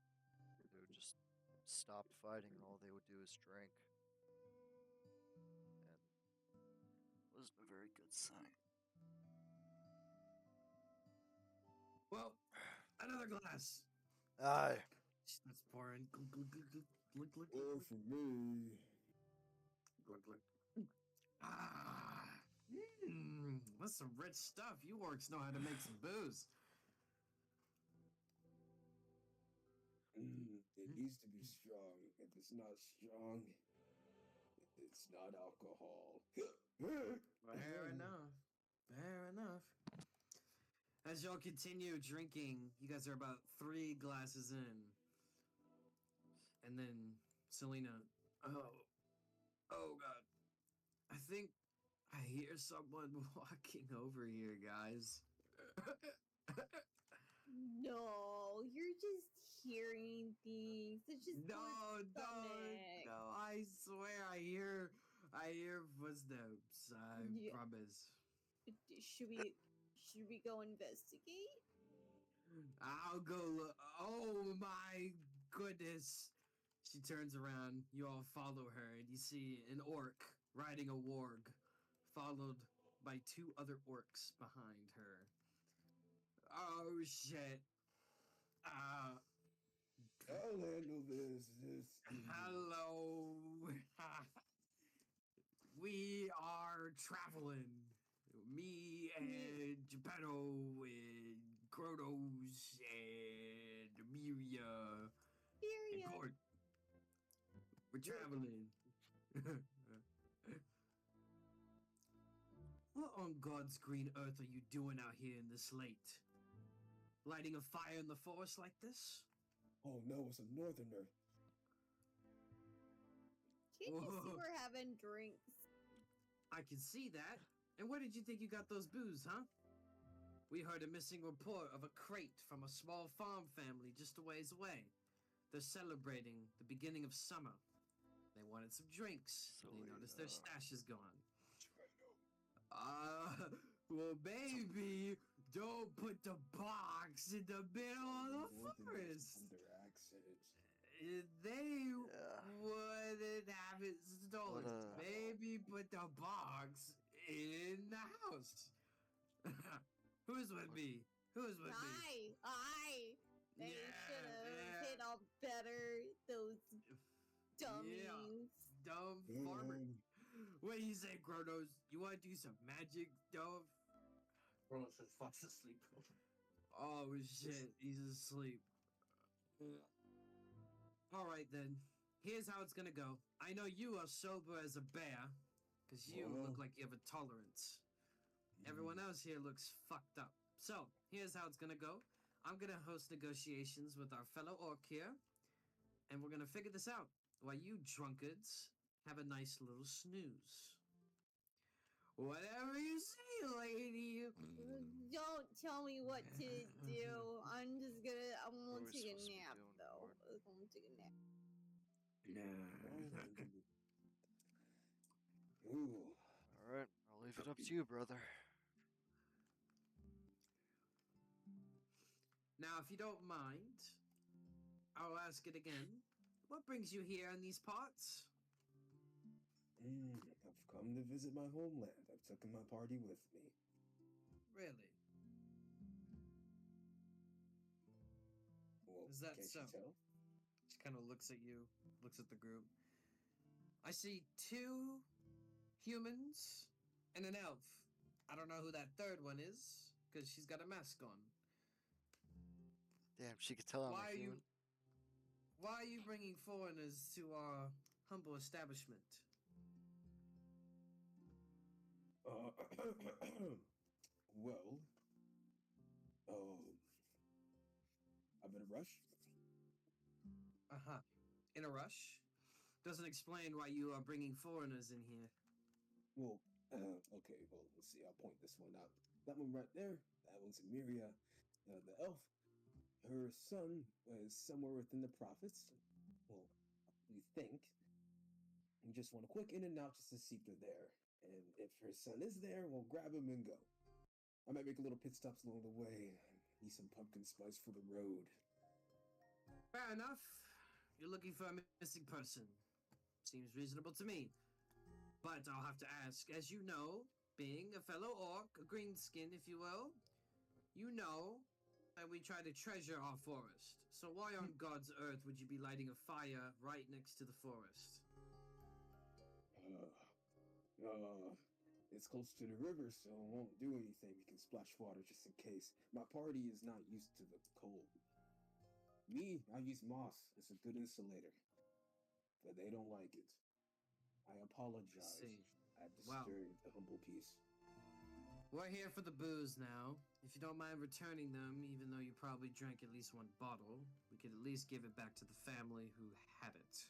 who just stopped fighting, and all they would do is drink. And it wasn't a very good sign. Well, another glass. Aye. Let's pour in. Glug, glug, glug, glug, glug, glug, Or glug, for me. glug, glug. Ah, that's some rich stuff. You orcs know how to make some booze. It needs to be strong. If it's not strong, it's not alcohol. Fair enough. Fair enough. As y'all continue drinking, you guys are about 3 glasses in. And then Selena, oh God. I think I hear someone walking over here, guys. No, you're just hearing things. It's just No, Gord's no, stomach. no, I swear I hear footsteps, I Yeah. promise. Should we go investigate? I'll go look. Oh my goodness. She turns around, you all follow her, and you see an orc riding a warg, followed by 2 other orcs behind her. Oh shit. I'll handle this. Hello. We are traveling. Me and Geppetto and Kronos and Amelia and Period. Gord. We're traveling. What on God's green earth are you doing out here in this late? Lighting a fire in the forest like this? Oh no, it's a northerner. Can't you see Whoa. we're having drinks? I can see that. And where did you think you got those booze, huh? We heard a missing report of a crate from a small farm family just a ways away. They're celebrating the beginning of summer. They wanted some drinks. So They noticed their yeah. stash is gone. Well, baby, don't put the box in the middle of the forest. Under accent. They Yeah. wouldn't have it stolen. What a- Baby, put the box in the house. Who's with me? Who's with me? They Yeah, should have yeah. hit all better. Those dummies. Dumb farmer. What do you say, Kronos? You want to do some magic stuff? Kronos is fast asleep. Oh shit, he's asleep. Alright then. Here's how it's gonna go. I know you are sober as a bear, because you look like you have a tolerance. Everyone else here looks fucked up. So, here's how it's gonna go. I'm gonna host negotiations with our fellow orc here, and we're gonna figure this out while you drunkards have a nice little snooze. Whatever you say, lady. Don't tell me what to do. I'm just gonna. I'm What gonna are we take a supposed to be nap doing, though. Lord? I'm gonna take a nap. Ooh. All right, I'll leave it up to you, brother. Now, if you don't mind, I'll ask it again. What brings you here in these parts? I've come to visit my homeland. I've taken my party with me. Really? Well, Is that can't so? you tell? She kind of looks at you, looks at the group. I see 2 humans and an elf. I don't know who that third one is, because she's got a mask on. Damn, she could tell I'm Why a are human. you? Why are you bringing foreigners to our humble establishment? Well, I'm in a rush. Uh-huh. In a rush? Doesn't explain why you are bringing foreigners in here. Well, okay, well, let's see. I'll point this one out. That one right there, that one's Emiria. The elf, her son is somewhere within the prophets. Well, we think. We just want a quick in and out just to see if they're there. And if her son is there, we'll grab him and go. I might make a little pit stops along the way. Need some pumpkin spice for the road. Fair enough. You're looking for a missing person. Seems reasonable to me. But I'll have to ask, as you know, being a fellow orc, a greenskin, if you will, you know that we try to treasure our forest. So why on God's earth would you be lighting a fire right next to the forest? It's close to the river, so it won't do anything. We can splash water just in case. My party is not used to the cold. Me, I use moss. It's a good insulator. But they don't like it. I apologize. See. I Wow. disturbed the humble peace. We're here for the booze now. If you don't mind returning them, even though you probably drank at least 1 bottle, we could at least give it back to the family who had it.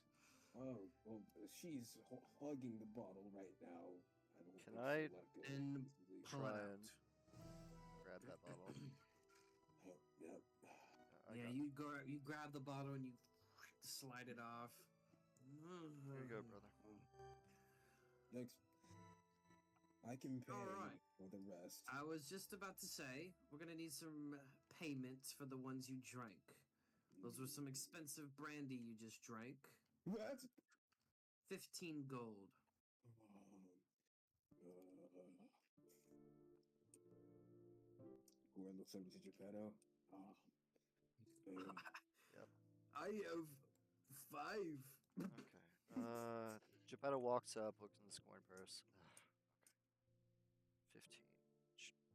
Oh, well, she's hugging the bottle right now. I don't Can think I- she'll let go And easily. pull it Try out. and grab that bottle. Yep. I Yeah, got you grab the bottle and you slide it off. Here you go, brother. Thanks. I can pay Alright. for the rest. I was just about to say, we're gonna need some payments for the ones you drank. Those were some expensive brandy you just drank. What? 15 gold. Who looks over to Geppetto? Yep. I have 5. Okay. Geppetto walks up, looks in the coin purse. Okay.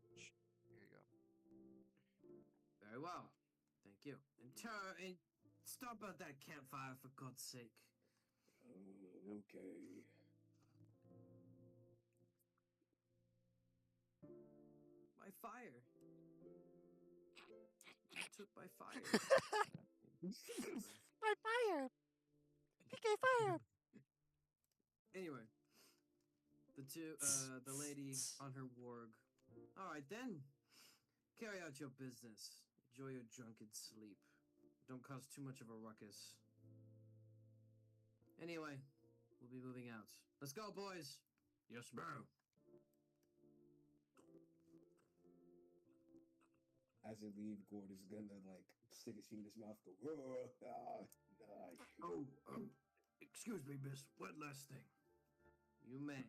15. Here you go. Very well. Thank you. And stop at that campfire for God's sake. Okay. My fire. You took my fire. My fire! PK fire! Anyway, the lady on her warg. All right then, carry out your business. Enjoy your drunken sleep. Don't cause too much of a ruckus. Anyway, we'll be moving out. Let's go, boys. Yes, bro. As they leave, Gord is gonna like stick his finger in his mouth, go, Oh, excuse me, miss. One last thing. You may.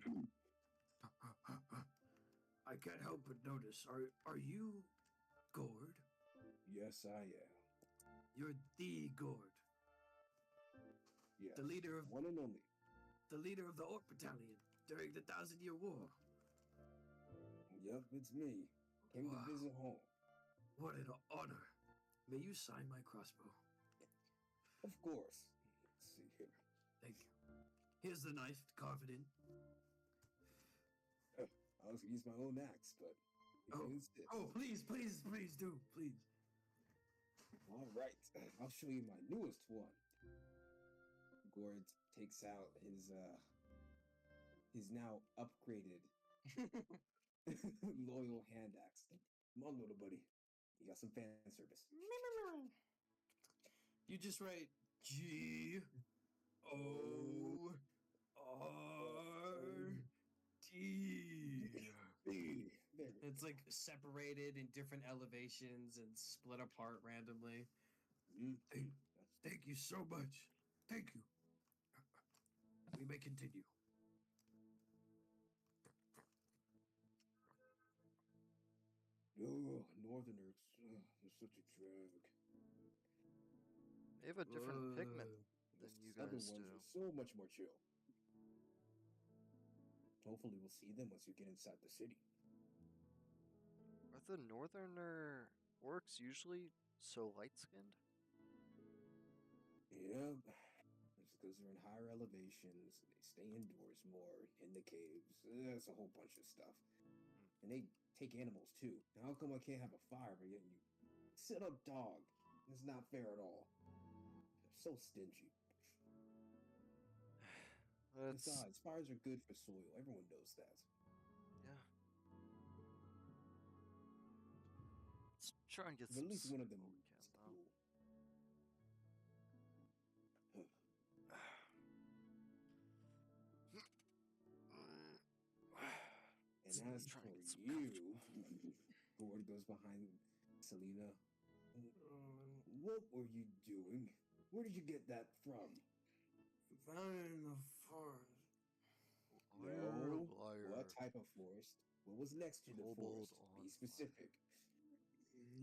I can't help but notice. Are you Gord? yes, I am. You're the Gord, Yes, the leader of one and only. the Orc Battalion during the 1,000-Year War. Yep, it's me. Came Wow. to visit home. What an honor. May you sign my crossbow. Of course. Let's see here. Thank you. Here's the knife to carve it in. I was gonna use my own axe, but if Oh. you insist. Oh, please do, please. All right, I'll show you my newest one. Gord takes out his now upgraded loyal hand axe. Come on, little buddy. You got some fan service. You just write G-O-R-D. There. it's like separated in different elevations and split apart randomly. Thank you so much. Thank you. We may continue. Oh, Northerners. Oh, they're such a drag. They have a different pigment The than you southern guys ones do. are so much more chill. Hopefully, we'll see them once you get inside the city. Are the northerner orcs usually so light-skinned? Yeah, it's because they're in higher elevations. They stay indoors more in the caves. There's a whole bunch of stuff, and they take animals too. Now, how come I can't have a fire but yet you sit up, dog? It's not fair at all. They're so stingy. That's Besides, fires are good for soil. Everyone knows that. yeah. Let's try and get But some at least one of them smoke is in, cool. And as Trying to for get some you, Gord goes behind Selena. What were you doing? Where did you get that from? Found it in the forest. No. liar. What type of forest? What was next to the Kobold forest? on Be specific.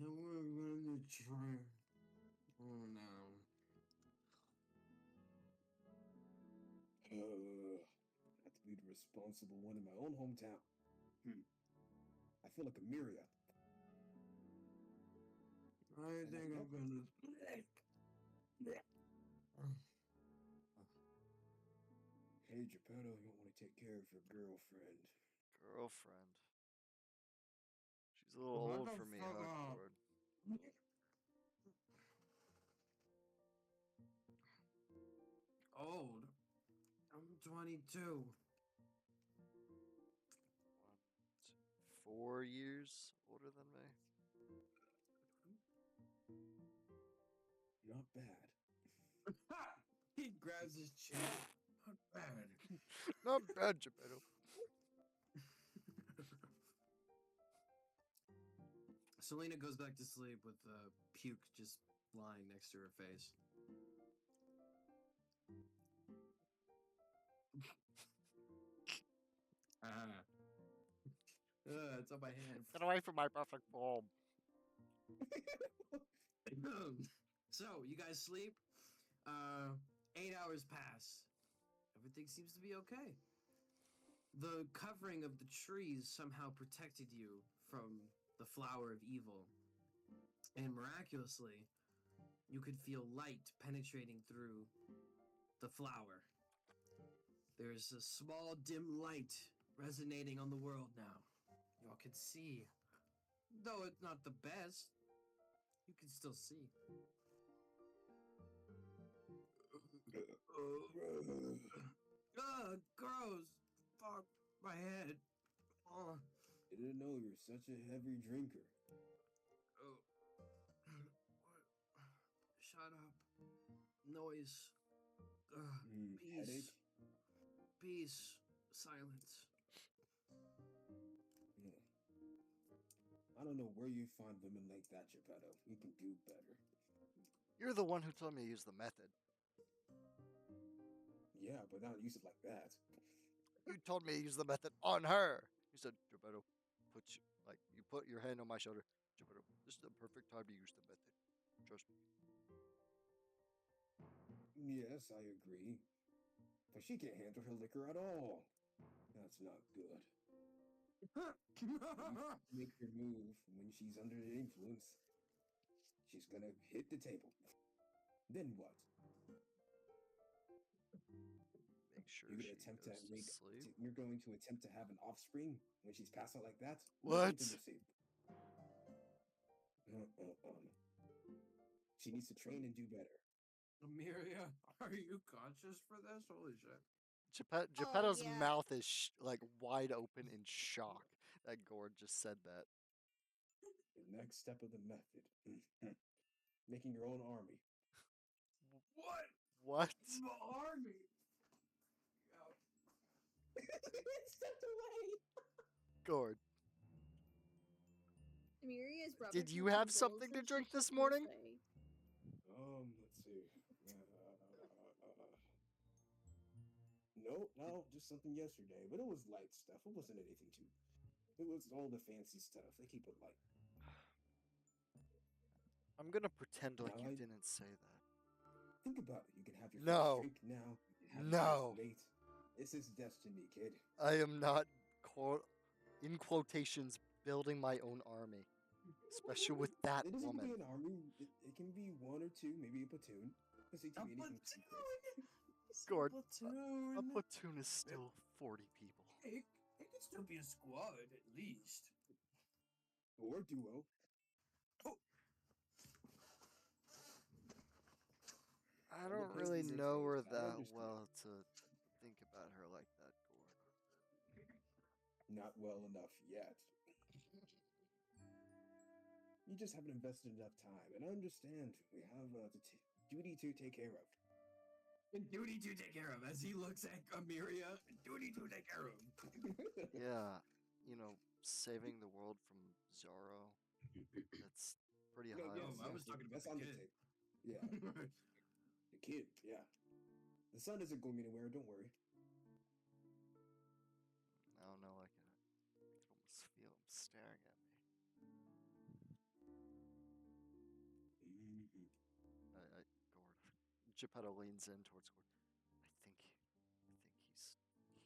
No, we're gonna try. Oh no. I have to be the responsible one in my own hometown. I feel like a Miria. I think I'm gonna. Hey, Geppetto, you want to take care of your girlfriend? Girlfriend. She's a little What old the for me, fuck huh, up? Gord? Old. I'm 22. 4 years older than me. Not bad. He grabs his chin. Not bad. Not bad, Geppetto. Selena goes back to sleep with puke just lying next to her face. It's on my hand. Get away from my perfect form. So, you guys sleep. 8 hours pass. Everything seems to be okay. The covering of the trees somehow protected you from the flower of evil. And miraculously, you could feel light penetrating through the flower. There's a small, dim light resonating on the world now. Y'all can see. Though it's not the best, you can still see. Gross. Fuck my head. Oh. I didn't know you're such a heavy drinker. Oh. What? Shut up. Noise. Peace. Headache? Peace. Silence. Yeah. I don't know where you find women like that, Geppetto. You can do better. You're the one who told me to use the method. Yeah, but not use it like that. You told me to use the method on her. You said, Geppetto, you put your hand on my shoulder. Geppetto, this is the perfect time to use the method. Trust me. Yes, I agree. But she can't handle her liquor at all. That's not good. Make her move when she's under the influence. She's gonna hit the table. Then what? Make sure You're gonna she attempt goes to to sleep. You're going to attempt to have an offspring when she's passed out like that? What? She needs to train and do better. Amelia, are you conscious for this? Holy shit. Geppetto's yeah. mouth is like wide open in shock that Gord just said that. The next step of the method. Making your own army. What? What? The army? Stepped away! Gord, Amiria's rubbing did you her have temples something to and drink she's this just morning? gonna say, Let's see. No, just something yesterday. But it was light stuff. It wasn't anything too. It was all the fancy stuff. They keep it light. I'm gonna pretend like Now you I- didn't say that. Think about it. You can have your No. first drink now. You can have No. your first mate. This is destiny, kid. I am not, in quotations, building my own army. Especially with that It doesn't woman. be an army. It can be one or two, maybe a platoon. Doesn't A need to be anything secret. platoon! Gord, Platoon. a platoon is still 40 people. It could still be a squad, at least. Or duo. I All don't the really places know her exist, I that understand. well to think about her like that, Gord. Not well enough yet. You just haven't invested enough time, and I understand we have the duty to take care of. And duty to take care of. As he looks at Amiria, duty to take care of. Yeah, saving the world from Zorro. That's pretty high. Yes, I was talking about that's the on kid. the table. Yeah, the kid. Yeah, the sun isn't going anywhere. Don't worry. I don't know, I can almost feel him staring at me. Mm-hmm. Gord. Geppetto leans in towards Gord. I think he's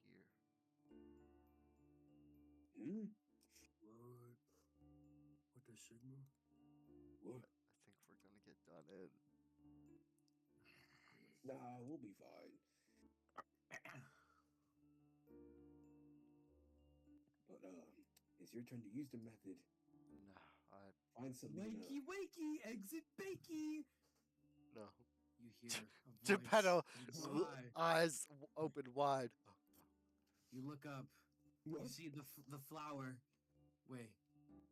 here. Hmm? What the signal? What? I think we're gonna get done in. Nah, we'll be fine. But it's your turn to use the method. No, Find something. Wakey, wakey, exit bakey. no. You hear a voice. Geppetto, inside. eyes open wide. You look up. What? You see the flower. Wait,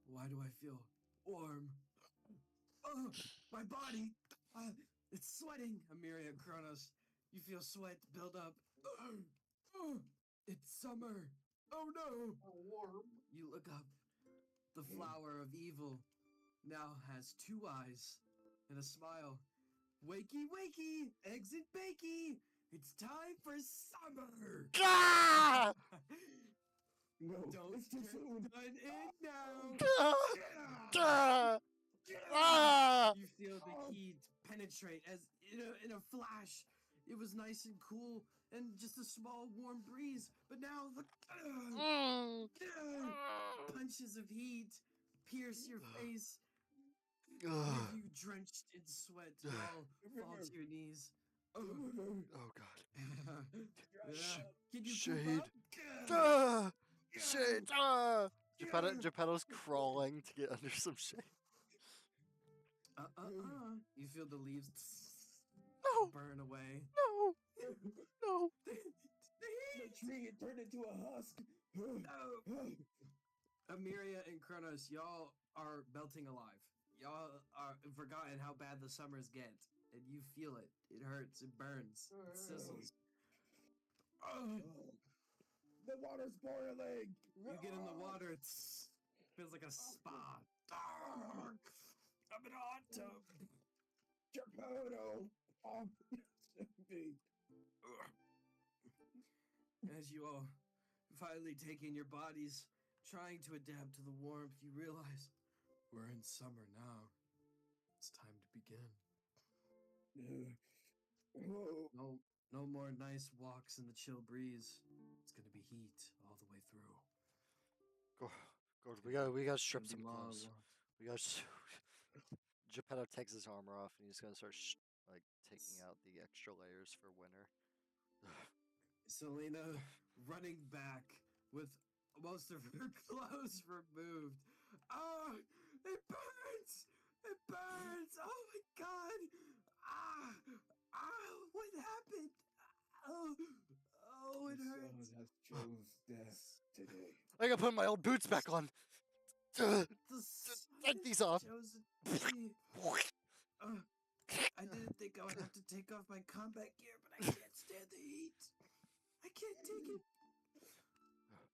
why do I feel warm? Oh, my body. It's sweating. Amiria and Kronos. You feel sweat build up. It's summer. Oh no. Warm. You look up. The flower of evil now has 2 eyes and a smile. Wakey, wakey, exit bakey. It's time for summer. Ah! No, Don't it's too soon. done in now. Ah! Ah! You feel the heat penetrate as in a flash. It was nice and cool and just a small warm breeze, but now the Mm. punches of heat pierce your face, Ugh. leave you drenched in sweat. You all fall to your knees. Oh god. Can you Shade. keep up? Ah! Shade. Ah! Geppetto's crawling to get under some shade. You feel the leaves No! burn away. No! No! The The heat! tree it turned into a husk. No! Amiria and Kronos, y'all are melting alive. Y'all are forgotten how bad the summers get, and you feel it. It hurts. It burns. It sizzles. The water's boiling. You get in the water. It feels like a spa. I'm in a hot tub. Geppetto. Oh, me. As you all finally take in your bodies, trying to adapt to the warmth, you realize we're in summer now. It's time to begin. Oh, No more nice walks in the chill breeze. It's gonna be heat all the way through. Gord, we gotta strip Gonna be some long clothes. walks. We gotta. Geppetto takes his armor off and he's gonna start like taking out the extra layers for winter. Selena running back with most of her clothes removed. Oh, it burns! It burns! Oh my god! What happened? Oh, it the hurts. sun has chose death today. I gotta put my old boots back on. The Take sun these off. chosen me. I didn't think I would have to take off my combat gear, but I can't stand the heat. I can't take it.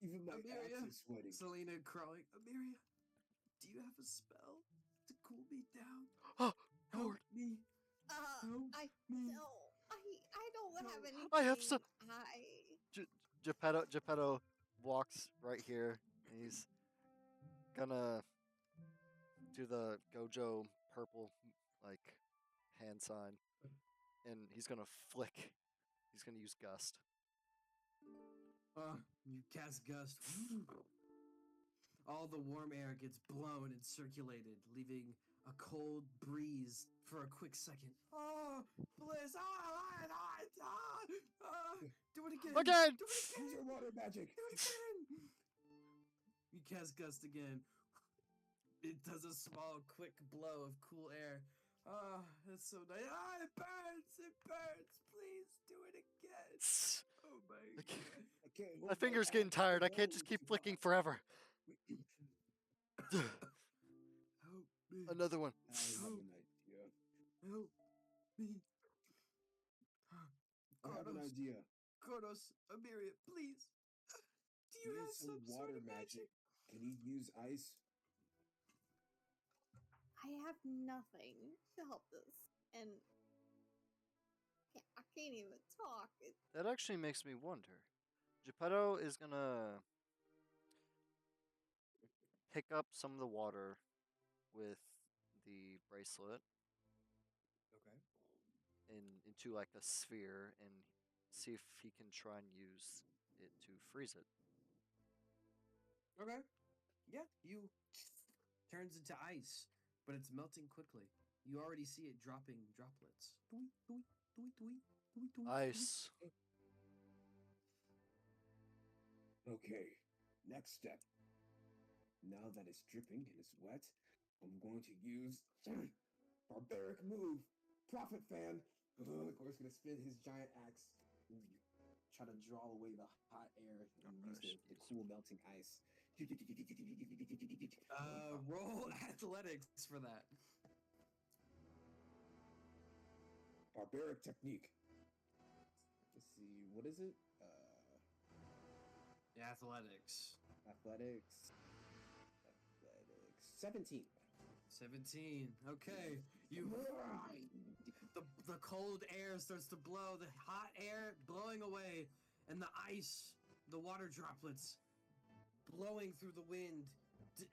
Even my Amiria, axe is sweating. Selena crawling. Amiria, do you have a spell to cool me down? Oh, Help Gord. me. Help I me. no, I don't have anything. I have some. I Geppetto walks right here and he's gonna do the Gojo purple like hand sign and he's gonna flick. He's gonna use gust. You cast gust. All the warm air gets blown and circulated, leaving a cold breeze for a quick second. Oh, bliss! Do it again! Again! Do it again! Use your water magic. Do it again! You cast gust again. It does a small, quick blow of cool air. Ah, that's so nice. It burns! It burns! Please do it again! Oh my I can't- god. I can't My hold finger's axe getting tired. I for can't just long, keep too flicking hot. forever. Help me. Another one. I have an idea. Help me. I have an Kronos, idea. Kronos, Amiria, please. Do you He have needs some some sort water of magic? Can he use ice? I have nothing to help this, and I can't even talk. That actually makes me wonder. Geppetto is gonna pick up some of the water with the bracelet Okay. into like a sphere and see if he can try and use it to freeze it. Okay. Yeah, you turns into ice, but it's melting quickly. You already see it dropping droplets. Dwee, dwee, dwee, dwee, dwee, dwee, dwee. Ice. Okay. Next step. Now that it's dripping and it's wet, I'm going to use barbaric move. Prophet fan. Of course, gonna spin his giant axe. Try to draw away the hot air and use the cool melting ice. Roll athletics for that. Barbaric technique. Let's see, what is it? Athletics. Athletics. 17. 17. Okay. You the cold air starts to blow, the hot air blowing away, and the ice, the water droplets blowing through the wind,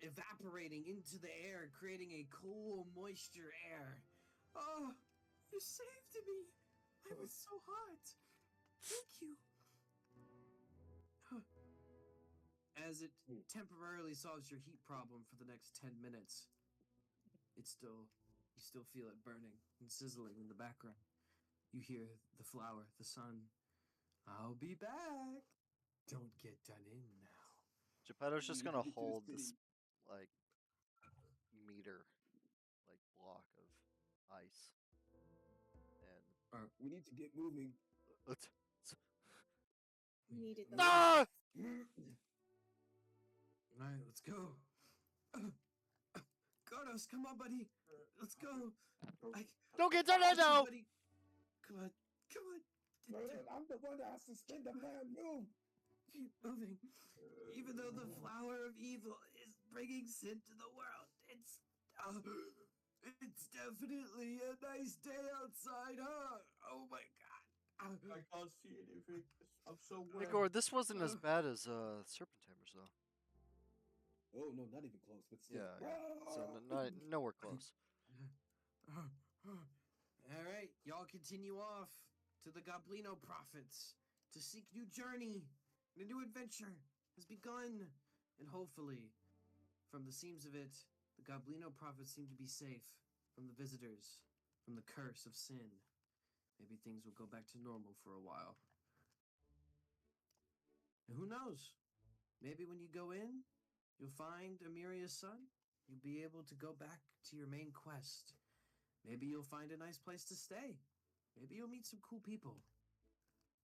evaporating into the air, creating a cool, moisture air. Oh, you saved me. I was so hot. Thank you. As it temporarily solves your heat problem for the next 10 minutes, you still feel it burning and sizzling in the background. You hear the flower, the sun. I'll be back. Don't get done in now. Geppetto's just gonna Into the hold city. this like meter, like block of ice, and We need to get moving. let's. Needed the Ah! All right, let's go. Kronos, come on, buddy. Let's go. Don't get done Got you, now. buddy. Come on. I'm the one that has to spin the plan. Move. Keep moving. Even though the flower of evil is bringing sin to the world, it's definitely a nice day outside, huh? Oh my god. I can't see anything. I'm so wet. Igor, this wasn't as bad as Serpent Tamers, though. Oh no, not even close. But still. Yeah. So nowhere close. All right, y'all continue off to the Goblino prophets to seek new journey and a new adventure has begun. And hopefully, from the seams of it, the Goblino prophets seem to be safe from the visitors, from the curse of sin. Maybe things will go back to normal for a while. And who knows? Maybe when you go in, you'll find Amiria's son. You'll be able to go back to your main quest. Maybe you'll find a nice place to stay. Maybe you'll meet some cool people.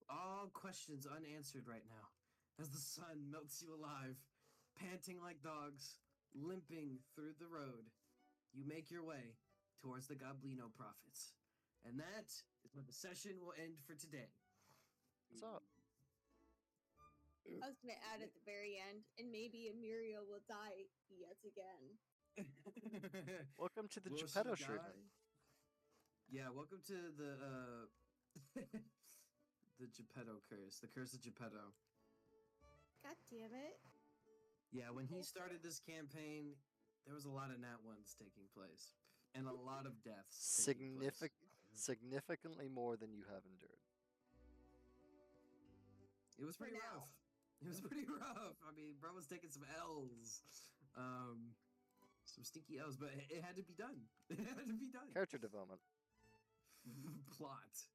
All questions unanswered right now as the sun melts you alive, panting like dogs, limping through the road. You make your way towards the Goblino prophets. And that is where the session will end for today. What's up? I was gonna add at the very end, and maybe Emirio will die yet again. Welcome to the Will Geppetto she treatment. die? Yeah, welcome to the the Geppetto curse, the curse of Geppetto. God damn it. Yeah, when he started this campaign, there was a lot of nat ones taking place and a lot of deaths. taking place. Significantly more than you have endured. It was pretty For now. rough. It was pretty rough. I mean, bro was taking some L's, some stinky L's, but it had to be done. It had to be done. Character development. Plot.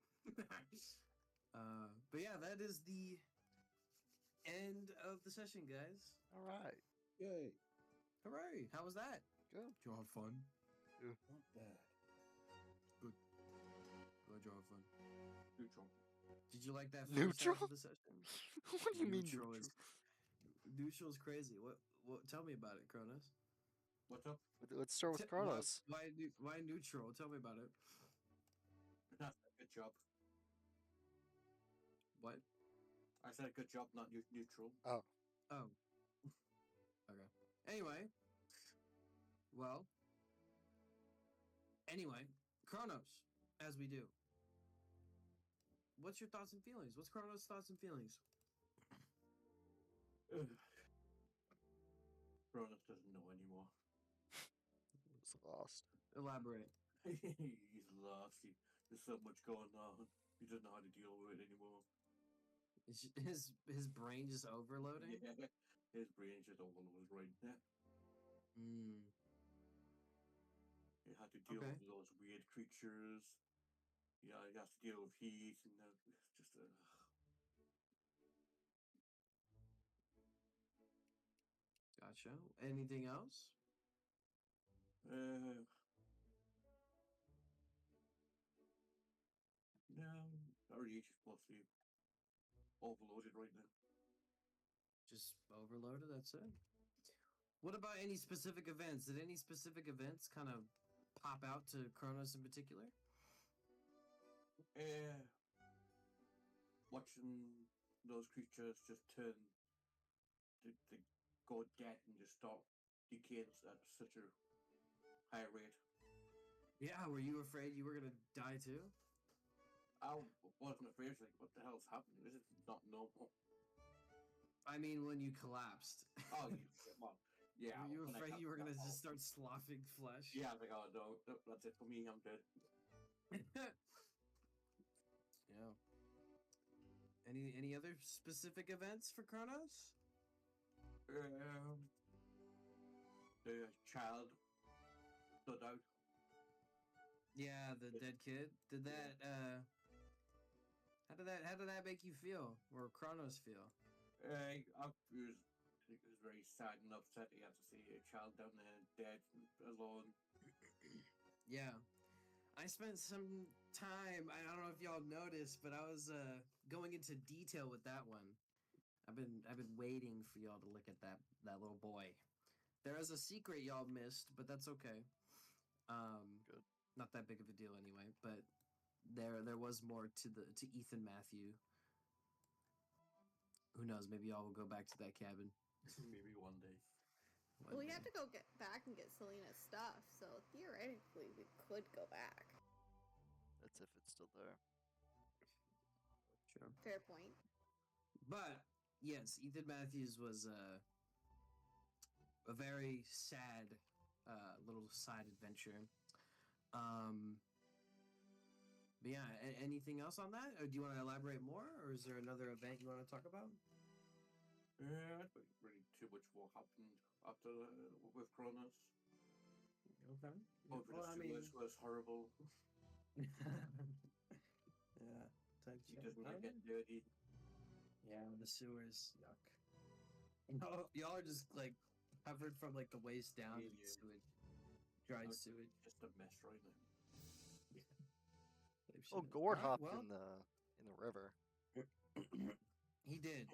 But yeah, that is the end of the session, guys. All right. Yay. Hooray! How was that? Good. Did you have fun? Not bad. Good. Glad you had fun. Neutral. Did you like that first Neutral? half of the session? What do you mean Neutral neutral? Neutral is crazy. What? Tell me about it, Kronos. What's up? Let's start with Kronos. Why neutral? Tell me about it. That's a good job. What? I said good job, not neutral. Oh. Oh. Okay. Anyway. Well. Anyway, Kronos, as we do. What's your thoughts and feelings? What's Kronos' thoughts and feelings? Cronus doesn't know anymore. It's lost. Elaborate. He's lost. There's so much going on. He doesn't know how to deal with it anymore. His brain just overloading? Yeah, his brain's just overloaded right now. He had to deal with those weird creatures. Yeah, he has to deal with heat and just Gotcha. Anything else? No, not really. Just mostly overloaded right now. Just overloaded, that's it. What about any specific events? Did any specific events kind of pop out to Kronos in particular? Watching those creatures just turn to go dead and just stop decaying at such a high rate. Yeah, were you afraid you were gonna die too? I wasn't afraid. Like, what the hell's happening? This is not normal. I mean, when you collapsed. Oh, well, yeah. Were you when I afraid got- you were gonna oh, just start sloughing flesh? Yeah, I was like, oh no, that's it for me. I'm dead. Yeah. Any other specific events for Kronos? The child stood out. Yeah, the dead kid. Did that? How did that make you feel? Or Kronos feel? It was very sad and upset. He had to see a child down there dead, alone. Yeah. I spent some time, I don't know if y'all noticed, but I was going into detail with that one. I've been waiting for y'all to look at that little boy. There is a secret y'all missed, but that's okay. Good. Not that big of a deal anyway, but there was more to Ethan Matthew. Who knows? Maybe y'all will go back to that cabin. Maybe one day. Well, we have to go get back and get Selena's stuff, so theoretically we could go back. That's if it's still there. Sure. Fair point. But yes, Ethan Matthews was a very sad little side adventure. But yeah, anything else on that? Or do you want to elaborate more, or is there another event you want to talk about? I don't think really too much what happened after with Kronos. Okay. Oh, Well, I the mean, sewers was horrible. yeah, type You shit. just want I to don't get know. dirty. Yeah, the sewers, yuck. Y'all are just like covered from like the waist down in Yeah. sewage, dried Okay. sewage. Just a mess right now. Type Oh, shit. Gord Alright, hopped well, in the river. he did.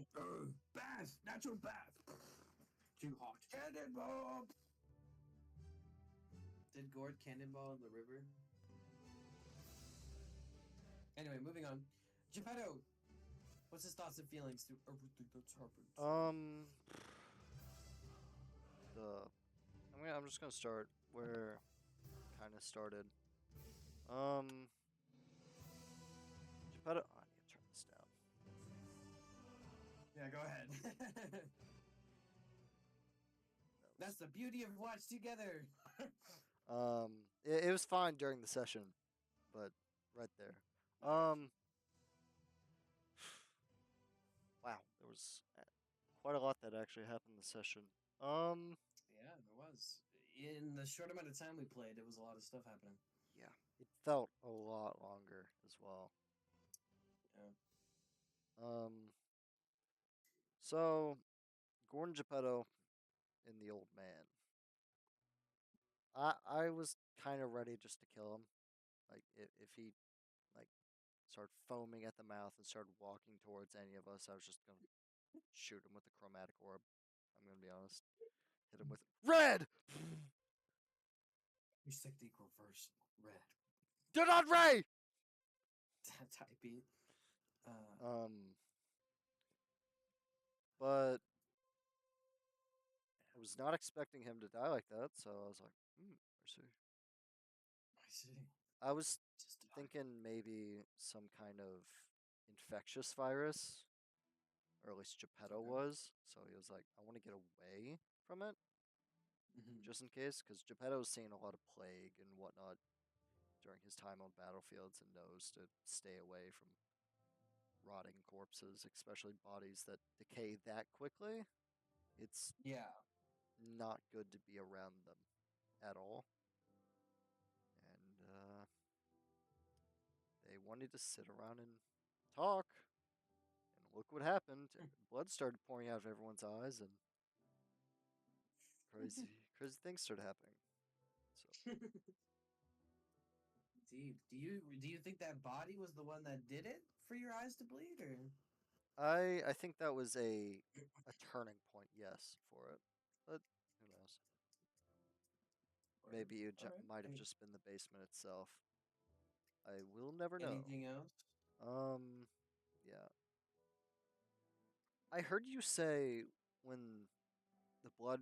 Bath, natural bath. Too hot. Cannonball. Did Gord cannonball in the river? Anyway, moving on. Geppetto, what's his thoughts and feelings through everything that's happened? I'm just gonna start where kind of started. Geppetto. Oh, I need to turn this down. Yeah, go ahead. That's the beauty of watch together. It was fine during the session, but right there. Wow, there was quite a lot that actually happened in the session. Yeah, there was. In the short amount of time we played, there was a lot of stuff happening. Yeah, it felt a lot longer as well. Yeah. So Gordon Geppetto and the old man. I was kind of ready just to kill him, like if he like started foaming at the mouth and started walking towards any of us, I was just gonna shoot him with the chromatic orb. I'm gonna be honest. Hit him with red. Restrict equal verse red. Do not ray. Typing. But I was not expecting him to die like that, so I was like, I see. I see. I was Just die. thinking maybe some kind of infectious virus, or at least Geppetto Okay. was. So he was like, I want to get away from it, just in case, because Geppetto's seen a lot of plague and whatnot during his time on battlefields and knows to stay away from rotting corpses, especially bodies that decay that quickly. It's Yeah. not good to be around them at all. And they wanted to sit around and talk. And look what happened. Blood started pouring out of everyone's eyes, and crazy, crazy things started happening. So Indeed. Do you think that body was the one that did it for your eyes to bleed, or? I think that was a turning point, yes, for it. But who knows? Maybe it Alright. might have just been the basement itself. I will never know. Anything else? Yeah. I heard you say when when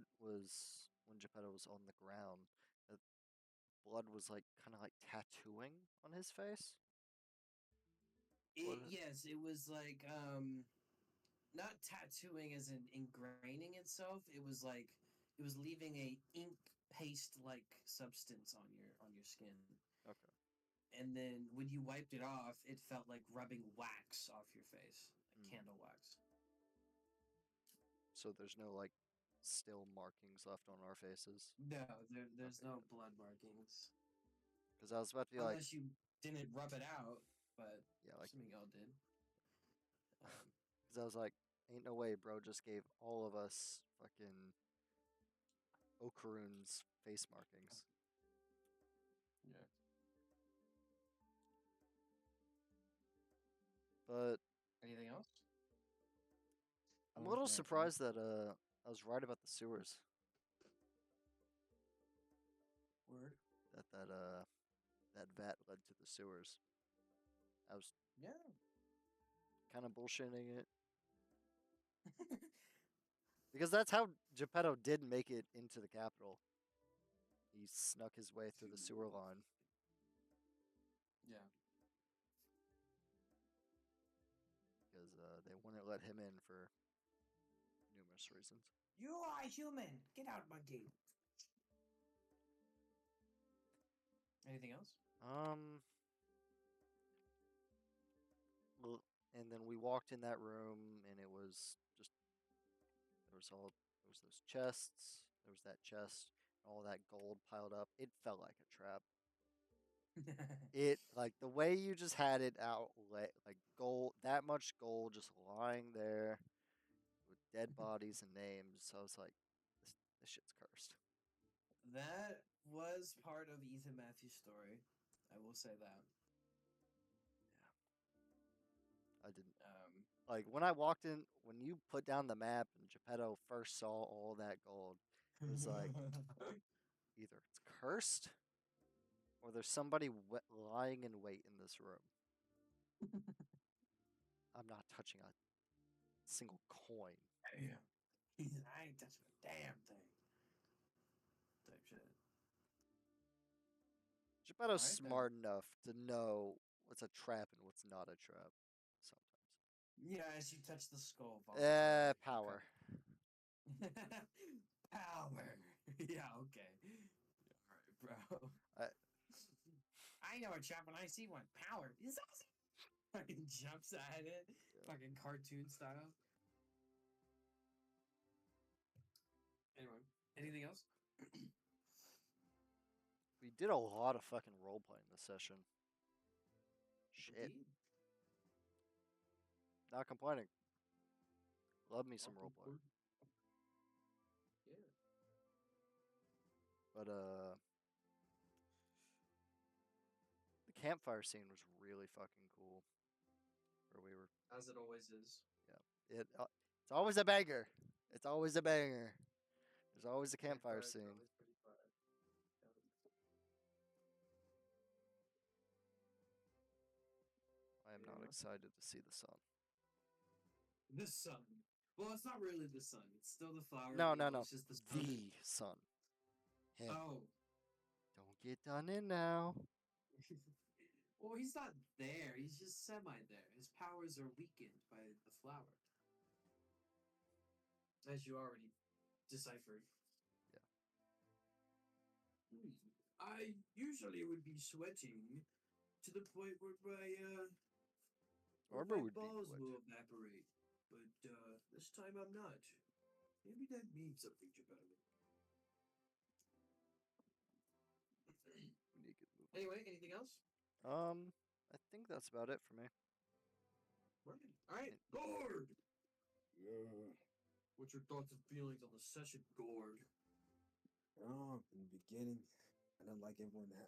Geppetto was on the ground, that blood was like kind of like tattooing on his face. Yes, it was like not tattooing as in ingraining itself. It was like it was leaving a ink paste like substance on your skin. Okay. And then when you wiped it off, it felt like rubbing wax off your face, like candle wax. So there's no like still markings left on our faces. No, there's Okay, no good. blood markings. Because I was about to be like, Unless you didn't rub it out, but yeah, like, assuming y'all did. because I was like, ain't no way, bro, just gave all of us fucking Okaroon's face markings. Yeah. But Anything else? I'm a Or little is that surprised that I was right about the sewers. word? That vat led to the sewers. I was Yeah. kind of bullshitting it because that's how Geppetto did make it into the capital. He snuck his way through the sewer line. Yeah. Because they wouldn't let him in for numerous reasons. You are human. Get out, monkey. Anything else? And then we walked in that room, and it was just there was those chests, there was that chest, all that gold piled up. It felt like a trap. It like the way you just had it out, like gold, that much gold just lying there with dead bodies and names. I was like, this shit's cursed. That was part of Ethan Matthews' story. I will say that. I didn't. Like when I walked in, when you put down the map and Geppetto first saw all that gold, it was like either it's cursed or there's somebody lying in wait in this room. I'm not touching a single coin. Damn. I ain't touching a damn thing. Type shit. Geppetto's Alright, then. smart enough to know what's a trap and what's not a trap. Sometimes. Yeah, as you touch the skull. Power. Okay. Power. Yeah, okay. Alright, bro. I know a trap when I see one. Power is awesome. Fucking jumps at it. Yeah. Fucking cartoon style. Anyway, anything else? We did a lot of fucking role playing this session. Shit. Indeed. Not complaining. Love me some Welcome roleplay. Yeah. But the campfire scene was really fucking cool. Where we were, As it always is. it's always a banger. It's always a banger. There's always a campfire Campfire's scene. always pretty fun. I am not Yeah. excited to see the sun. The sun. Well, it's not really the sun. It's still the flower. No. It's just the sun. The sun. Him. Oh. Don't get done in now. Well, he's not there. He's just semi there. His powers are weakened by the flower. As you already deciphered. Yeah. I usually would be sweating to the point where Armor my would be balls wet. will evaporate. But this time I'm not. Maybe that means something about it. We need to get moving. Anyway, anything else? I think that's about it for me. Right. All right, Gord. Yeah. What's your thoughts and feelings on the session, Gord? Oh, in the beginning, I didn't like everyone. I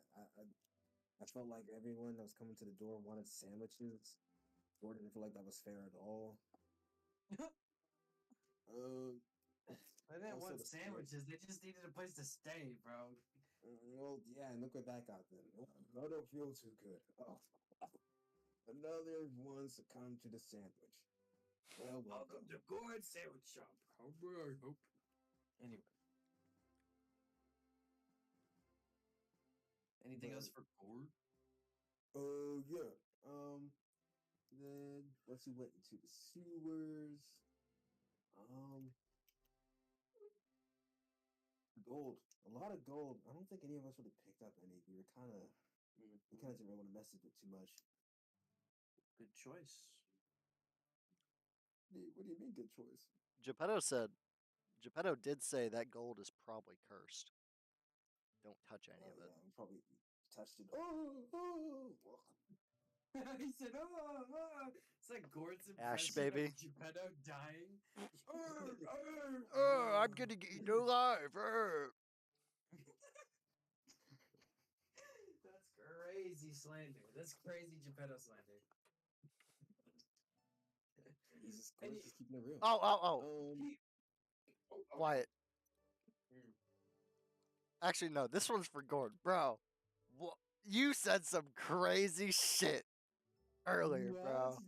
felt like everyone that was coming to the door wanted sandwiches. Or didn't feel like that was fair at all. They didn't Also want the split. sandwiches. They just needed a place to stay, bro. Well, yeah, and look what that got them. I don't feel too good. Oh, another one succumbed to the sandwich. Well, Welcome to Gord's Sandwich Shop. I hope. Anyway. Anything else for Gord? Oh, yeah. Then once we went into the sewers, gold. A lot of gold. I don't think any of us would have picked up any. We were kind of, we kind of didn't really want to mess with it too much. Good choice. What do you mean, good choice? Geppetto did say that gold is probably cursed. Don't touch any of it. Yeah, we probably touched it. Oh. He said, oh. It's like Gord's Ash, impression baby. of Geppetto dying. I'm gonna get eaten alive. That's crazy slander. That's crazy Geppetto slander. Jesus Christ, just keeping it real. Oh. Wyatt. Actually, no. This one's for Gord, bro. You said some crazy shit earlier, bro. What?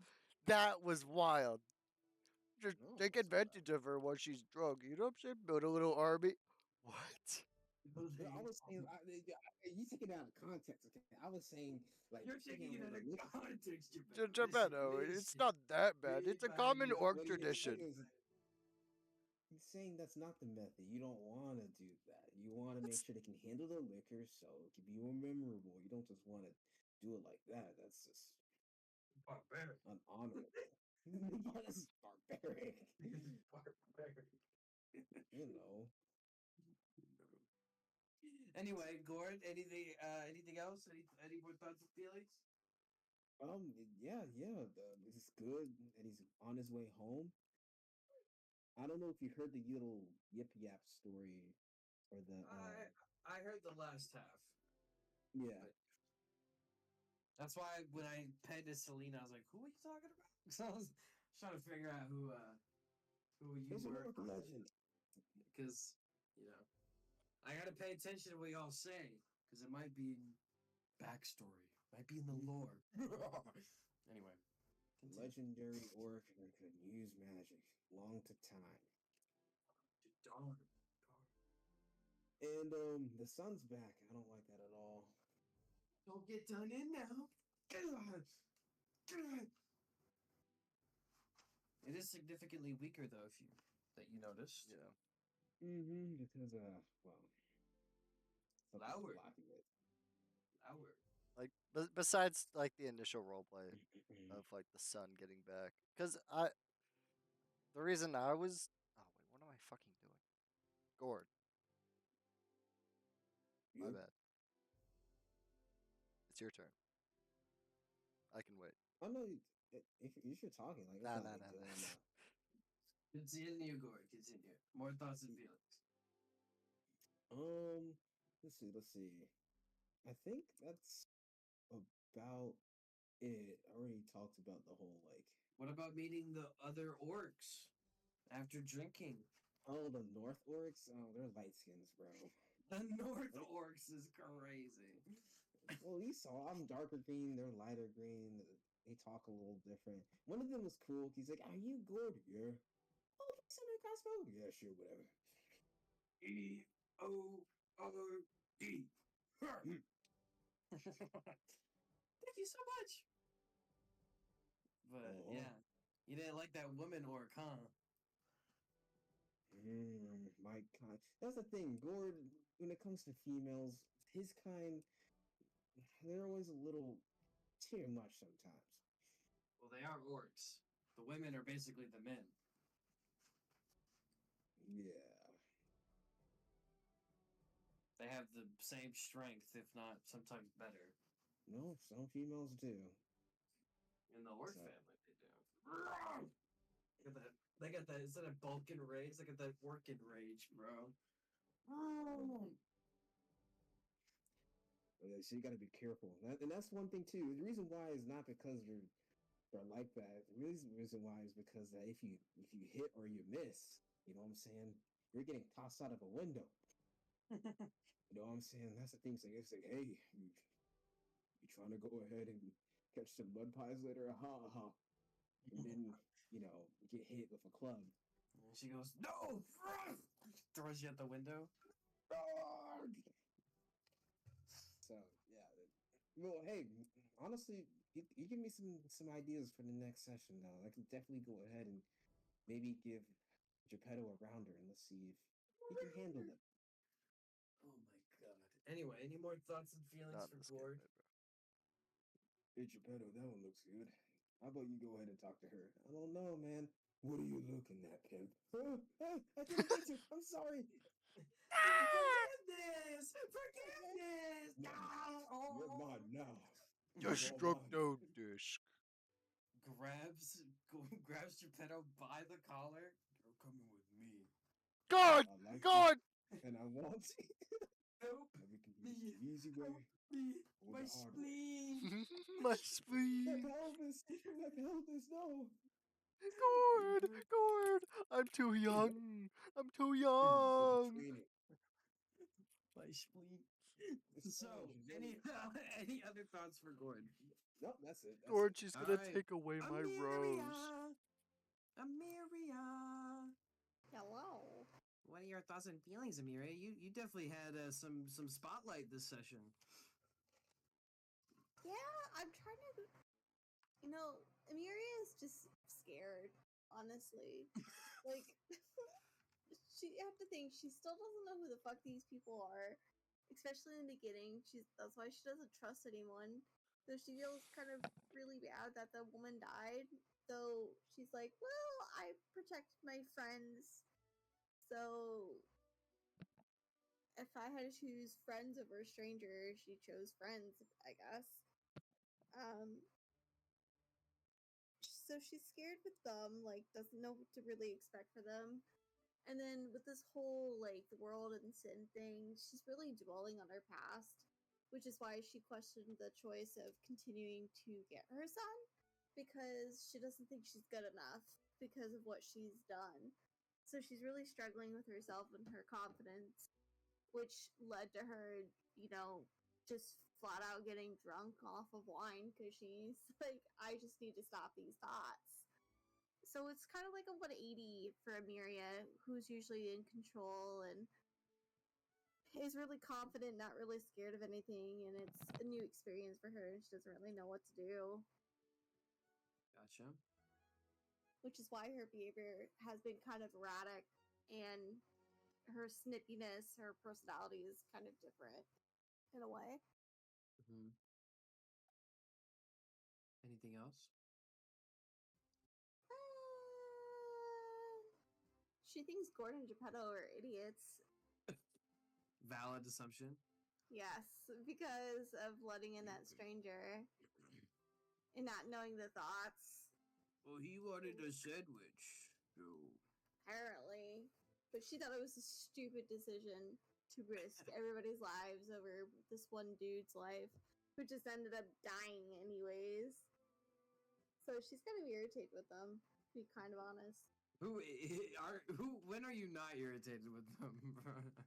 That was wild. Just No, take it's not. advantage of her while she's drunk. You know what I'm saying? Build a little army. What? But I was saying, you take it out of context. Okay, I was saying like You're taking it out of context, Geppetto, it's not that bad. It's a common orc What he was tradition. saying is, he's saying that's not the method. You don't want to do that. You want to make sure they can handle the liquor, so it can be more memorable. You don't just want to do it like that. That's just barbaric. unhonorable. That's barbaric. Barbaric. You know. Anyway, Gord, anything else? Any more thoughts and feelings? Yeah. It's good, and he's on his way home. I don't know if you heard the little yip yap story or the I heard the last half. yeah. That's why when I pegged to Selena, I was like, "Who are you talking about?" Because I was trying to figure out who you It's an were. orc legend. Because I gotta pay attention to what y'all say, because it might be backstory, might be in the lore. Anyway, continue. Legendary orc that could use magic. Long to time. Darn. And the sun's back. I don't like that at all. Don't get done in now. God. God. It is significantly weaker though, if you noticed. Yeah. Because well, something's Lower. blocking it. Lower. Like besides like the initial roleplay of like the sun getting back, because the reason I was what am I fucking doing? Gord, my You? bad. It's your turn. I can wait. I know if you're talking like it's Nah, not nah, like nah, doing nah. Continue, Gord. Continue. More thoughts and feelings. Let's see. I think that's about it. I already talked about the whole like. What about meeting the other orcs after drinking? Oh, the North orcs. Oh, they're light skins, bro. The North orcs is crazy. Well, you saw I'm darker green. They're lighter green. They talk a little different. One of them was cool. He's like, "Are you good?" Yeah. Oh, what's in my crossbow? Yeah, sure, whatever. EORD. Thank you so much. But yeah, you didn't like that woman orc, huh? My kind. That's the thing. Gord, when it comes to females, his kind, they're always a little too much sometimes. Well, they are orcs. The women are basically the men. Yeah. They have the same strength, if not sometimes better. No, some females do. In the orc family, they do. They got that. Instead of Balkan rage, they got that orcan rage, bro. So you got to be careful, and that's one thing too. The reason why is not because they're like that. The reason why is because if you hit or you miss, you know what I'm saying, you're getting tossed out of a window. You know what I'm saying? That's the thing. So it's like, hey, you trying to go ahead and catch some mud pies later? Ha ha. And then get hit with a club. And she goes, "No!" Throws you out the window. So yeah. Well, hey, honestly, you give me some ideas for the next session though. I can definitely go ahead and maybe give Geppetto a rounder and let's see if he can handle it. Oh my god. Anyway, any more thoughts and feelings Not for this Gord? game, bro. Hey Geppetto, that one looks good. How about you go ahead and talk to her? I don't know, man. What are you looking at, pimp? I didn't mean to. I'm sorry. Forgiveness! Forgiveness! You're mine now. Destructo disc. Grabs Geppetto by the collar. You're coming with me. God! I like God! it, and I want it. Help And we can do this me! the easy way Help me! or My the hard way. spleen! My My spleen! pelvis! My pelvis! No! Gord! Gord! I'm too young! I'm too It's young! training. My spleen. It's So, fine, she's any other thoughts for Gord? Nope, that's it. That's George, it. she's All gonna right. take away my rose. Amiria. Hello. What are your thoughts and feelings, Amiria? You definitely had some spotlight this session. Yeah, I'm trying to. Emiria is just scared, honestly. Like, she have to think she still doesn't know who the fuck these people are, especially in the beginning. That's why she doesn't trust anyone. So she feels kind of really bad that the woman died. So she's like, "Well, I protected my friends, so if I had to choose friends over a stranger, she chose friends, I guess." Um, so she's scared with them, like doesn't know what to really expect for them. And then with this whole like the world and sin thing, she's really dwelling on her past, which is why she questioned the choice of continuing to get her son because she doesn't think she's good enough because of what she's done. So she's really struggling with herself and her confidence, which led to her, just flat out getting drunk off of wine because she's like, I just need to stop these thoughts. So it's kind of like a 180 for Amiria, who's usually in control and is really confident, not really scared of anything, and it's a new experience for her. She doesn't really know what to do, Gotcha. which is why her behavior has been kind of erratic, and her snippiness, her personality is kind of different in a way. Hmm. Anything else? She thinks Gordon and Geppetto are idiots. Valid assumption. Yes, because of letting in that stranger and not knowing the thoughts. Well, he wanted a sandwich. So. Apparently. But she thought it was a stupid decision to risk everybody's lives over this one dude's life, who just ended up dying anyways. So she's kind of irritated with them, to be kind of honest. When are you not irritated with them?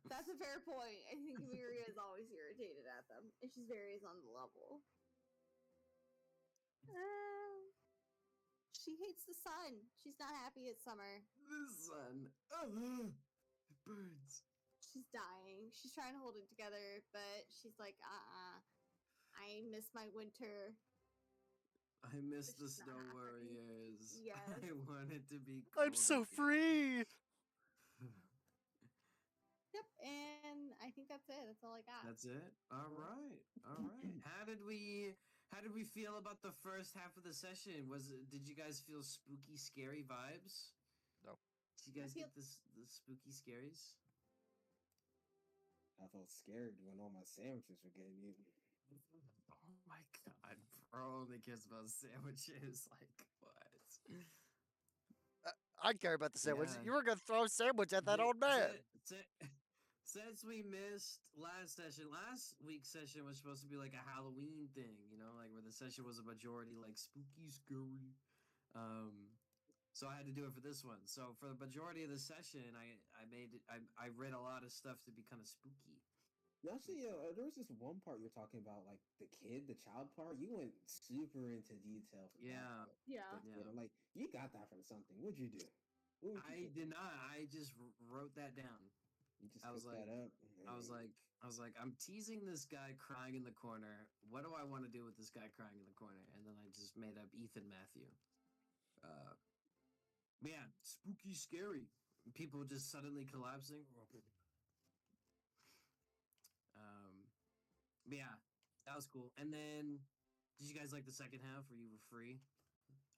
That's a fair point. I think Miria is always irritated at them, and she's varies on the level. She hates the sun. She's not happy it's summer. The sun. It burns. She's dying. She's trying to hold it together, but she's like, I miss my winter. I miss the She's not Snow happy. Warriors. Yes. I want it to be cold I'm so again. free. Yep, and I think that's it. That's all I got. That's it. All right. All right. How did we feel about the first half of the session? Did you guys feel spooky, scary vibes? No. Did you guys get the spooky scaries? I felt scared when all my sandwiches were getting eaten. Oh my god, bro! Only cares about sandwiches. Like what? I care about the sandwich. Yeah. You were gonna throw a sandwich at that old man. Since we missed last week's session was supposed to be like a Halloween thing, like where the session was a majority like spooky, scary. So I had to do it for this one. So for the majority of the session, I read a lot of stuff to be kind of spooky. Actually, there was this one part you're talking about, like the child part. You went super into detail. For Yeah. that part. Yeah. Yeah. I'm like, you got that from something. What'd you do? I did not. I just wrote that down. You just I was cooked like, that up. I was like, I'm teasing this guy crying in the corner. What do I want to do with this guy crying in the corner? And then I just made up Ethan Matthew. Yeah, spooky, scary. People just suddenly collapsing. Yeah, that was cool. And then, did you guys like the second half where you were free?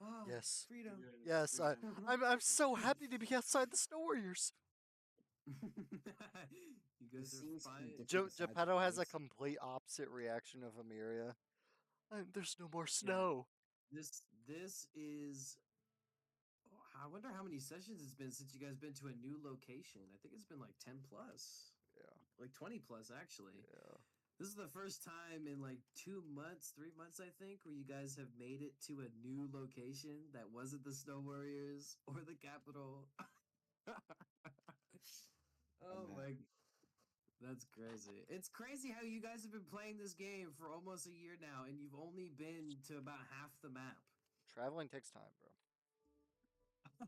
Oh, Yes. freedom. Yes, I'm so happy to be outside the Snow Warriors. You guys are fine. Geppetto has a complete opposite reaction of Amiria. There's no more snow. This is. I wonder how many sessions it's been since you guys been to a new location. I think it's been like 10 plus. Yeah. Like 20 plus actually. Yeah. This is the first time in like 2 months, 3 months, I think, where you guys have made it to a new location that wasn't the Snow Warriors or the capital. Oh my! That's crazy. It's crazy how you guys have been playing this game for almost a year now, and you've only been to about half the map. Traveling takes time, bro.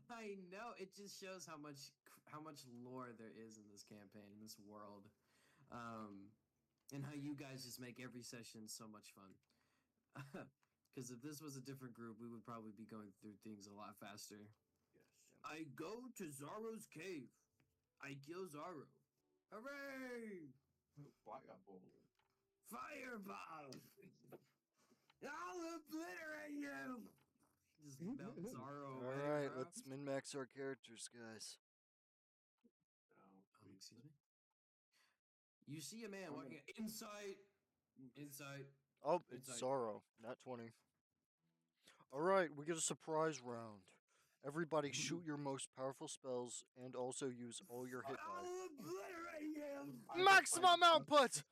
I know. It just shows how much lore there is in this campaign, in this world, and how you guys just make every session so much fun. Because if this was a different group, we would probably be going through things a lot faster. Yes. I go to Zoro's cave. I kill Zoro. Hooray! Fireball. Fireball! I'll obliterate you! Just melt Zoro All away, right, bro. let's min max our characters, guys. Excuse me? You see a man I'm walking. Insight! Insight. Oh, it's Insight. Zoro, not 20. All right, we get a surprise round. Everybody shoot your most powerful spells and also use all your hit die. I'll obliterate you! Maximum output!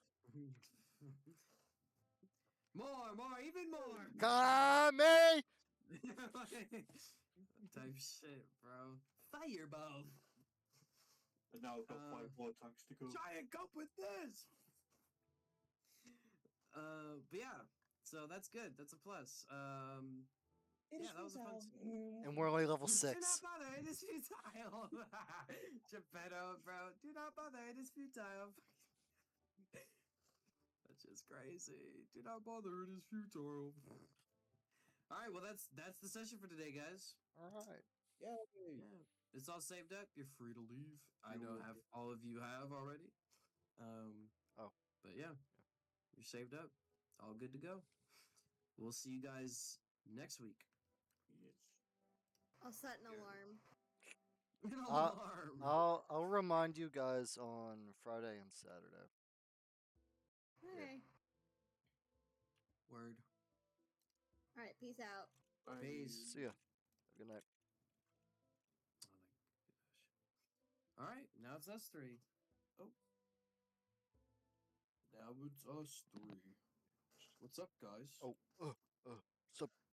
More, even more! Kame! Type shit, bro. Fireball! And now I've got 5 more attacks to go. Giant cup with this! But yeah, so that's good. That's a plus. Yeah, that was a fun. And we're only level Do 6. not bother, it is futile. Geppetto, bro. Do not bother, it is futile. That's just crazy. Do not bother, it is futile. All right, well that's the session for today, guys. All right. Yay! Yeah, it's all saved up. You're free to leave. I know have all of you have already. Oh. But yeah, you're saved up. All good to go. We'll see you guys next week. Yes. I'll set an alarm. An alarm. I'll remind you guys on Friday and Saturday. Okay. Word. All right. Peace out. Peace. See ya. Have a good night. Oh my gosh. All right, now it's us three. Oh. Now it's us three. What's up, guys? Oh, sup,